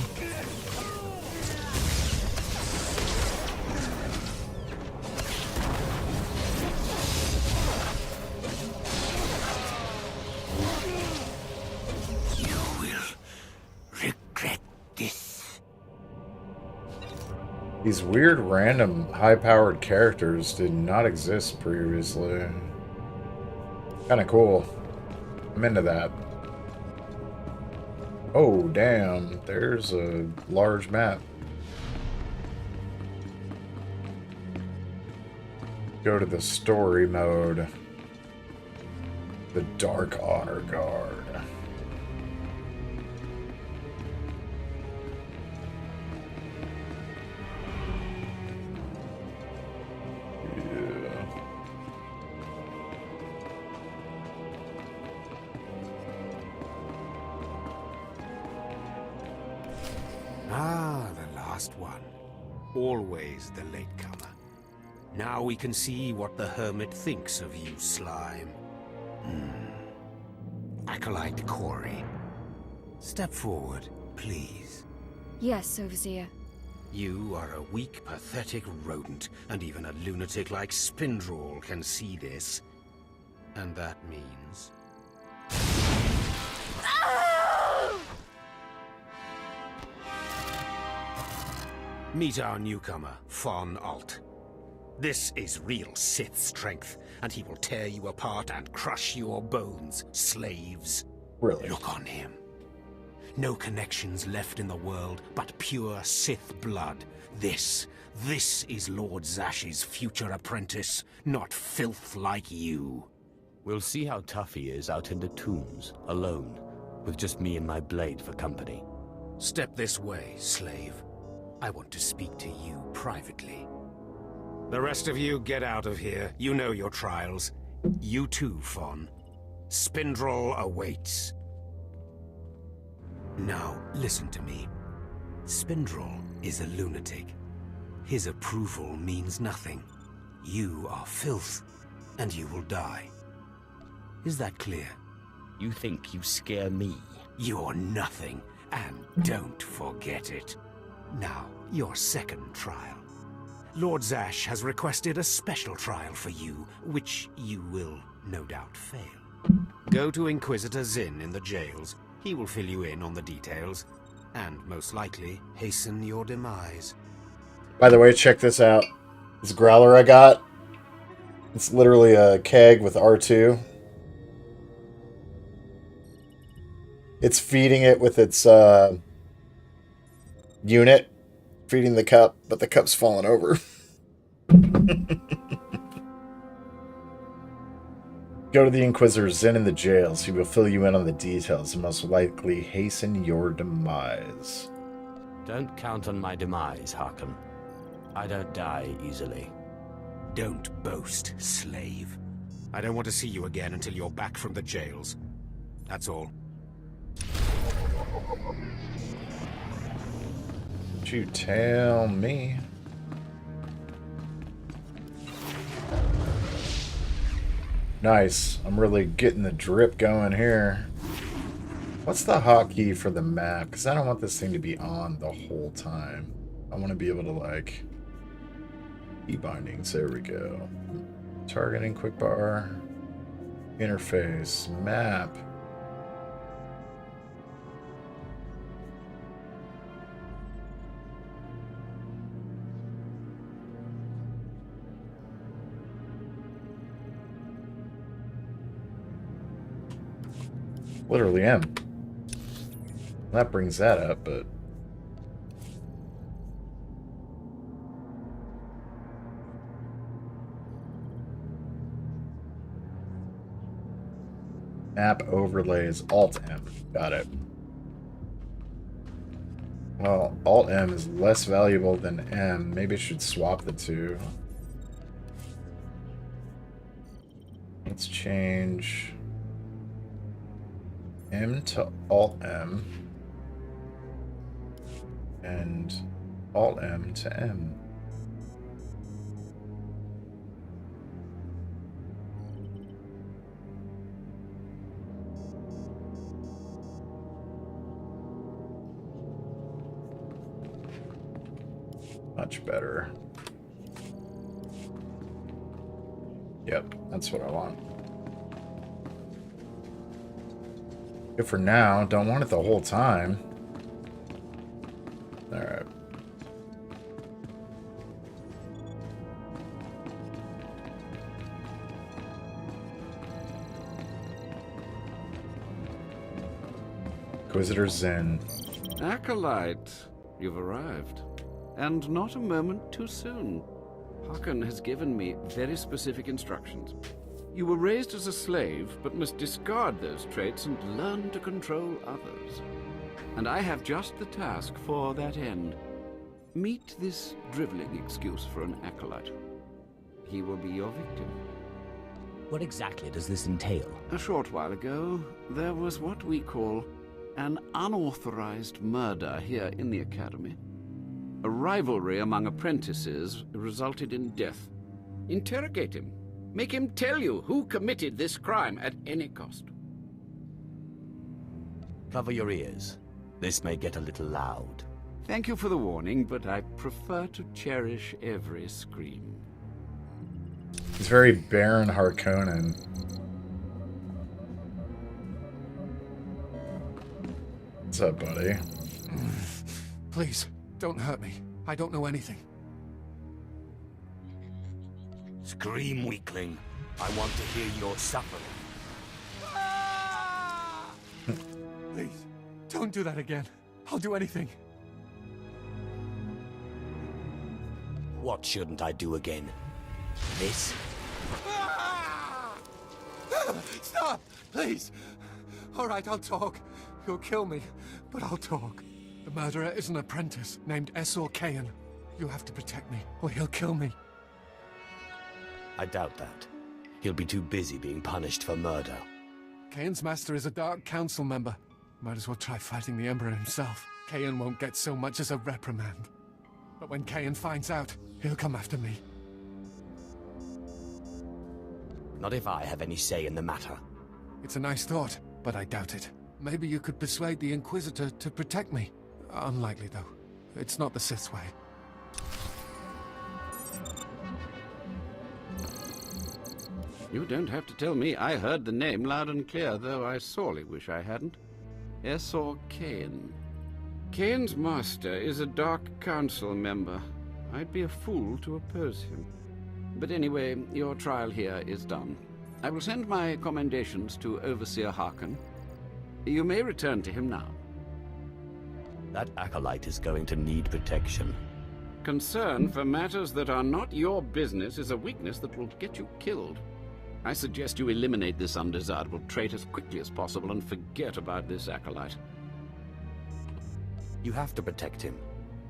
A: These weird, random, high-powered characters did not exist previously. Kinda cool. I'm into that. Oh, damn. There's a large map. Go to the story mode. The Dark Honor Guard.
M: Ah, the last one. Always the latecomer. Now we can see what the Hermit thinks of you, Slime. Acolyte Corey. Step forward, please.
N: Yes, Overseer.
M: You are a weak, pathetic rodent, and even a lunatic like Spindrel can see this. And that means... Meet our newcomer, Von Alt. This is real Sith strength, and he will tear you apart and crush your bones, slaves.
A: Really?
M: Look on him. No connections left in the world, but pure Sith blood. This is Lord Zash's future apprentice, not filth like you.
L: We'll see how tough he is out in the tombs, alone, with just me and my blade for company.
M: Step this way, slave. I want to speak to you privately. The rest of you get out of here. You know your trials. You too, Fawn. Spindrel awaits. Now, listen to me. Spindrel is a lunatic. His approval means nothing. You are filth, and you will die. Is that clear?
L: You think you scare me?
M: You're nothing, and don't forget it. Now, your second trial. Lord Zash has requested a special trial for you, which you will no doubt fail. Go to Inquisitor Zinn in the jails. He will fill you in on the details, and most likely hasten your demise.
A: By the way, check this out. This growler I got. It's literally a keg with R2. It's feeding it with its unit, feeding the cup, but the cup's falling over. Go to the Inquisitor Zinn in the jails. He will fill you in on the details and most likely hasten your demise.
L: Don't count on my demise, Harkin. I don't die easily.
M: Don't boast, slave. I don't want to see you again until you're back from the jails. That's all.
A: Don't you tell me. Nice. I'm really getting the drip going here. What's the hotkey for the map? Because I don't want this thing to be on the whole time. I want to be able to, like... key bindings. There we go. Targeting, quick bar. Interface. Map. Literally am. That brings that up, but... Map overlays, Alt-M. Got it. Well, Alt M is less valuable than M. Maybe I should swap the two. Let's change M to Alt M and Alt M to M. Much better. Yep, that's what I want. Good for now. Don't want it the whole time. Alright. Inquisitor Zen.
P: Acolyte, you've arrived. And not a moment too soon. Hakan has given me very specific instructions. You were raised as a slave, but must discard those traits and learn to control others. And I have just the task for that end. Meet this driveling excuse for an acolyte. He will be your victim.
L: What exactly does this entail?
P: A short while ago, there was what we call an unauthorized murder here in the Academy. A rivalry among apprentices resulted in death. Interrogate him. Make him tell you who committed this crime at any cost.
L: Cover your ears. This may get a little loud.
P: Thank you for the warning, but I prefer to cherish every scream.
A: It's very Baron Harkonnen. What's up, buddy?
M: Please, don't hurt me. I don't know anything.
L: Scream, weakling. I want to hear your suffering.
M: Please, don't do that again. I'll do anything.
L: What shouldn't I do again? This?
M: Stop! Please! Alright, I'll talk. You'll kill me, but I'll talk. The murderer is an apprentice named Esor Kayan. You have to protect me, or he'll kill me.
L: I doubt that. He'll be too busy being punished for murder.
M: Kayan's master is a Dark Council member. Might as well try fighting the Emperor himself. Kayan won't get so much as a reprimand. But when Kayan finds out, he'll come after me.
L: Not if I have any say in the matter.
M: It's a nice thought, but I doubt it. Maybe you could persuade the Inquisitor to protect me. Unlikely, though. It's not the Sith's way.
P: You don't have to tell me. I heard the name loud and clear, though I sorely wish I hadn't. Esor Kayan. Kayan's master is a Dark Council member. I'd be a fool to oppose him. But anyway, your trial here is done. I will send my commendations to Overseer Hakan. You may return to him now.
L: That acolyte is going to need protection.
P: Concern for matters that are not your business is a weakness that will get you killed. I suggest you eliminate this undesirable trait as quickly as possible and forget about this acolyte.
L: You have to protect him.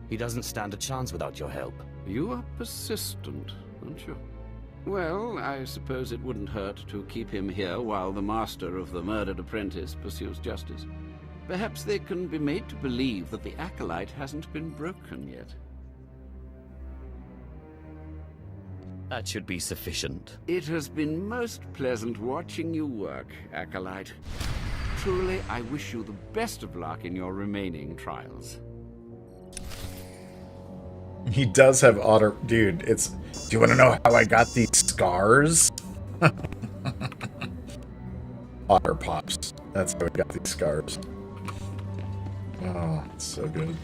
L: He doesn't stand a chance without your help.
P: You are persistent, aren't you? Well, I suppose it wouldn't hurt to keep him here while the master of the murdered apprentice pursues justice. Perhaps they can be made to believe that the acolyte hasn't been broken yet.
L: That should be sufficient.
P: It has been most pleasant watching you work, acolyte. Truly, I wish you the best of luck in your remaining trials.
A: He does have otter... Dude, it's... Do you want to know how I got these scars? Otter pops. That's how I got these scars. Oh, it's so good.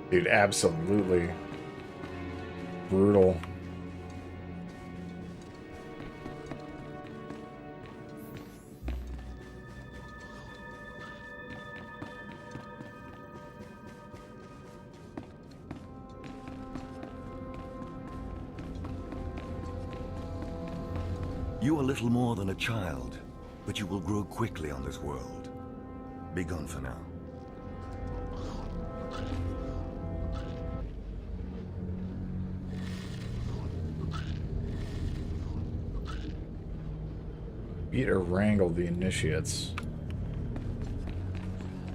A: Dude, absolutely brutal.
S: You are little more than a child, but you will grow quickly on this world. Be gone for now.
A: Beat or wrangle the initiates.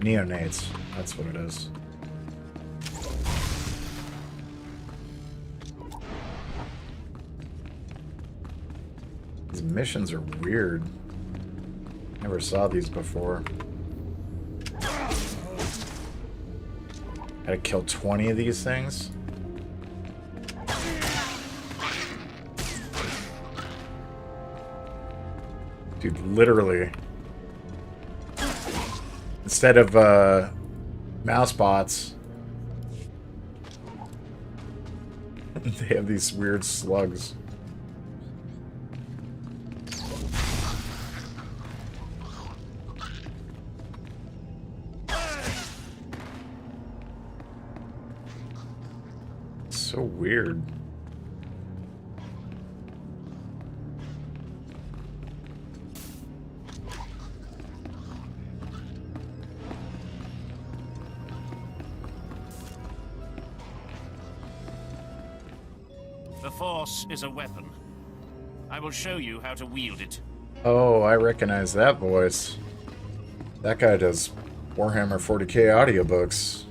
A: Neonates. That's what it is. These missions are weird. Never saw these before. Gotta kill 20 of these things? Dude, literally. Instead of mouse bots, they have these weird slugs. So weird.
T: The Force is a weapon. I will show you how to wield it.
A: Oh, I recognize that voice. That guy does Warhammer 40k audiobooks.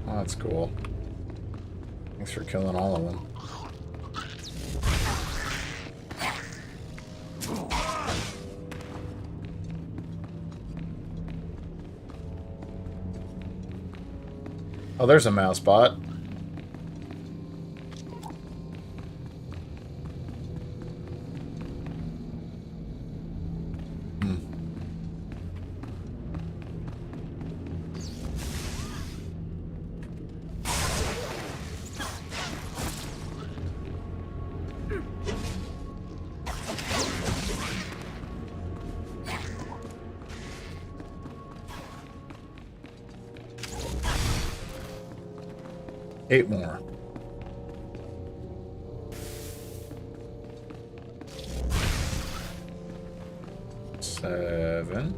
A: Oh, that's cool. Thanks for killing all of them. Oh, there's a mouse bot. Hmm. Eight more. Seven.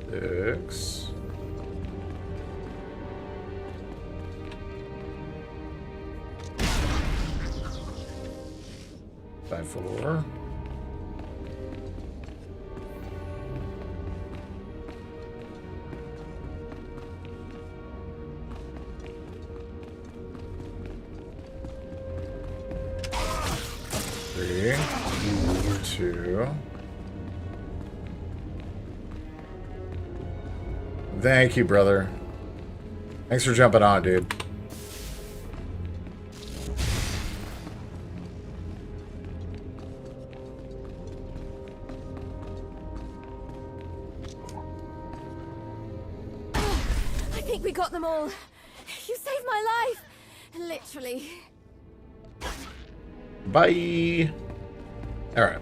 A: Six. 4. Three, 2. Thank you, brother. Thanks for jumping on, dude.
G: I think we got them all. You saved my life. Literally.
A: Bye. All right.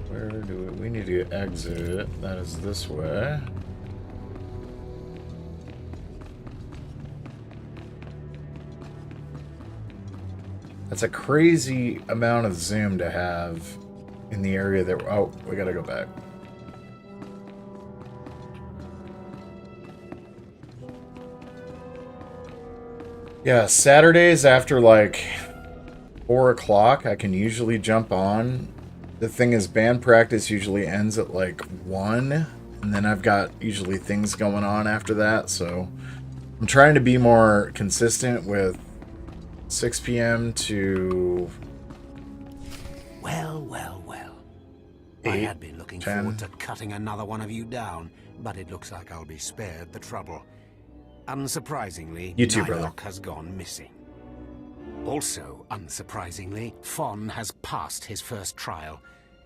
A: Where do we need to exit? That is this way. That's a crazy amount of zoom to have in the area that we're... Oh, we gotta go back. Yeah, Saturdays after like 4 o'clock, I can usually jump on. The thing is, band practice usually ends at like 1, and then I've got usually things going on after that, so I'm trying to be more consistent with 6 p.m. to...
M: Well, well, well.
A: 8,
M: I had been looking
A: 10.
M: forward to cutting another one of you down, but it looks like I'll be spared the trouble. Unsurprisingly,
A: You too, brother.
M: Nylock has gone missing. Also, unsurprisingly, Fon has passed his first trial.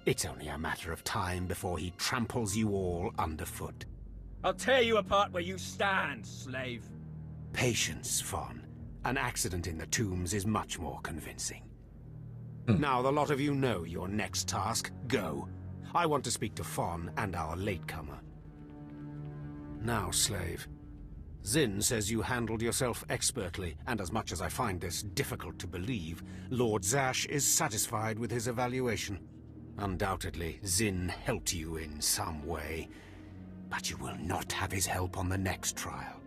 M: It's only a matter of time before he tramples you all underfoot.
U: I'll tear you apart where you stand, slave.
M: Patience, Fon. An accident in the tombs is much more convincing. Now the lot of you know your next task. Go. I want to speak to Fon and our latecomer. Now, slave. Zin says you handled yourself expertly, and as much as I find this difficult to believe, Lord Zash is satisfied with his evaluation. Undoubtedly, Zin helped you in some way, but you will not have his help on the next trial.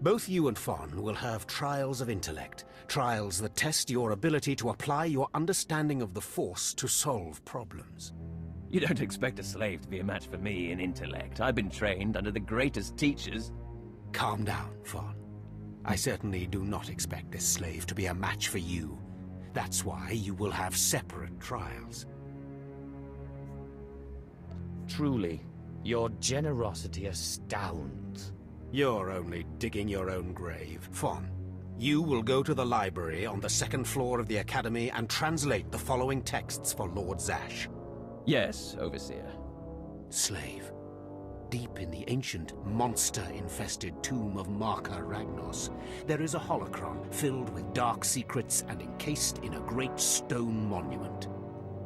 M: Both you and Fon will have trials of intellect, trials that test your ability to apply your understanding of the Force to solve problems.
U: You don't expect a slave to be a match for me in intellect. I've been trained under the greatest teachers.
M: Calm down, Fon. I certainly do not expect this slave to be a match for you. That's why you will have separate trials.
L: Truly, your generosity astounds.
M: You're only digging your own grave. Fon, you will go to the library on the 2nd floor of the Academy and translate the following texts for Lord Zash.
U: Yes, Overseer.
M: Slave. Deep in the ancient, monster-infested tomb of Marka Ragnos, there is a holocron filled with dark secrets and encased in a great stone monument.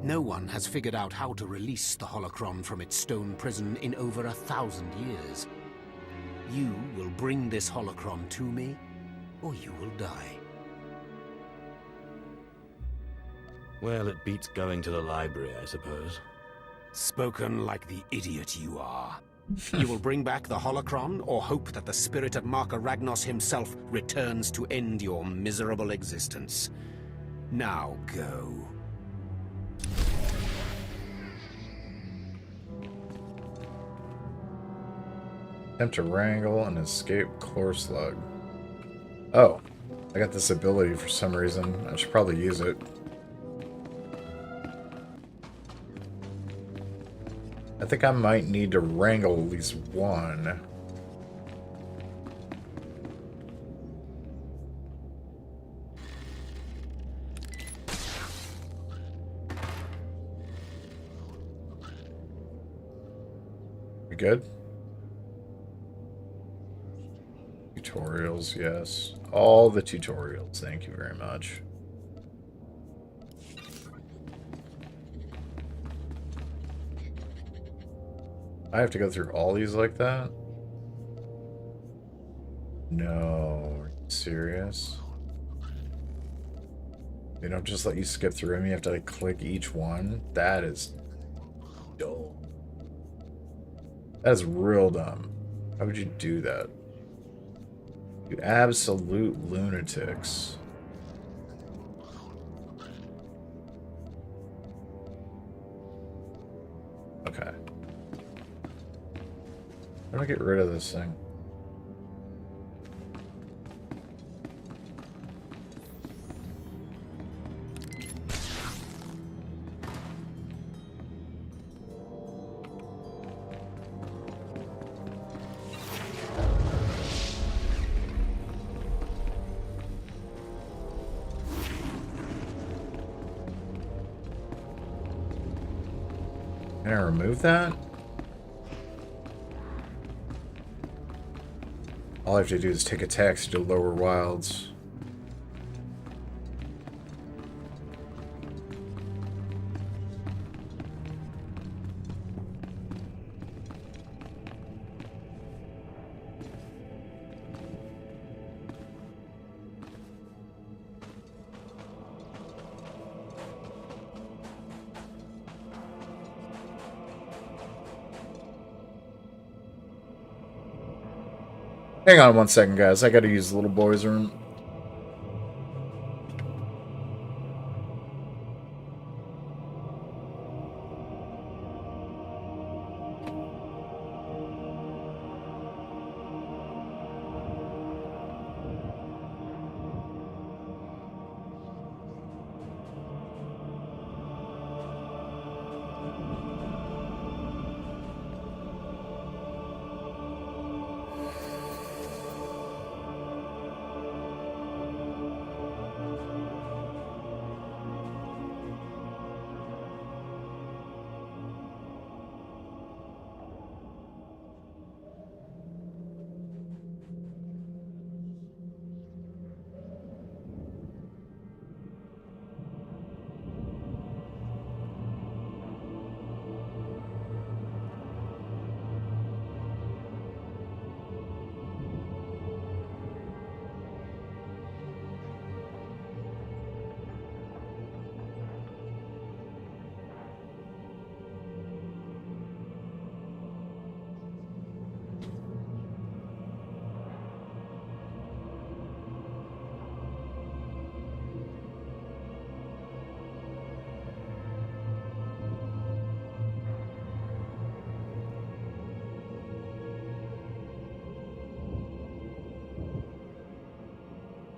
M: No one has figured out how to release the holocron from its stone prison in over 1,000 years. You will bring this holocron to me, or you will die.
L: Well, it beats going to the library, I suppose.
M: Spoken like the idiot you are. You will bring back the holocron, or hope that the spirit of Marka Ragnos himself returns to end your miserable existence. Now go.
A: Attempt to wrangle and escape Chlorslug. Oh, I got this ability for some reason. I should probably use it. I think I might need to wrangle at least one. We good? Tutorials, yes. All the tutorials, thank you very much. I have to go through all these like that? No, are you serious? They don't just let you skip through them, you have to like click each one? That is dumb. That is real dumb. How would you do that? You absolute lunatics. Okay. How do I get rid of this thing? Can I remove that? All I have to do is take a taxi to Lower Wilds. Hang on 1 second, guys. I gotta use the little boy's room.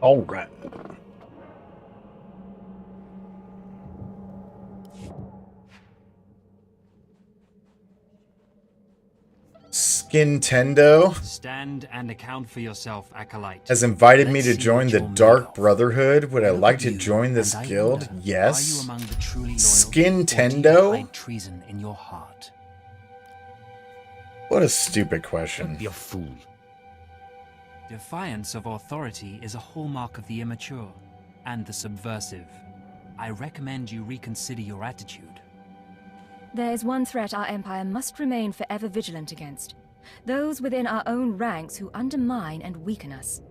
A: All right. Skintendo
B: Stand and account for yourself, Acolyte.
A: has invited me
B: Let's
A: to
B: see
A: join
B: what
A: the
B: you're made
A: Dark
B: of.
A: Brotherhood. Would I
B: Look
A: like
B: at
A: to
B: you,
A: join this
B: and I
A: guild?
B: wonder,
A: Yes.
B: Are you among the truly loyal, or do you
A: Skintendo?
B: hide treason in your heart?
A: What a stupid question.
L: Don't be a fool.
B: Defiance of authority is a hallmark of the immature and the subversive. I recommend you reconsider your attitude.
N: There is one threat our Empire must remain forever vigilant against. Those within our own ranks who undermine and weaken us.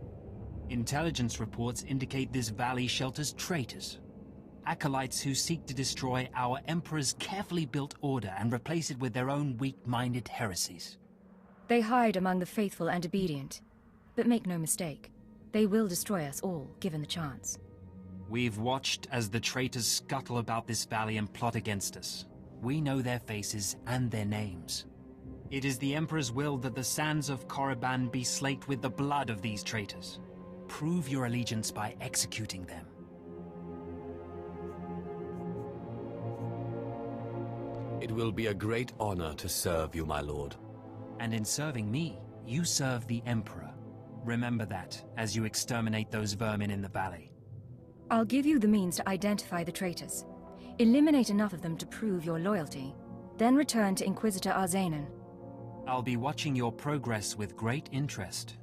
B: Intelligence reports indicate this valley shelters traitors. Acolytes who seek to destroy our Emperor's carefully built order and replace it with their own weak-minded heresies.
N: They hide among the faithful and obedient. But make no mistake, they will destroy us all, given the chance.
B: We've watched as the traitors scuttle about this valley and plot against us. We know their faces and their names. It is the Emperor's will that the sands of Korriban be slaked with the blood of these traitors. Prove your allegiance by executing them.
V: It will be a great honor to serve you, my lord.
B: And in serving me, you serve the Emperor. Remember that, as you exterminate those vermin in the valley.
N: I'll give you the means to identify the traitors. Eliminate enough of them to prove your loyalty. Then return to Inquisitor Arzanan.
B: I'll be watching your progress with great interest.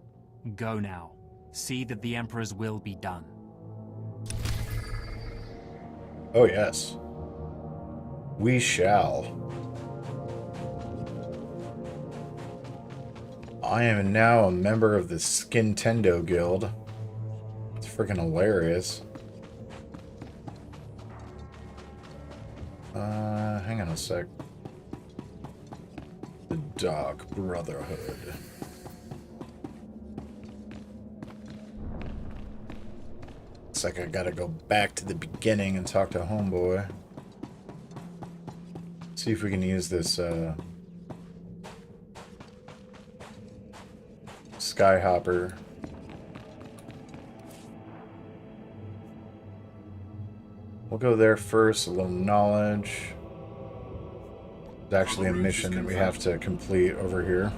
B: Go now. See that the Emperor's will be done.
A: Oh, yes. We shall. I am now a member of the Skintendo Guild. It's freaking hilarious. Hang on a sec. The Dark Brotherhood. It's like I gotta go back to the beginning and talk to Homeboy. See if we can use this, Skyhopper. We'll go there first, a little knowledge. There's actually a mission that we have to complete over here.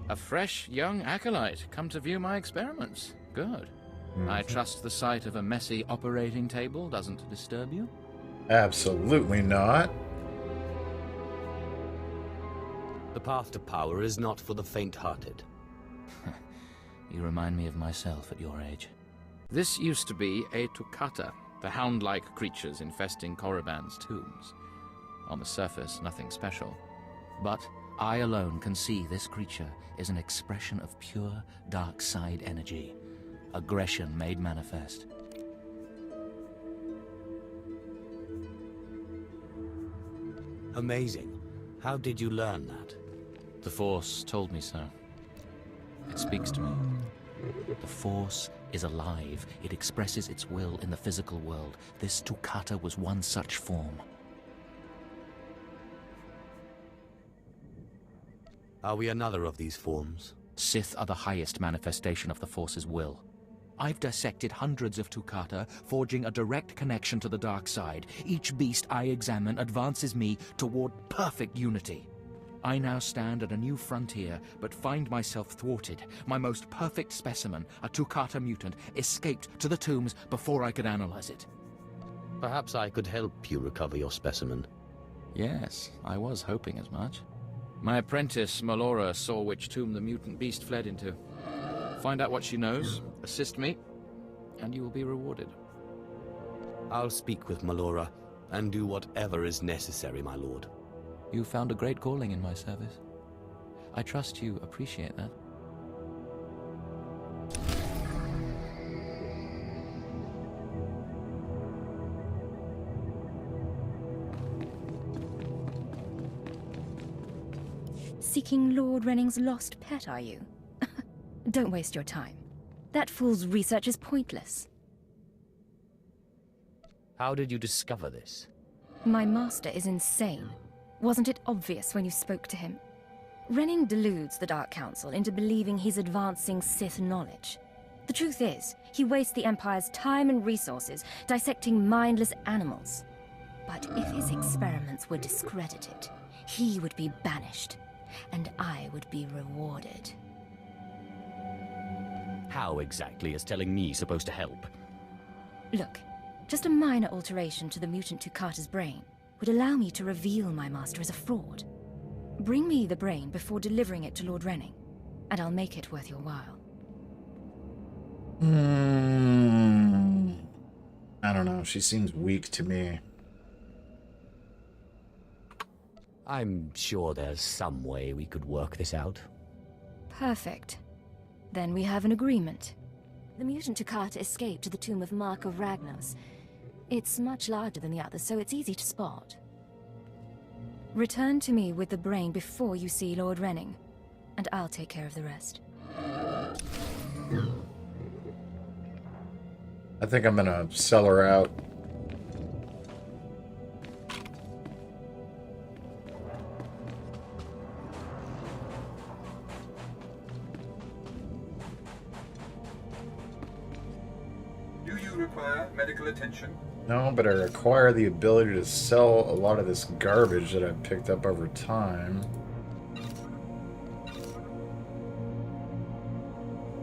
W: A fresh, young acolyte, come to view my experiments. Good. I trust the sight of a messy operating table doesn't disturb you?
A: Absolutely not.
V: The path to power is not for the faint-hearted.
L: You remind me of myself at your age. This used to be a Tukata, the hound-like creatures infesting Korriban's tombs. On the surface, nothing special. But I alone can see this creature is an expression of pure dark side energy. Aggression made manifest.
V: Amazing. How did you learn that?
L: The Force told me so. It speaks to me. The Force is alive. It expresses its will in the physical world. This Tukata was one such form.
V: Are we another of these forms?
L: Sith are the highest manifestation of the Force's will. I've dissected hundreds of Tukata, forging a direct connection to the dark side. Each beast I examine advances me toward perfect unity. I now stand at a new frontier, but find myself thwarted. My most perfect specimen, a Tukata mutant, escaped to the tombs before I could analyze it.
V: Perhaps I could help you recover your specimen.
L: Yes, I was hoping as much. My apprentice, Melora, saw which tomb the mutant beast fled into. Find out what she knows, assist me,
W: and you will be rewarded.
V: I'll speak with Melora, and do whatever is necessary, my lord.
W: You found a great calling in my service. I trust you appreciate that.
N: Seeking Lord Renning's lost pet, are you? Don't waste your time. That fool's research is pointless.
L: How did you discover this?
N: My master is insane. Wasn't it obvious when you spoke to him? Renning deludes the Dark Council into believing he's advancing Sith knowledge. The truth is, he wastes the Empire's time and resources dissecting mindless animals. But if his experiments were discredited, he would be banished, and I would be rewarded.
L: How exactly is telling me supposed to help?
N: Look, just a minor alteration to the mutant Tukata's brain would allow me to reveal my master as a fraud. Bring me the brain before delivering it to Lord Renning, and I'll make it worth your while.
A: I don't know. She seems weak to me.
L: I'm sure there's some way we could work this out.
N: Perfect. Then we have an agreement. The mutant Tukata escaped to the tomb of Mark of Ragnos. It's much larger than the others, so it's easy to spot. Return to me with the brain before you see Lord Renning, and I'll take care of the rest.
A: I think I'm gonna sell her out.
R: Do you require medical attention?
A: No, but I require the ability to sell a lot of this garbage that I've picked up over time.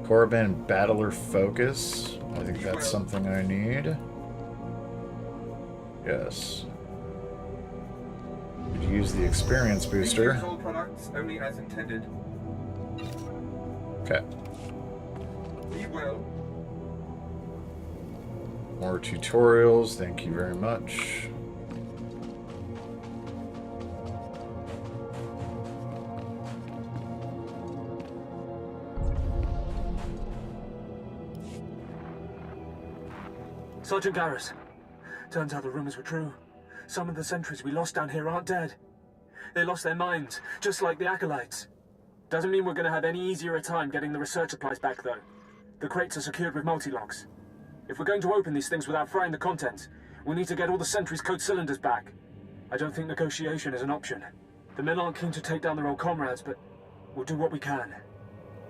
A: Korriban Battler Focus. I think that's something I need. Yes. Could use the experience booster.
R: Use all products only as intended.
A: Okay.
R: Be well.
A: More tutorials, thank you very much.
C: Sergeant Garrus, turns out the rumors were true. Some of the sentries we lost down here aren't dead. They lost their minds, just like the Acolytes. Doesn't mean we're going to have any easier a time getting the research supplies back, though. The crates are secured with multi-locks. If we're going to open these things without frying the contents, we need to get all the sentries' code cylinders back. I don't think negotiation is an option. The men aren't keen to take down their old comrades, but we'll do what we can.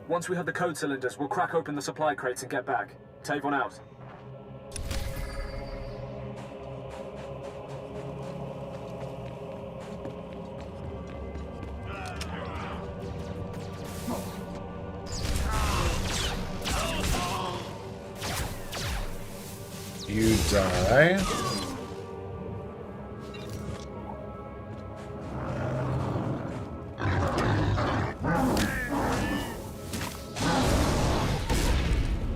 C: Once we have the code cylinders, we'll crack open the supply crates and get back. Tavon out.
A: You die.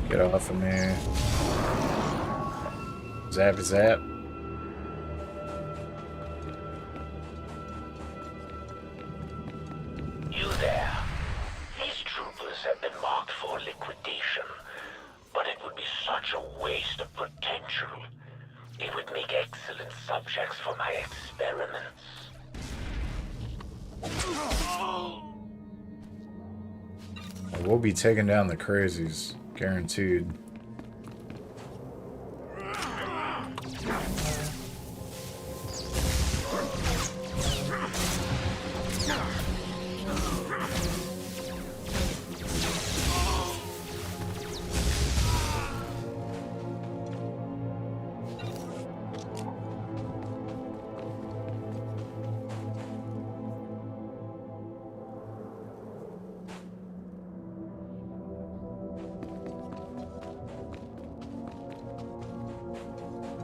A: Get off of me. Zappy zap.
D: You there. These troopers have been marked for liquidation, but it would be such a waste of potential. It would make excellent subjects for my experiments.
A: We'll be taking down the crazies, guaranteed.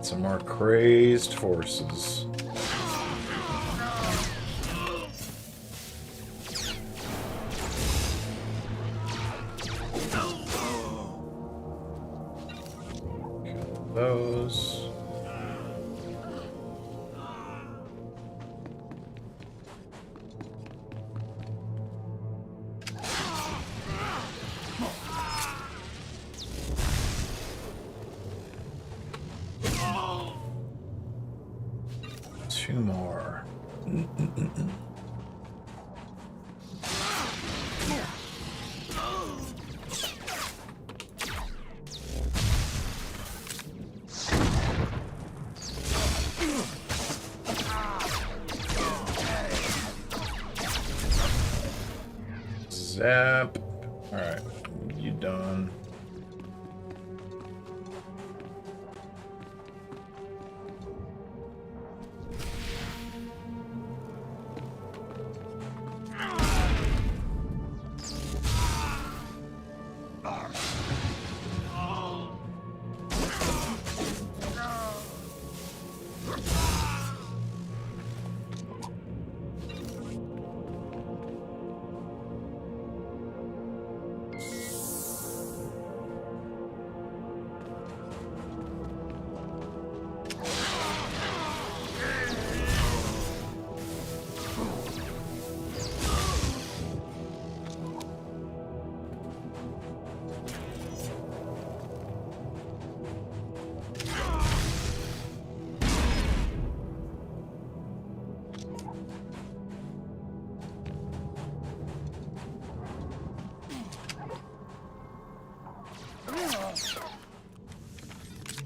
A: Some more crazed forces. those. Two more. Zap. Alright, you done.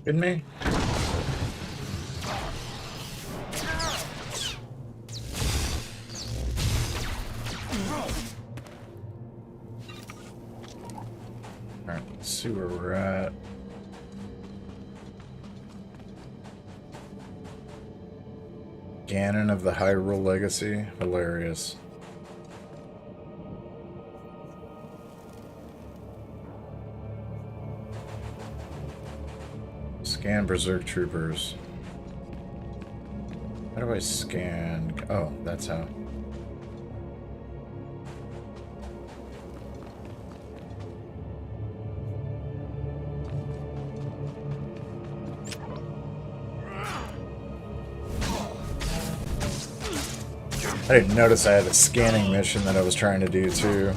A: Kidding me? Alright, let's see where we're at. Ganon of the Hyrule Legacy. Hilarious. Scan Berserk Troopers. How do I scan? Oh, that's how. I didn't notice I had a scanning mission that I was trying to do too.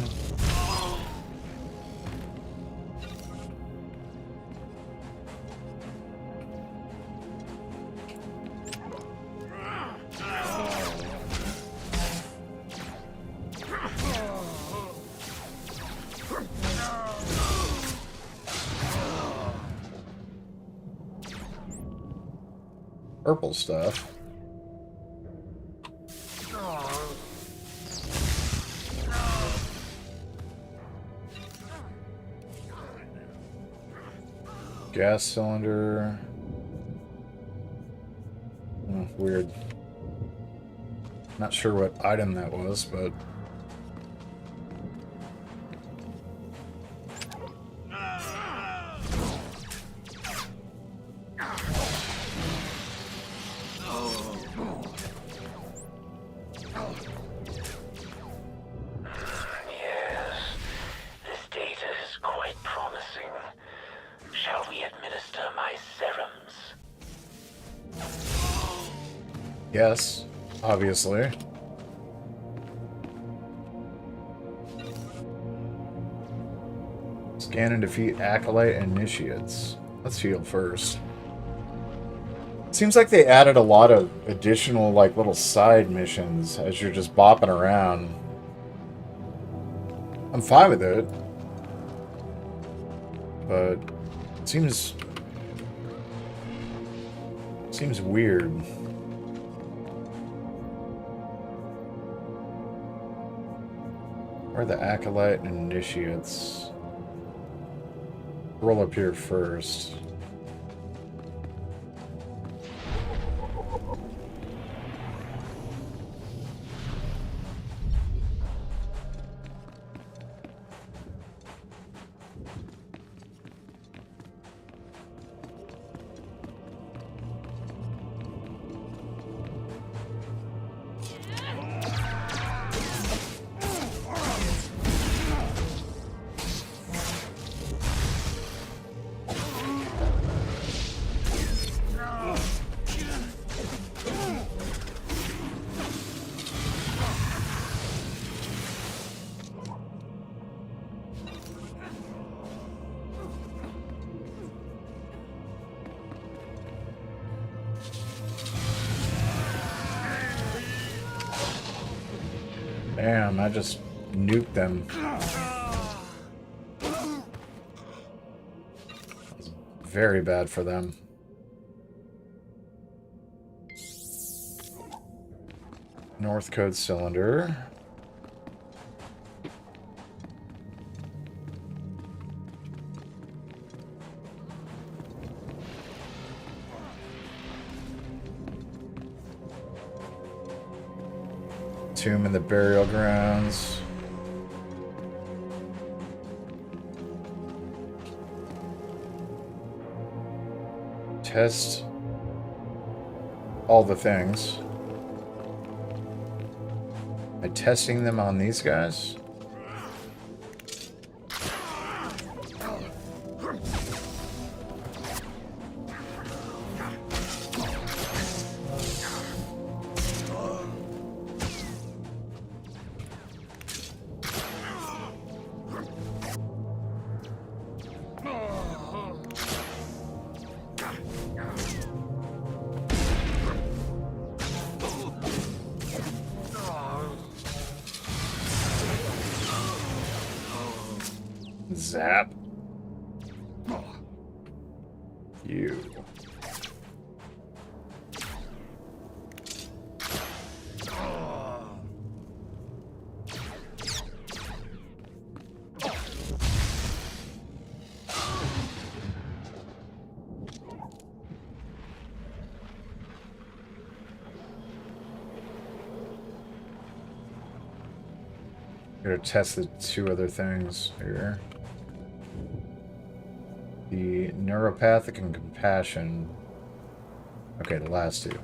A: Purple stuff. Gas cylinder. Oh, weird. Not sure what item that was, but yes, obviously. Scan and defeat Acolyte Initiates. Let's heal first. Seems like they added a lot of additional, like, little side missions as you're just bopping around. I'm fine with it. But it seems weird. Where are the Acolyte Initiates? Roll up here first. Damn, I just nuked them. Very bad for them. North code cylinder. Tomb in the burial grounds. Test all the things. Am I testing them on these guys? Zap. You. Gotta test the two other things here. The neuropathic and compassion. Okay, the last two.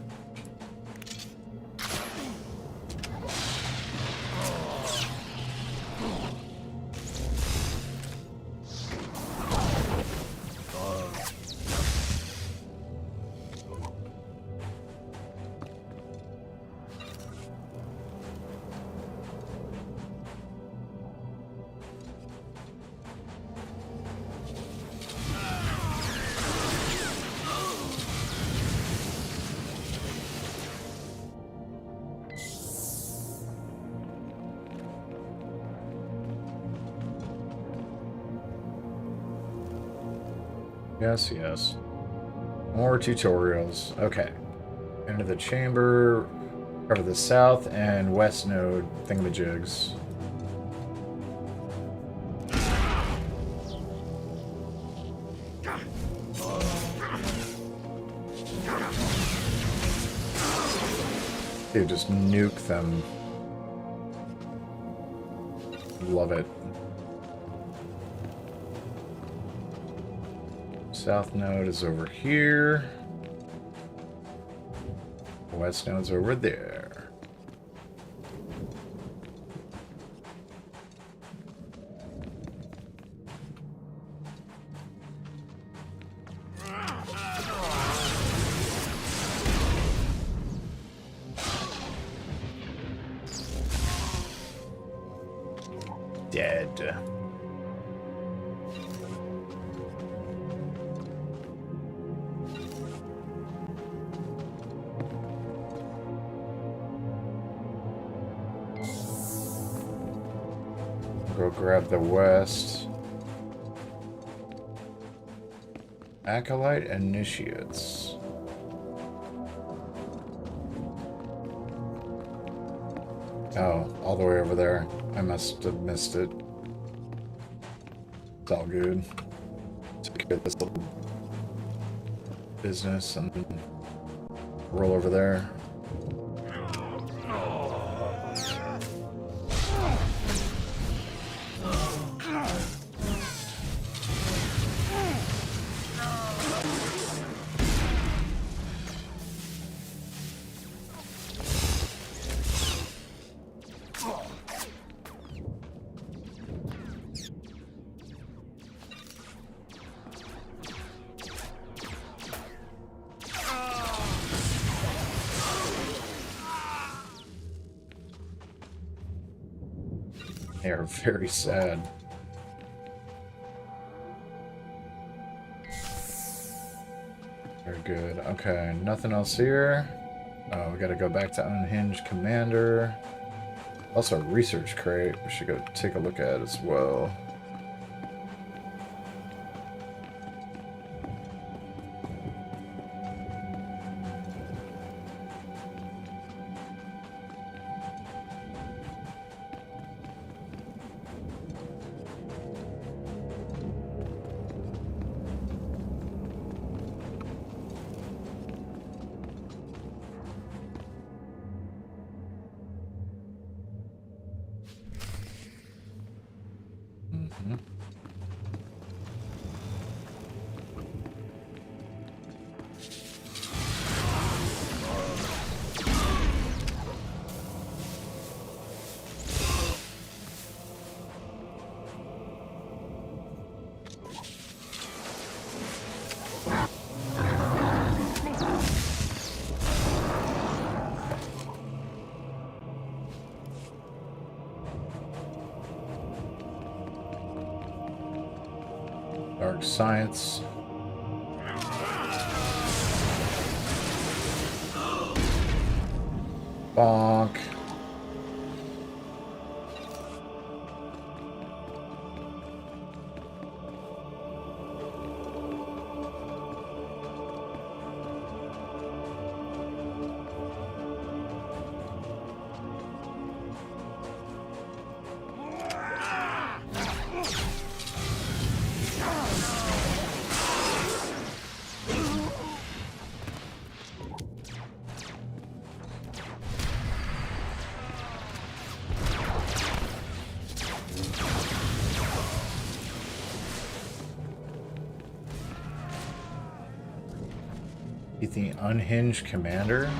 A: Yes, yes. More tutorials. Okay. Enter the chamber. Cover the south and west node thingamajigs. Dude, just nuke them. Love it. South node is over here. West node's over there. Dead. Go grab the west. Acolyte initiates. Oh, all the way over there. I must have missed it. It's all good. Take care of this little business and roll over there. They are very sad. Very good. Okay, nothing else here. Oh, we gotta go back to Unhinged Commander. Also, a research crate. We should go take a look at as well. Dark science. Bonk. He's the unhinged commander.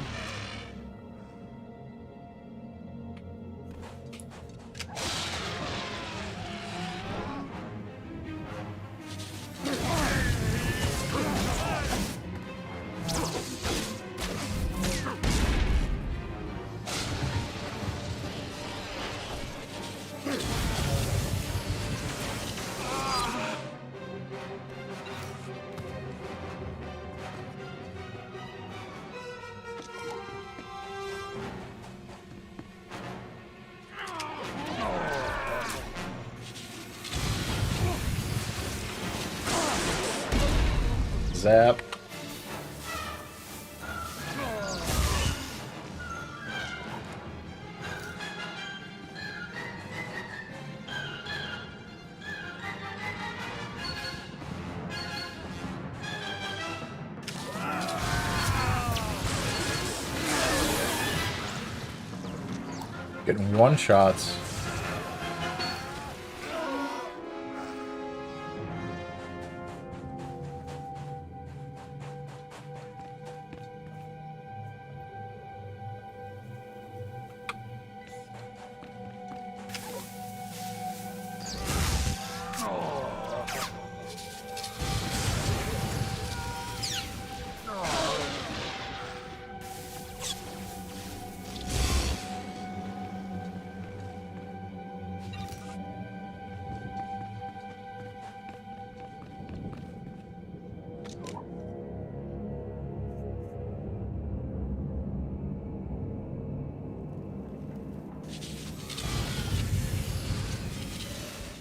A: Zap. Getting one shots.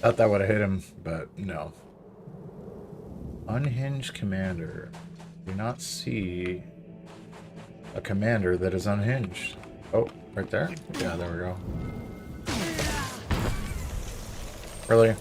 A: Thought that would have hit him, but no. Unhinged commander. Do not see a commander that is unhinged. Oh, right there? Yeah, there we go. Really?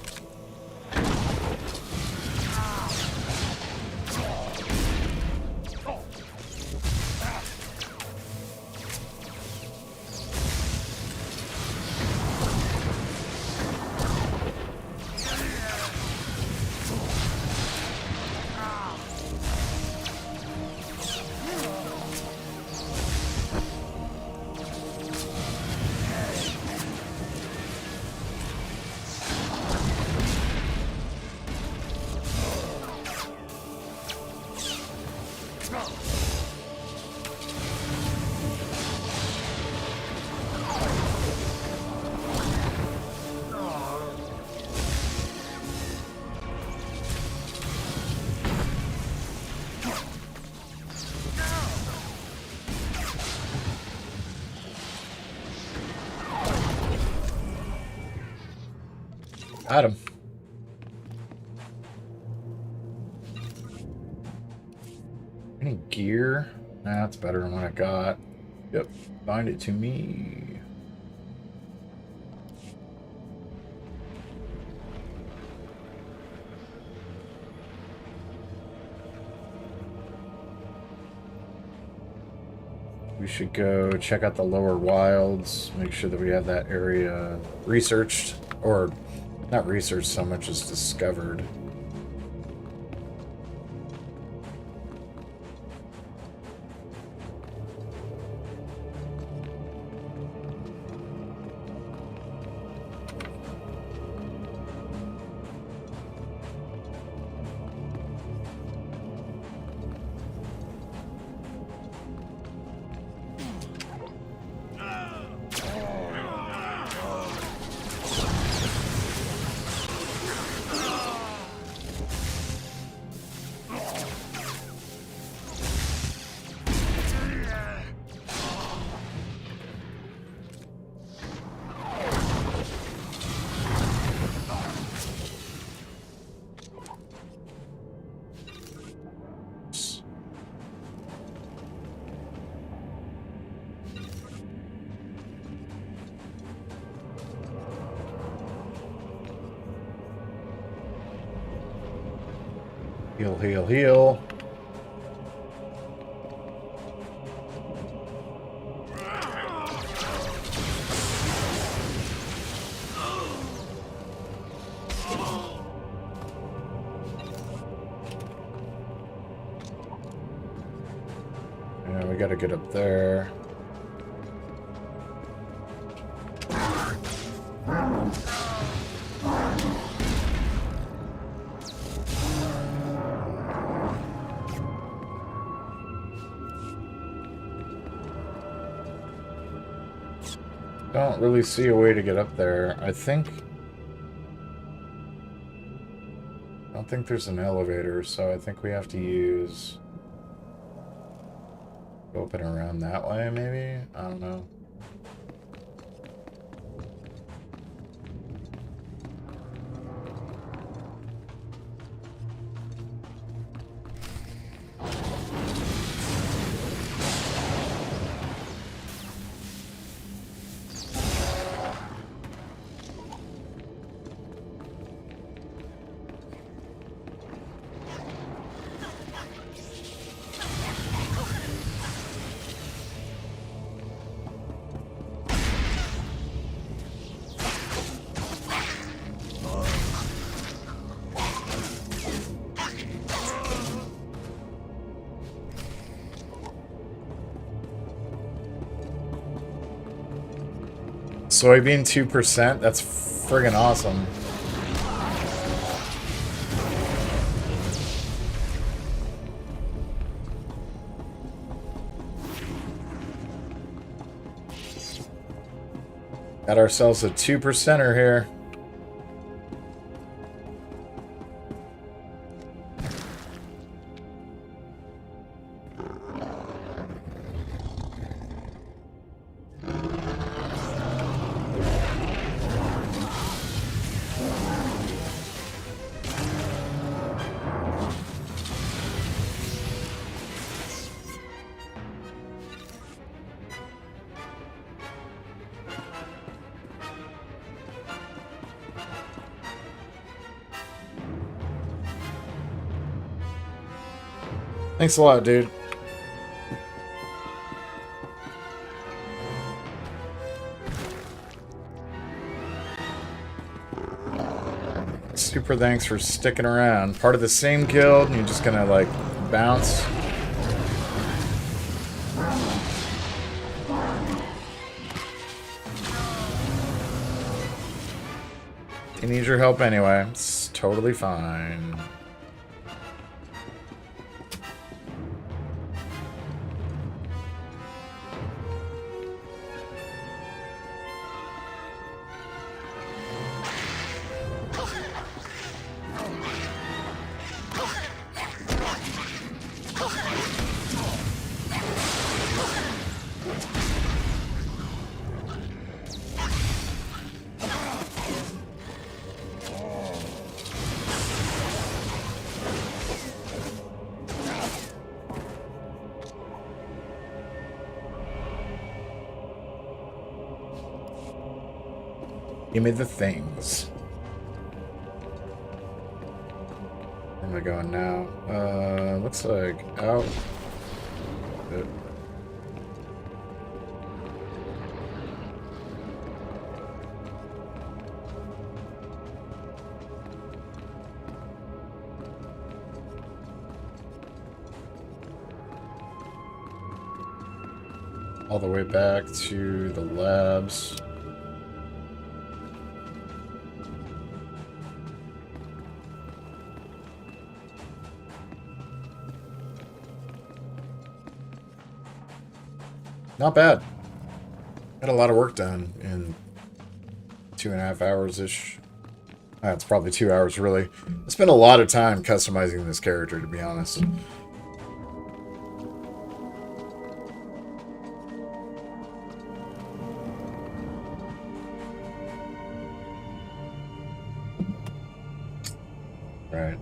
A: Got him. Any gear? Nah, that's better than what I got. Yep, bind it to me. We should go check out the lower wilds, make sure that we have that area researched, or not researched so much as discovered. Heal, heal, heal. Yeah, we gotta get up there. Don't really see a way to get up there. I don't think there's an elevator, so I think we have to use open around that way, maybe? I don't know. Soybean 2%? That's friggin' awesome. Got ourselves a 2%er here. Thanks a lot, dude. Super thanks for sticking around. Part of the same guild, and you're just gonna, like, bounce. He needs your help anyway. It's totally fine. Give me the things. Where am I going now? Looks like out. All the way back to the labs. Not bad. Got a lot of work done in 2.5 hours-ish. It's probably 2 hours, really. I spent a lot of time customizing this character, to be honest. Right.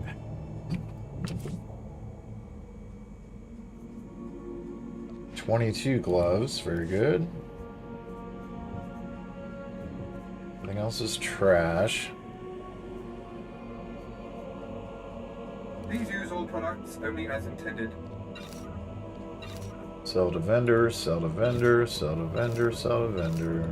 A: $22 gloves, very good. Everything else is trash.
R: Please use all products only as intended.
A: Sell to vendor, sell to vendor, sell to vendor, sell to vendor.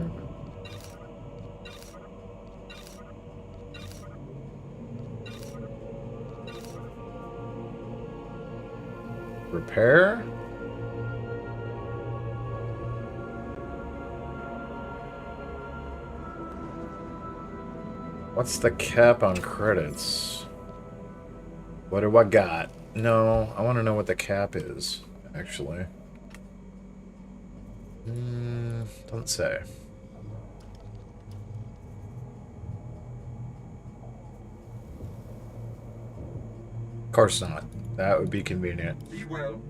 A: Repair? What's the cap on credits? What do I got? No, I want to know what the cap is, actually. Don't say. Of course not. That would be convenient.
R: Be well.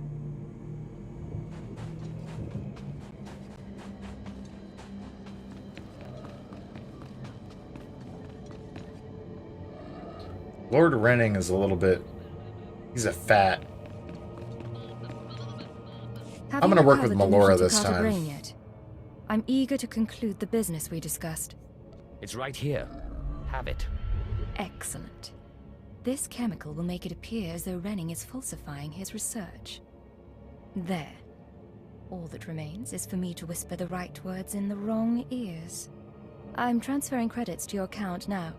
A: Lord Renning is a little bit... He's a fat. I'm going to work with Melora this time.
N: Yet? I'm eager to conclude the business we discussed.
V: It's right here. Have it.
N: Excellent. This chemical will make it appear as though Renning is falsifying his research. There. All that remains is for me to whisper the right words in the wrong ears. I'm transferring credits to your account now.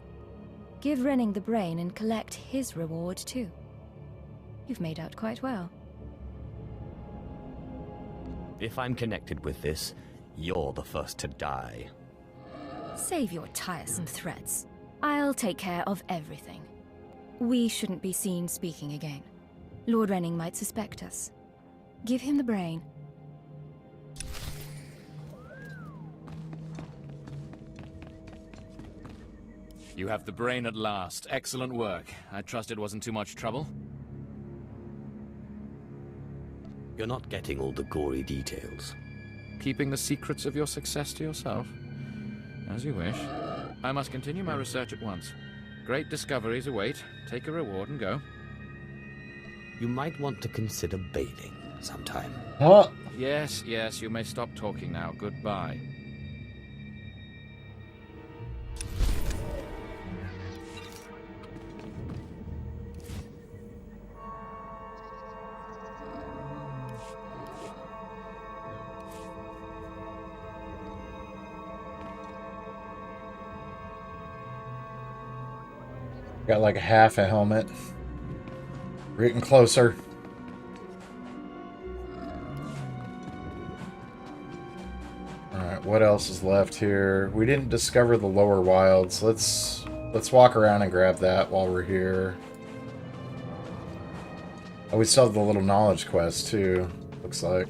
N: Give Renning the brain and collect his reward too. You've made out quite well.
V: If I'm connected with this, you're the first to die.
N: Save your tiresome threats. I'll take care of everything. We shouldn't be seen speaking again. Lord Renning might suspect us. Give him the brain.
W: You have the brain at last. Excellent work. I trust it wasn't too much trouble.
V: You're not getting all the gory details.
W: Keeping the secrets of your success to yourself? As you wish. I must continue my research at once. Great discoveries await. Take a reward and go.
V: You might want to consider bathing sometime.
A: What?
W: Yes, yes, you may stop talking now. Goodbye.
A: Got like half a helmet. We're getting closer. Alright, what else is left here? We didn't discover the lower wilds. Let's walk around and grab that while we're here. Oh, we still have the little knowledge quest too, looks like.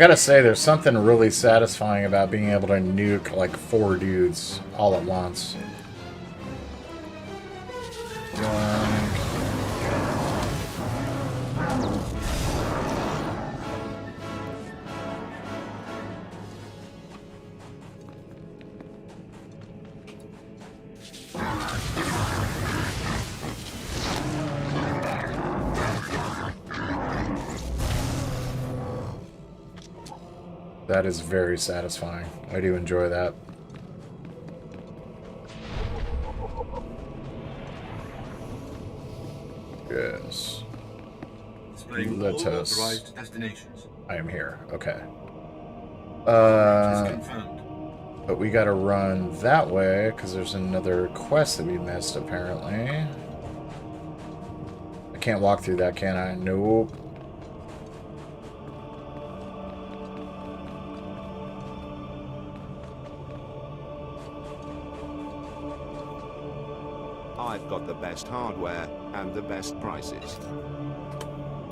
A: gotta say, there's something really satisfying about being able to nuke like 4 dudes all at once. That is very satisfying. I do enjoy that. Yes. Let us.
R: Authorized destinations.
A: I am here. Okay. But we gotta run that way because there's another quest that we missed apparently. I can't walk through that, can I? Nope.
E: I've got the best hardware and the best prices.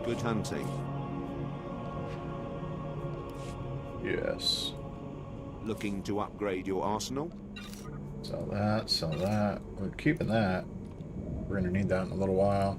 E: Good hunting.
A: Yes.
E: Looking to upgrade your arsenal?
A: Sell that, sell that. We're keeping that. We're gonna need that in a little while.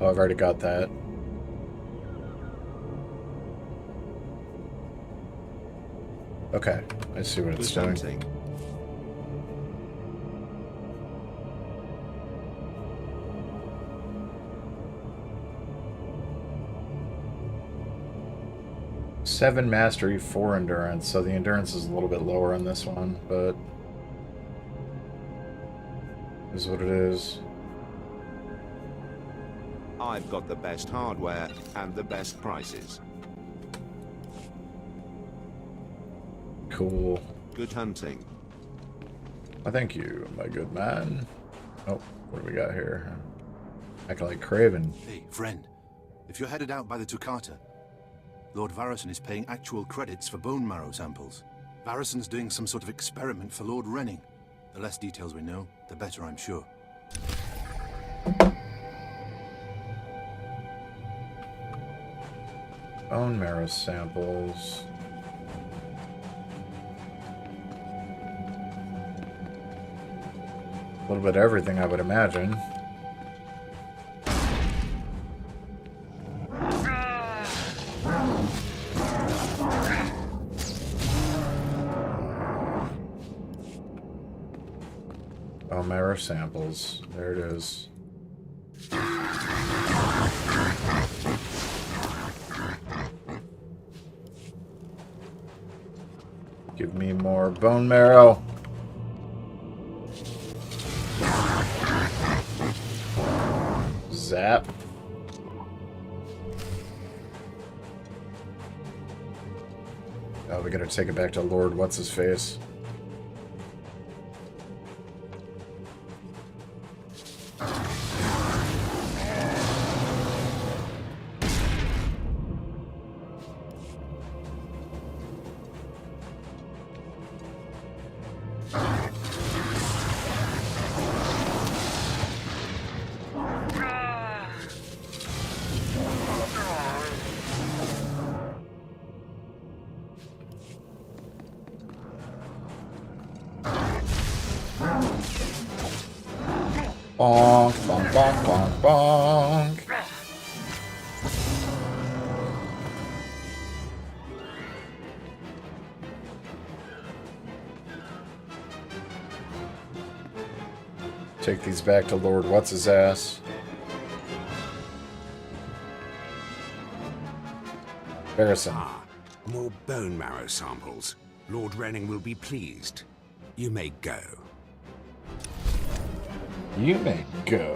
A: Oh, I've already got that. Okay, I see what it's doing. Seven mastery, 4 endurance, so the endurance is a little bit lower on this one, but is what it is.
E: I've got the best hardware and the best prices.
A: Cool.
E: Good hunting.
A: Well, thank you, my good man. Oh, what do we got here? Acting like Craven.
H: Hey, friend. If you're headed out by the Toccata, Lord Varison is paying actual credits for bone marrow samples. Varison's doing some sort of experiment for Lord Renning. The less details we know, the better, I'm sure.
A: Bone marrow samples. A little bit of everything, I would imagine. Bone marrow samples. There it is. Give me more bone marrow. Zap. Oh, we gotta take it back to Lord What's-His-Face. Bonk, bonk, bonk, bonk, bonk. Take these back to Lord What's-His-Ass. Harrison.
M: Ah, more bone marrow samples. Lord Renning will be pleased. You may go.
A: You may go.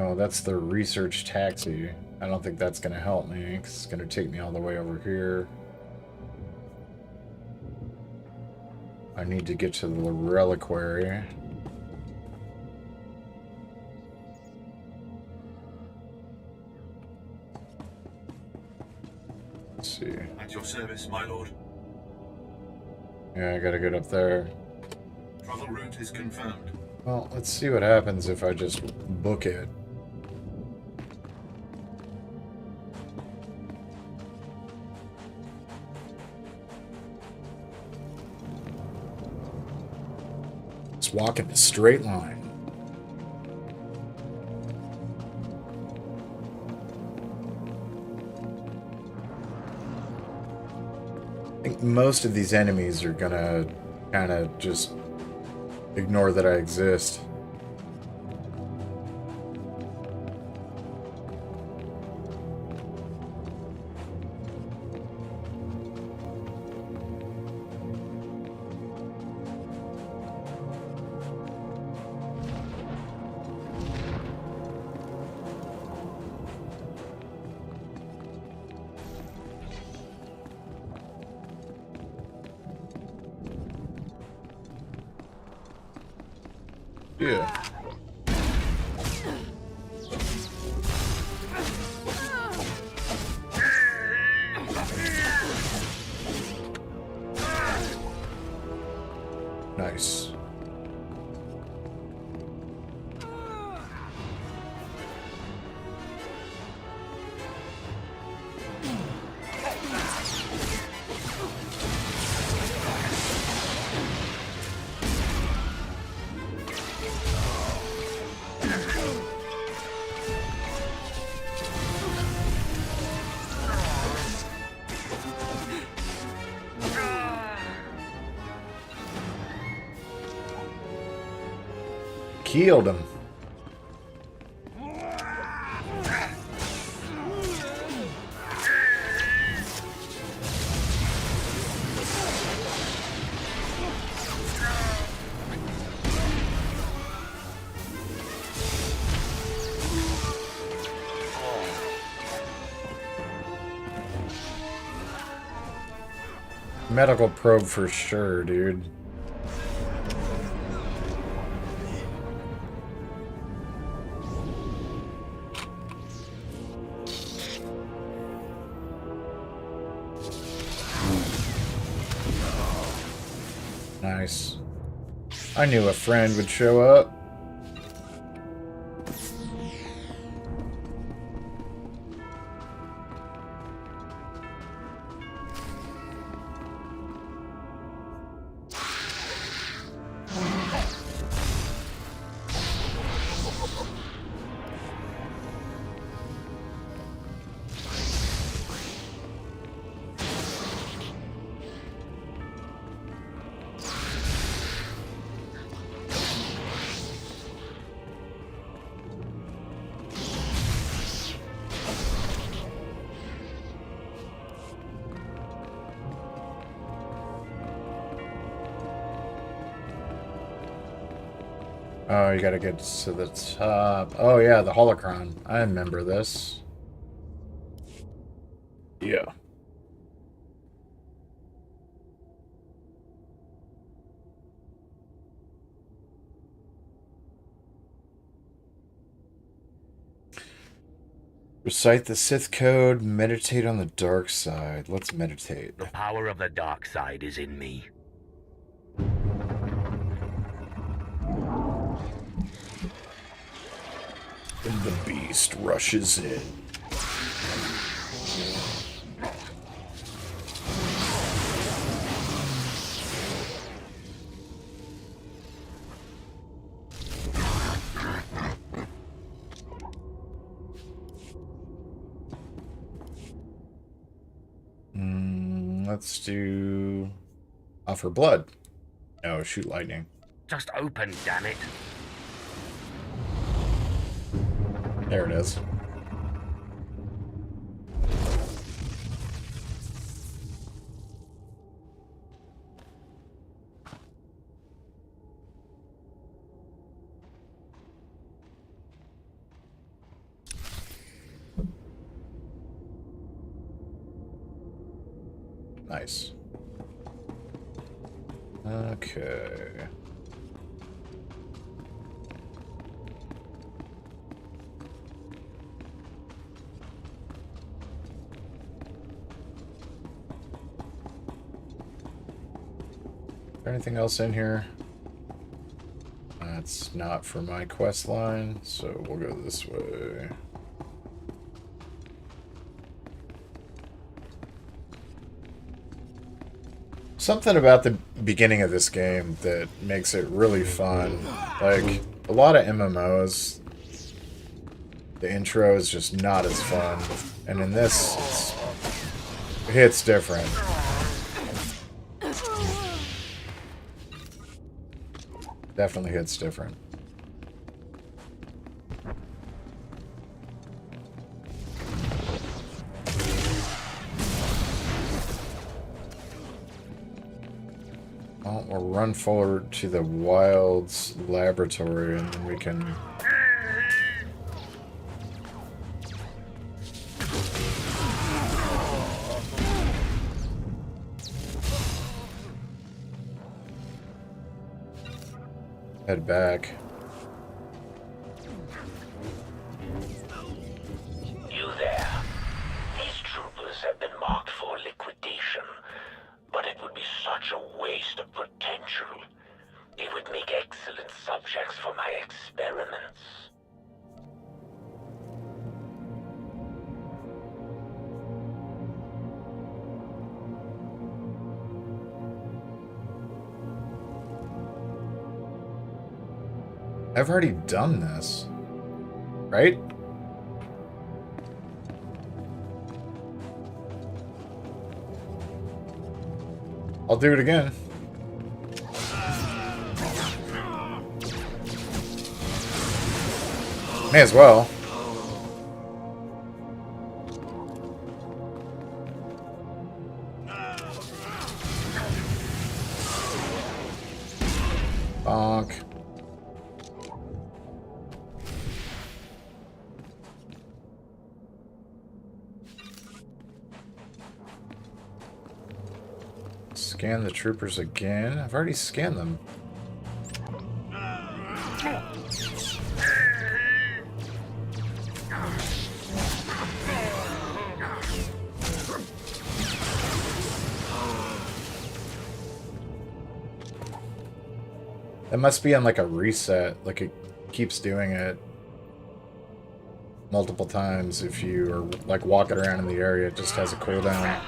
A: Oh, that's the research taxi. I don't think that's going to help me, 'cause it's going to take me all the way over here. I need to get to the reliquary. Let's see.
H: At your service, my lord.
A: Yeah, I gotta get up there.
H: Travel route is confirmed.
A: Well, let's see what happens if I just book it. Just walk in a straight line. I think most of these enemies are gonna kind of just ignore that I exist. Yeah. Nice. Killed him. Medical probe for sure, dude. Nice. I knew a friend would show up. Oh, you gotta get to the top. Oh yeah, the holocron. I remember this. Yeah. Recite the Sith code, meditate on the dark side. Let's meditate.
D: The power of the dark side is in me.
A: And the beast rushes in. Let's do offer blood. No, shoot lightning.
D: Just open, damn it.
A: There it is. Nice. Okay. Anything else in here? That's not for my quest line, so we'll go this way. Something about the beginning of this game that makes it really fun. Like, a lot of MMOs, the intro is just not as fun. And in this, it hits different. Definitely hits different. Well, we'll run forward to the Wilds laboratory and then we can... head back.
D: You there. These troopers have been marked for liquidation, but it would be such a waste of potential. It would make excellent subjects for my experiments.
A: I've already done this, right? I'll do it again. May as well. Bonk. Scan the troopers again. I've already scanned them. That must be on like a reset. Like it keeps doing it multiple times if you are like walking around in the area. It just has a cooldown.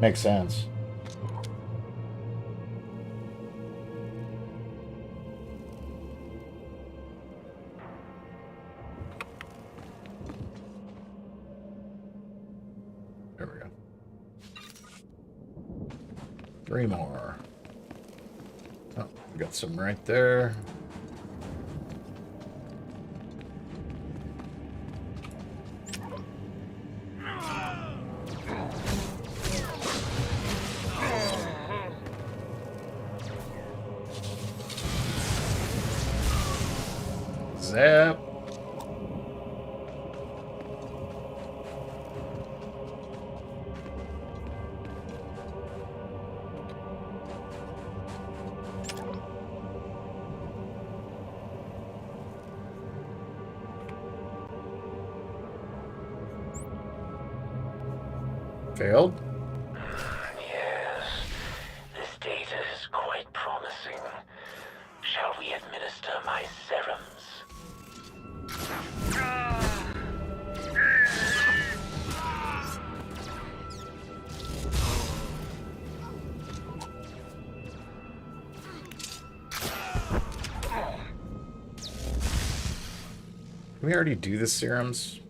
A: Makes sense. There we go. 3 more. Oh, we got some right there. Zap. Failed?
D: Yes, this data is quite promising. Shall we administer my serums?
A: Did we already do the serums?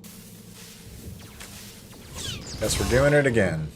A: Guess we're doing it again.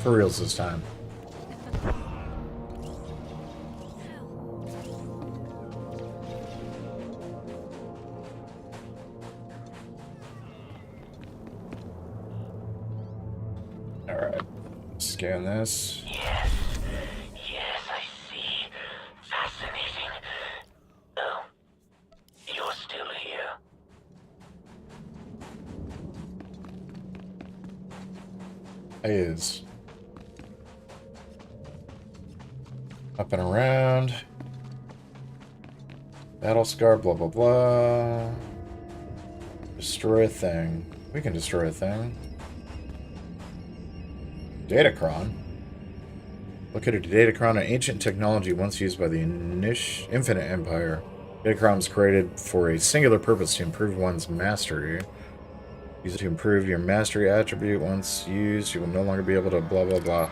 A: For reals this time. Alright. Scan this.
D: Yes. Yes, I see. Fascinating. Oh. You're still here.
A: Is up and around. Battle scar, blah blah blah. Destroy a thing. We can destroy a thing. Datacron. Located Datacron, an ancient technology once used by the Infinite Empire. Datacron was created for a singular purpose: to improve one's mastery. Use it to improve your mastery attribute. Once used, you will no longer be able to blah blah blah.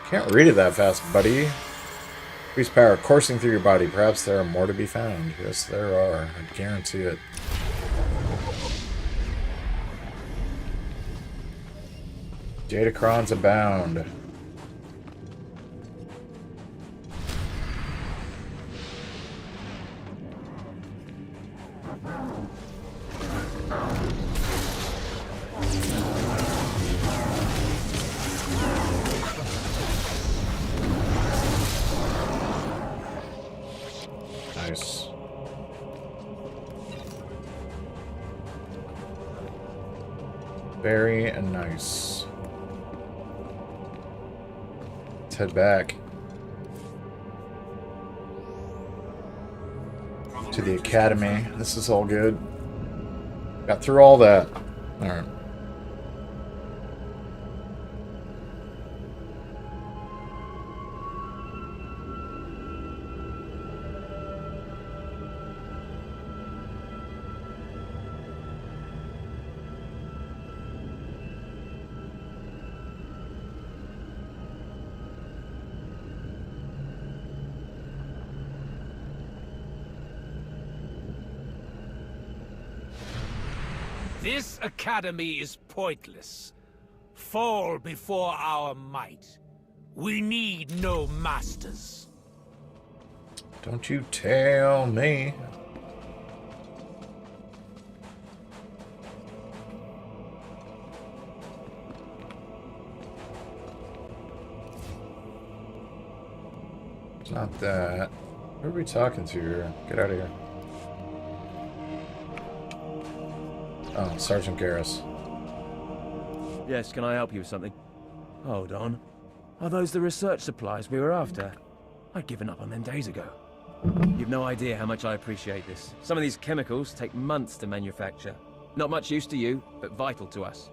A: Can't read it that fast, buddy. Increased power coursing through your body. Perhaps there are more to be found. Yes, there are. I guarantee it. Datacrons abound. Nice. Very nice. Let's head back to the academy. This is all good. Got through all that. Alright.
Q: This academy is pointless. Fall before our might. We need no masters.
A: Don't you tell me. It's not that. Who are we talking to here? Get out of here. Oh, Sergeant Garrus.
U: Yes, can I help you with something? Hold on. Are those the research supplies we were after? I'd given up on them days ago. You've no idea how much I appreciate this. Some of these chemicals take months to manufacture. Not much use to you, but vital to us.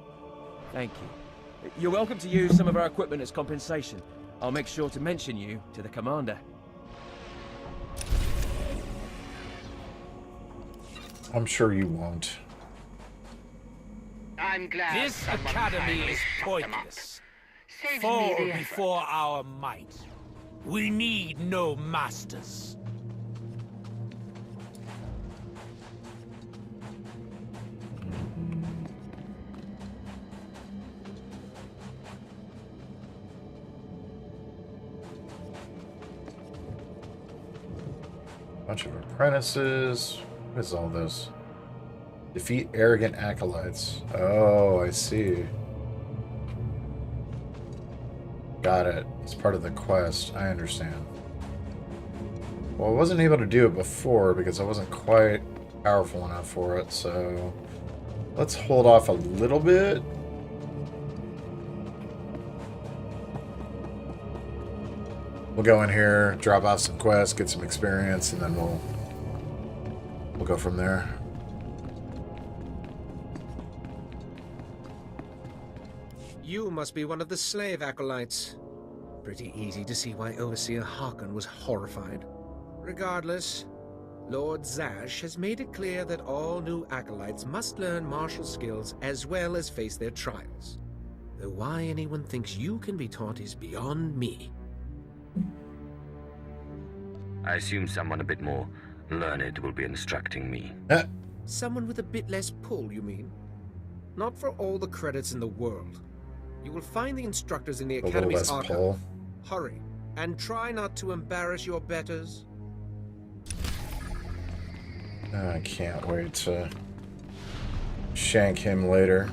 U: Thank you. You're welcome to use some of our equipment as compensation. I'll make sure to mention you to the commander.
A: I'm sure you won't.
D: I'm glad
Q: this academy is pointless. Fall before our might. We need no masters.
A: Bunch of apprentices. What is all this? Defeat arrogant acolytes. Oh, I see. Got it. It's part of the quest. I understand. Well, I wasn't able to do it before because I wasn't quite powerful enough for it, so let's hold off a little bit. We'll go in here, drop off some quests, get some experience, and then we'll go from there.
I: You must be one of the slave acolytes. Pretty easy to see why Overseer Harkon was horrified. Regardless, Lord Zash has made it clear that all new acolytes must learn martial skills as well as face their trials. Though why anyone thinks you can be taught is beyond me.
L: I assume someone a bit more learned will be instructing me.
I: Someone with a bit less pull, you mean? Not for all the credits in the world. You will find the instructors in the
A: little
I: Academy's
A: less
I: archive.
A: pull.
I: Hurry, and try not to embarrass your betters.
A: I can't wait to shank him later.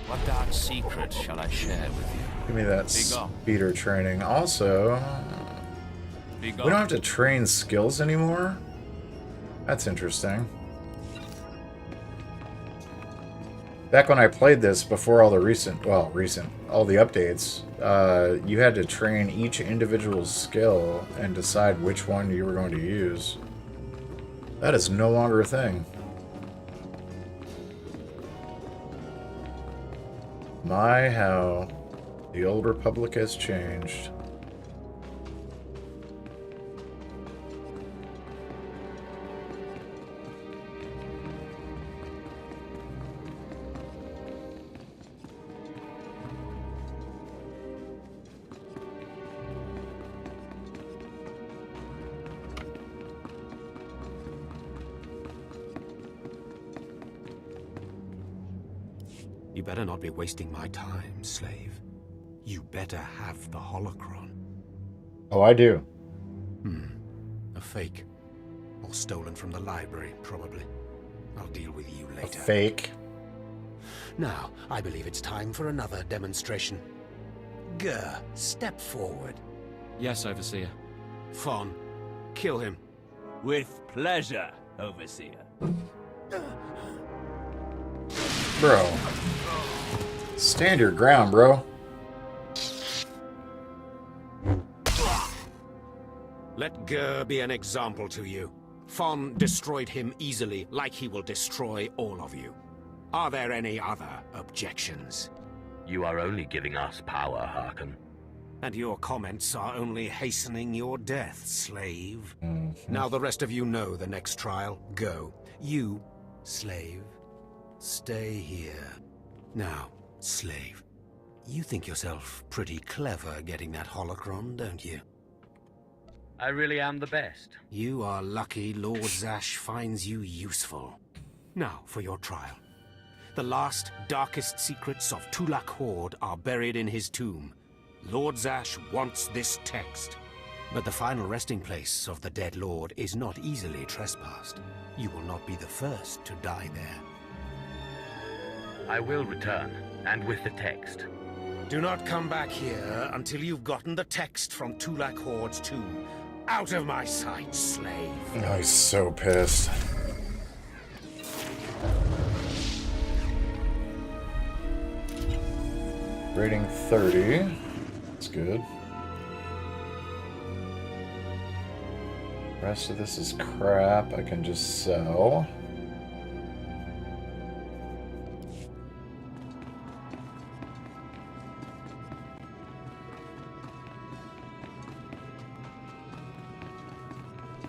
T: What dark secret shall I share with you?
A: Give me that speeder training. Also, we don't have to train skills anymore. That's interesting. Back when I played this, before all the all the updates, you had to train each individual skill and decide which one you were going to use. That is no longer a thing. My, how the old Republic has changed.
M: You better not be wasting my time, slave. You better have the holocron.
A: Oh, I do.
M: A fake. Or stolen from the library, probably. I'll deal with you later.
A: A fake?
M: Now, I believe it's time for another demonstration. Gur, step forward.
W: Yes, Overseer.
M: Fon, kill him.
F: With pleasure, Overseer.
A: Bro. Stand your ground, bro.
M: Let Gur be an example to you. Fon destroyed him easily, like he will destroy all of you. Are there any other objections?
V: You are only giving us power, Harkon.
M: And your comments are only hastening your death, slave. Now the rest of you know the next trial. Go. You, slave, stay here. Now, slave, you think yourself pretty clever getting that holocron, don't you?
V: I really am the best.
M: You are lucky Lord Zash finds you useful. Now, for your trial. The last, darkest secrets of Tulak Horde are buried in his tomb. Lord Zash wants this text. But the final resting place of the dead lord is not easily trespassed. You will not be the first to die there.
V: I will return, and with the text.
M: Do not come back here until you've gotten the text from Tulak Horde's tomb. Out of my sight, slave.
A: Oh, he's so pissed. Rating 30. That's good. Rest of this is crap. I can just sell.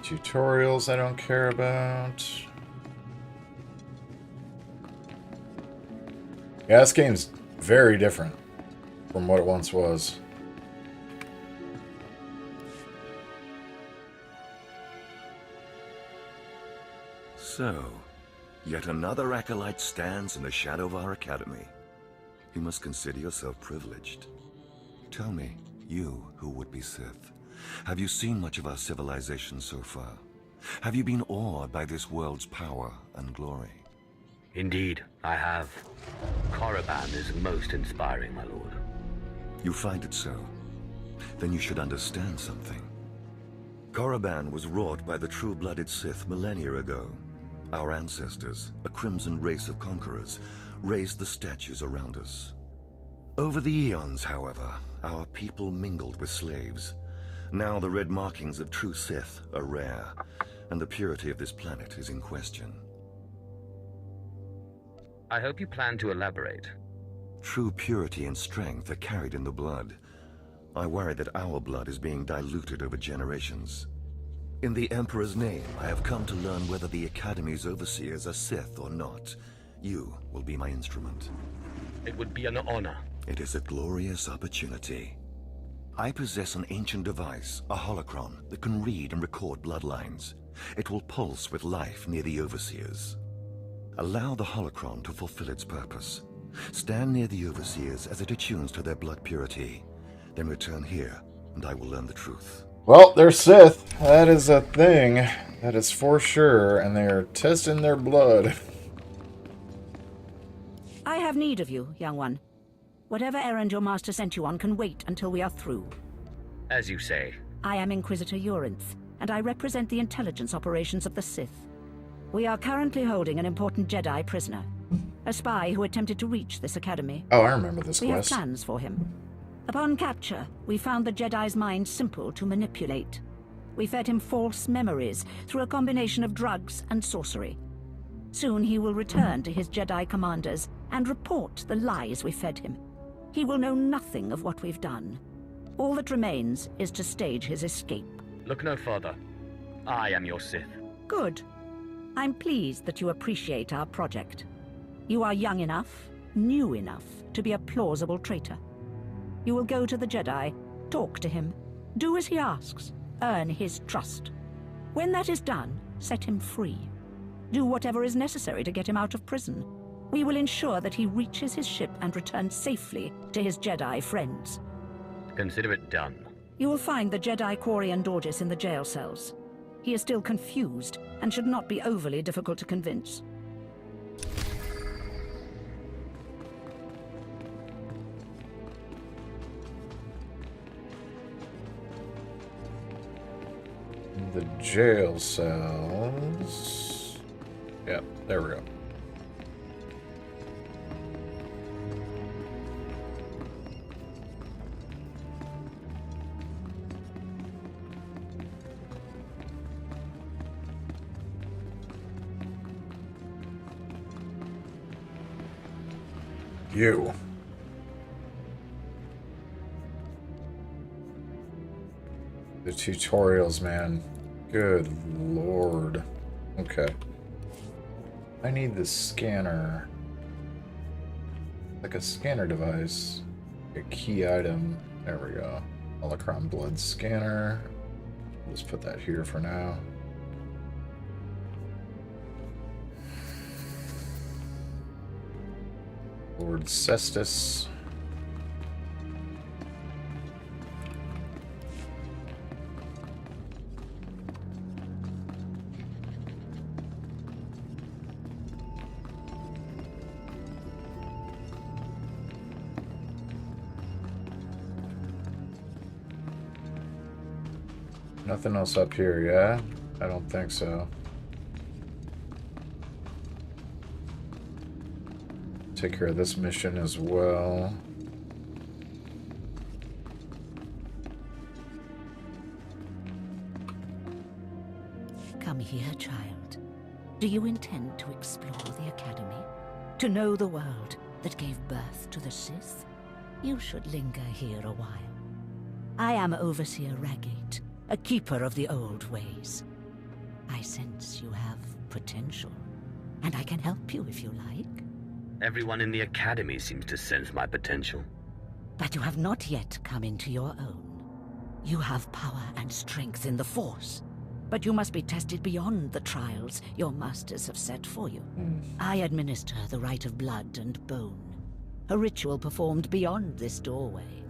A: Tutorials I don't care about. Yeah, this game's very different from what it once was.
S: So, yet another acolyte stands in the shadow of our academy. You must consider yourself privileged. Tell me, you who would be Sith, have you seen much of our civilization so far? Have you been awed by this world's power and glory?
V: Indeed, I have. Korriban is most inspiring, my lord.
S: You find it so? Then you should understand something. Korriban was wrought by the true-blooded Sith millennia ago. Our ancestors, a crimson race of conquerors, raised the statues around us. Over the eons, however, our people mingled with slaves. Now the red markings of true Sith are rare, and the purity of this planet is in question.
V: I hope you plan to elaborate.
S: True purity and strength are carried in the blood. I worry that our blood is being diluted over generations. In the Emperor's name, I have come to learn whether the Academy's overseers are Sith or not. You will be my instrument.
L: It would be an honor.
S: It is a glorious opportunity. I possess an ancient device, a holocron, that can read and record bloodlines. It will pulse with life near the overseers. Allow the holocron to fulfill its purpose. Stand near the overseers as it attunes to their blood purity. Then return here, and I will learn the truth.
A: Well, they're Sith. That is a thing. That is for sure. And they are testing their blood.
J: I have need of you, young one. Whatever errand your master sent you on can wait until we are through.
L: As you say.
J: I am Inquisitor Urinth, and I represent the intelligence operations of the Sith. We are currently holding an important Jedi prisoner. A spy who attempted to reach this academy.
A: Oh, I remember this
J: We have
A: quest.
J: plans for him. Upon capture, we found the Jedi's mind simple to manipulate. We fed him false memories through a combination of drugs and sorcery. Soon he will return to his Jedi commanders and report the lies we fed him. He will know nothing of what we've done. All that remains is to stage his escape.
L: Look no further. I am your Sith.
J: Good. I'm pleased that you appreciate our project. You are young enough, new enough, to be a plausible traitor. You will go to the Jedi, talk to him, do as he asks, earn his trust. When that is done, set him free. Do whatever is necessary to get him out of prison. We will ensure that he reaches his ship and returns safely to his Jedi friends.
L: Consider it done.
J: You will find the Jedi Quarian Dorgis in the jail cells. He is still confused and should not be overly difficult to convince.
A: The jail cells. Yep, there we go. You. The tutorials, man. Good lord. Okay. I need the scanner. Like a scanner device. A key item. There we go. Holocron blood scanner. Let's put that here for now. Lord Cestus. Nothing else up here, yeah? I don't think so. Take care of this mission as well.
J: Come here, child. Do you intend to explore the Academy? To know the world that gave birth to the Sith? You should linger here a while. I am Overseer Ragate, a keeper of the old ways. I sense you have potential, and I can help you if you like.
L: Everyone in the Academy seems to sense my potential.
J: But you have not yet come into your own. You have power and strength in the Force, but you must be tested beyond the trials your masters have set for you. I administer the rite of blood and bone, a ritual performed beyond this doorway.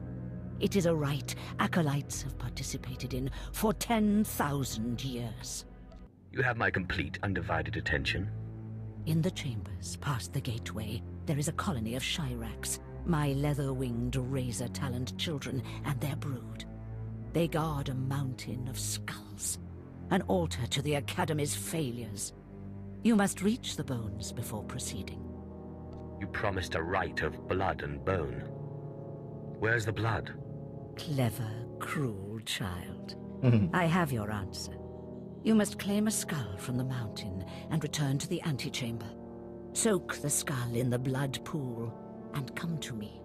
J: It is a rite acolytes have participated in for 10,000 years.
L: You have my complete, undivided attention.
J: In the chambers, past the gateway, there is a colony of Shyraks, my leather-winged, razor-taloned children and their brood. They guard a mountain of skulls, an altar to the Academy's failures. You must reach the bones before proceeding.
L: You promised a rite of blood and bone. Where's the blood?
J: Clever, cruel child. I have your answer. You must claim a skull from the mountain and return to the antechamber. Soak the skull in the blood pool and come to me.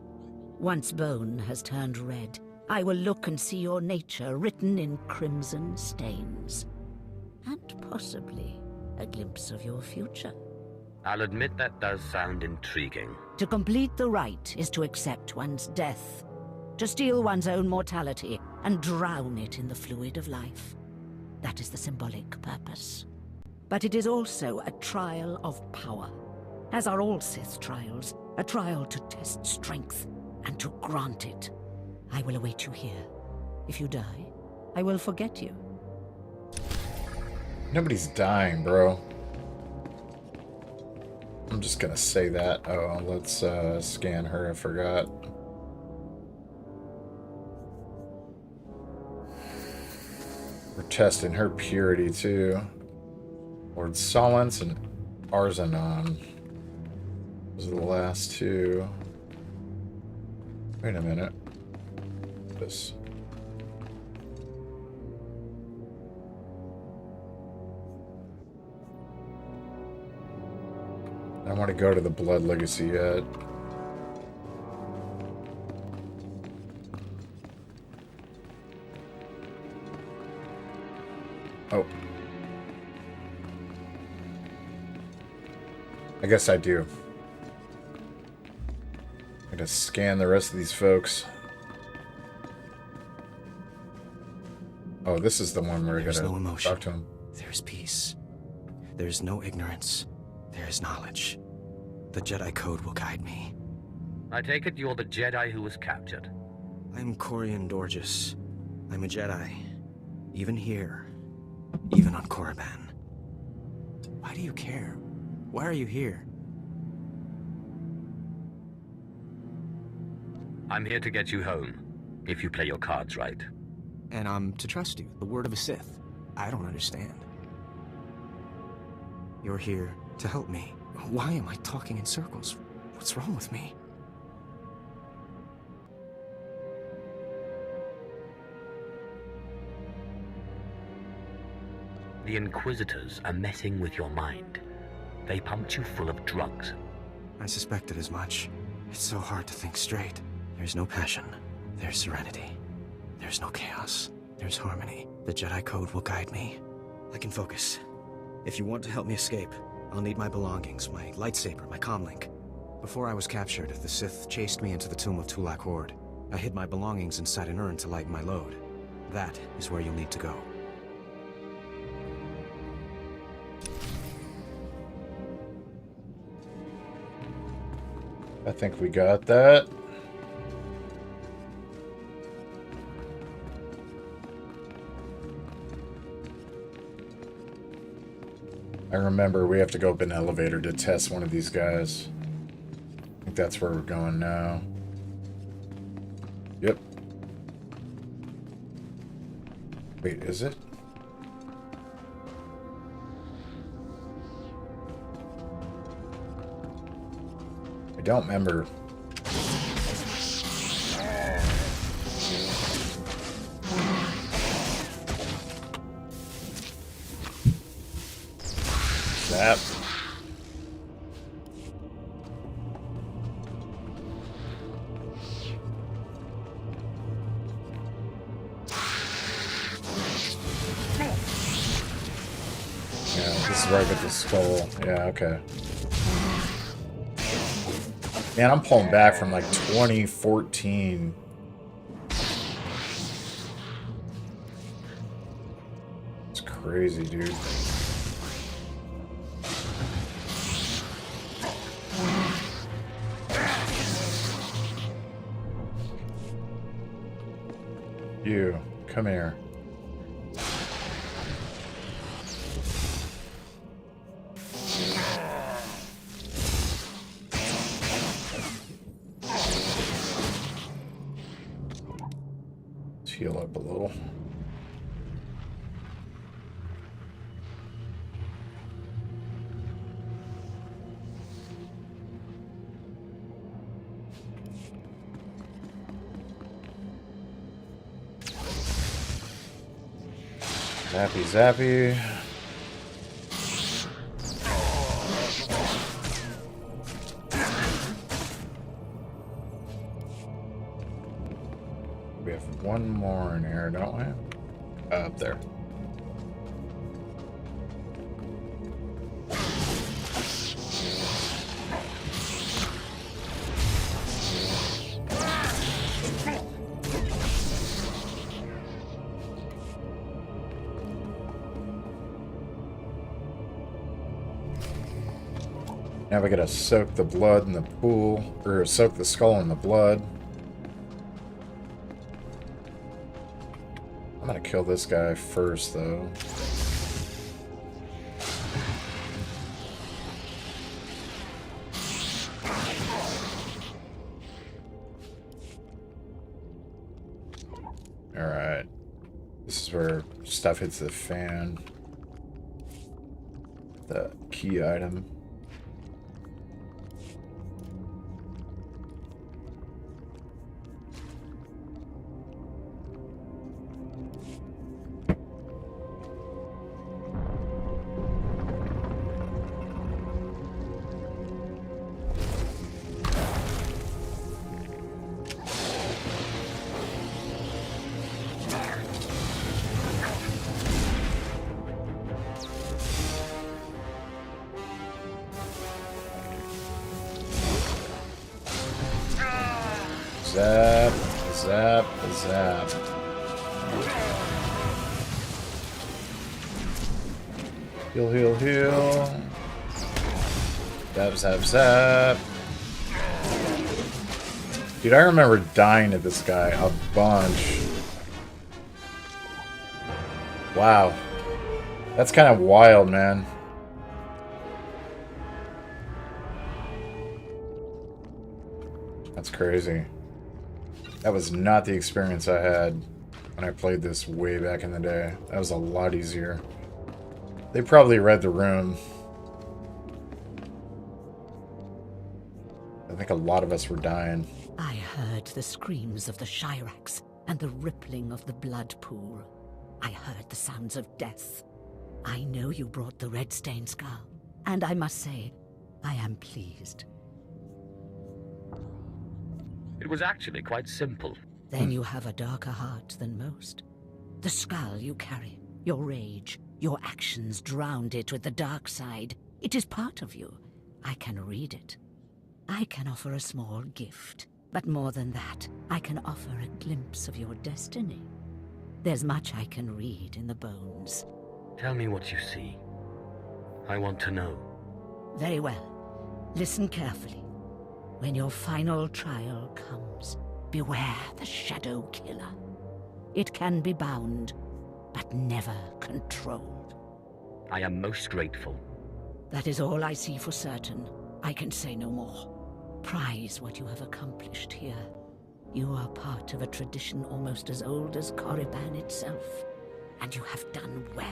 J: Once bone has turned red, I will look and see your nature written in crimson stains. and possibly a glimpse of your future.
V: I'll admit that does sound intriguing.
J: To complete the rite is to accept one's death, to steal one's own mortality and drown it in the fluid of life. That is the symbolic purpose. But it is also a trial of power, as are all Sith trials, a trial to test strength and to grant it. I will await you here. If you die, I will forget you.
A: Nobody's dying, bro. I'm just gonna say that. Oh, let's scan her. I forgot. We're testing her purity too. Lord Solence and Arzanon. Those are the last two. Wait a minute. This. I don't want to go to the Blood Legacy yet. Oh. I guess I do. I'm gonna scan the rest of these folks. Oh, this is the one where we're gonna talk to him.
K: There's peace. There's no ignorance. There is knowledge. The Jedi Code will guide me.
V: I take it you're the Jedi who was captured.
K: I'm Corian Dorgis. I'm a Jedi. Even here. Even on Korriban. Why do you care? Why are you here?
V: I'm here to get you home, if you play your cards right.
K: And I'm to trust you, the word of a Sith. I don't understand. You're here to help me. Why am I talking in circles? What's wrong with me?
V: The Inquisitors are messing with your mind. They pumped you full of drugs.
K: I suspected as much. It's so hard to think straight. There's no passion. There's serenity. There's no chaos. There's harmony. The Jedi Code will guide me. I can focus. If you want to help me escape, I'll need my belongings, my lightsaber, my comlink. Before I was captured, the Sith chased me into the tomb of Tulak Horde. I hid my belongings inside an urn to lighten my load. That is where you'll need to go.
A: I think we got that. I remember we have to go up an elevator to test one of these guys. I think that's where we're going now. Yep. Wait, is it? I don't remember. That. Yeah, this is where I get the skull. Yeah, okay. Man, I'm pulling back from like 2014. It's crazy, dude. You, come here. Let's heal up a little. Zappy, zappy. We have one more in here, don't we? Up there. Now we gotta soak the blood in the pool, or soak the skull in the blood. I'm gonna kill this guy first, though. Alright. This is where stuff hits the fan. The key item. Zap, zap, zap. Heal, heal, heal. Zap, zap, zap. Dude, I remember dying to this guy a bunch. Wow. That's kind of wild, man. That's crazy. That was not the experience I had when I played this way back in the day. That was a lot easier. They probably read the room. I think a lot of us were dying.
J: I heard the screams of the Shirax and the rippling of the blood pool. I heard the sounds of death. I know you brought the red stain skull, and I must say, I am pleased.
L: It was actually quite simple.
J: Then you have a darker heart than most. The skull you carry, your rage, your actions drowned it with the dark side. It is part of you. I can read it. I can offer a small gift, but more than that, I can offer a glimpse of your destiny. There's much I can read in the bones.
L: Tell me what you see. I want to know.
J: Very well. Listen carefully. When your final trial comes, beware the Shadow Killer. It can be bound, but never controlled.
L: I am most grateful.
J: That is all I see for certain. I can say no more. Prize what you have accomplished here. You are part of a tradition almost as old as Korriban itself, and you have done well.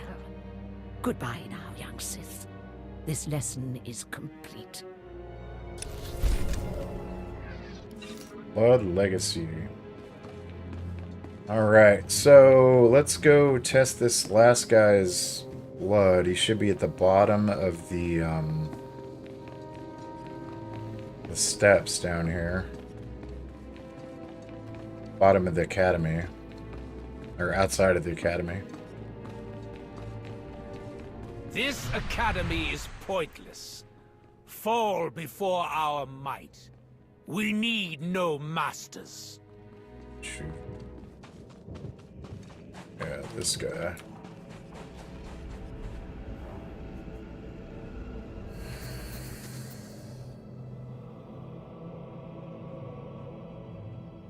J: Goodbye now, young Sith. This lesson is complete.
A: Blood Legacy. Alright, so let's go test this last guy's blood. He should be at the bottom of the steps down here. Bottom of the academy. Or outside of the academy.
Q: This academy is pointless. Fall before our might. We need no masters.
A: Shoot. Yeah, this guy.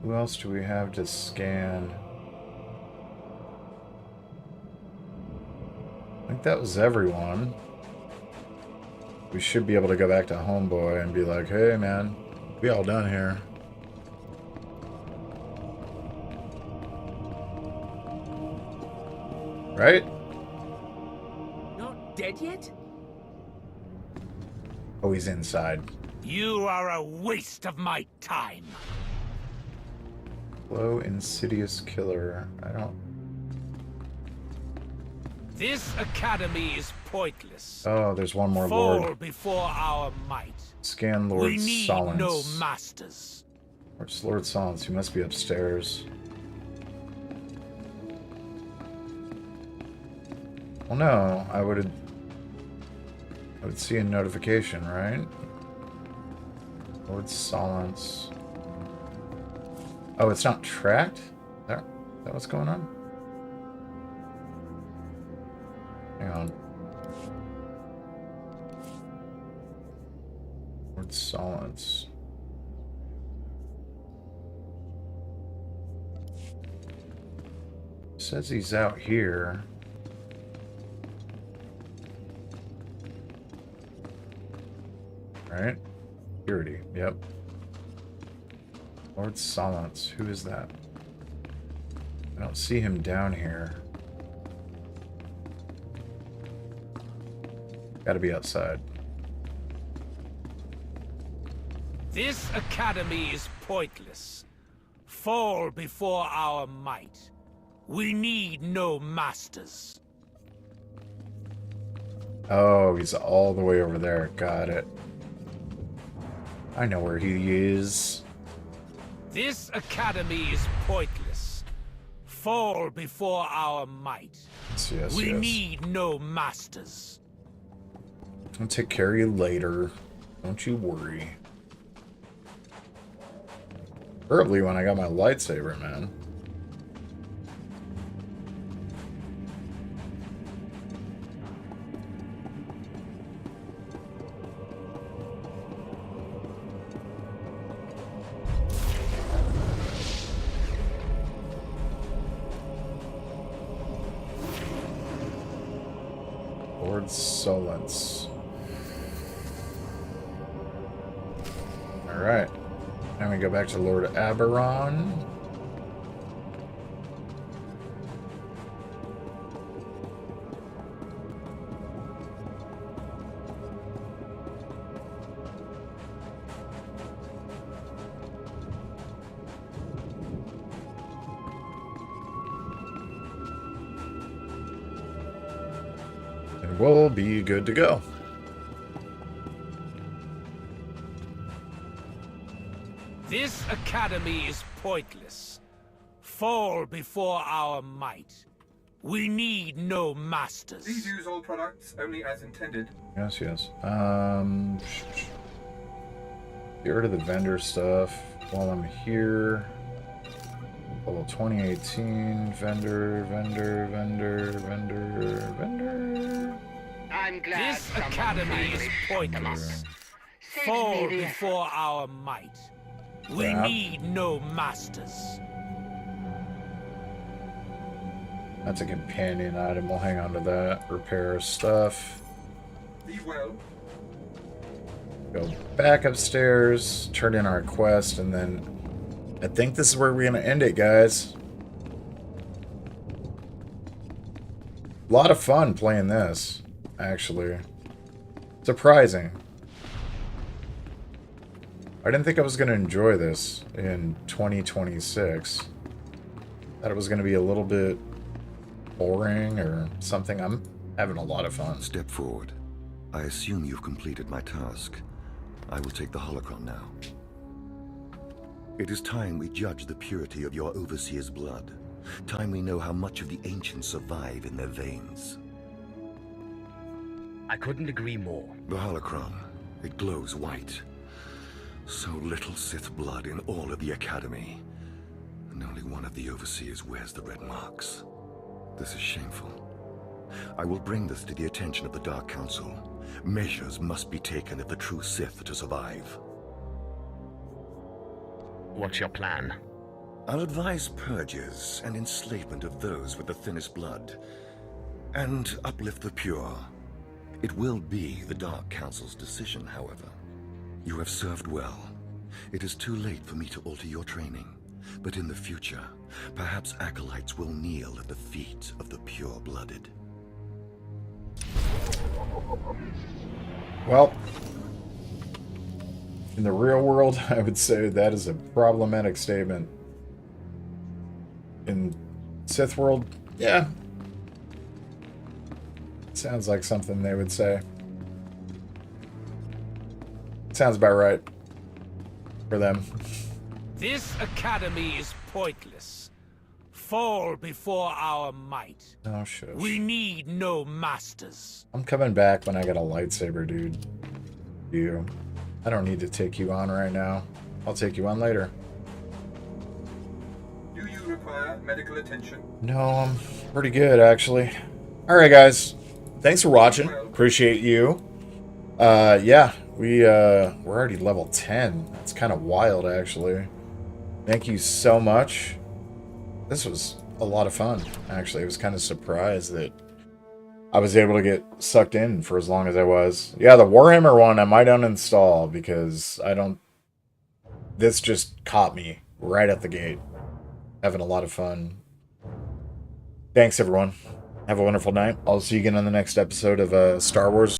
A: Who else do we have to scan? I think that was everyone. We should be able to go back to Homeboy and be like, hey man, we all done here. Right?
Q: Not dead yet?
A: Oh, he's inside.
Q: You are a waste of my time.
A: Low insidious killer. I don't...
Q: This academy is pointless.
A: Oh, there's one more
Q: Fall
A: Lord.
Q: before our might.
A: Scan Lord
Q: We need
A: Solence.
Q: no masters.
A: Where's Lord Solence? He must be upstairs. Well, no, I would see a notification, right? Lord Solence. Oh, it's not tracked? Is that what's going on? Hang on. Solence. Says he's out here. Right? Purity. Yep. Lord Solence. Who is that? I don't see him down here. Gotta be outside.
Q: This academy is pointless. Fall before our might. We need no masters.
A: Oh, he's all the way over there. Got it. I know where he is.
Q: This academy is pointless. Fall before our might.
A: Yes,
Q: we
A: yes.
Q: need no masters.
A: I'll take care of you later. Don't you worry. Preferably when I got my lightsaber, man. Lord Solence. Alright. Now we go back to Lord Aberon. And we'll be good to go.
Q: This academy is pointless. Fall before our might. We need no masters.
R: Please use all products only as intended.
A: Yes, yes. Get rid of the vendor stuff while I'm here. Level 2018, vendor.
Q: I'm glad this academy is pointless. Fall before our might. We
A: Crap.
Q: need no masters.
A: That's a companion item. We'll hang on to that. Repair stuff.
R: Be well.
A: Go back upstairs, turn in our quest, and then I think this is where we're going to end it, guys. A lot of fun playing this, actually. Surprising. I didn't think I was going to enjoy this in 2026. Thought it was going to be a little bit boring or something. I'm having a lot of fun.
S: Step forward. I assume you've completed my task. I will take the holocron now. It is time we judge the purity of your overseer's blood. Time we know how much of the ancients survive in their veins.
V: I couldn't agree more.
S: The holocron. It glows white. So little Sith blood in all of the Academy. And only one of the overseers wears the red marks. This is shameful. I will bring this to the attention of the Dark Council. Measures must be taken if the true Sith are to survive.
V: What's your plan?
S: I'll advise purges and enslavement of those with the thinnest blood. And uplift the pure. It will be the Dark Council's decision, however. You have served well. It is too late for me to alter your training. But in the future, perhaps acolytes will kneel at the feet of the pure-blooded.
A: Well, in the real world, I would say that is a problematic statement. In Sith world, yeah. Sounds like something they would say. Sounds about right. For them.
Q: This academy is pointless. Fall before our might.
A: Oh, shush.
Q: We need no masters.
A: I'm coming back when I get a lightsaber, dude. You. I don't need to take you on right now. I'll take you on later.
R: Do you require medical attention?
A: No, I'm pretty good, actually. Alright, guys. Thanks for watching. Appreciate you. Yeah. we're already level 10. It's kind of wild, actually. Thank you so much. This was a lot of fun, actually. I was kind of surprised that I was able to get sucked in for as long as I was. Yeah, the Warhammer one I might uninstall because I don't... This just caught me right at the gate. Having a lot of fun. Thanks, everyone. Have a wonderful night. I'll see you again on the next episode of Star Wars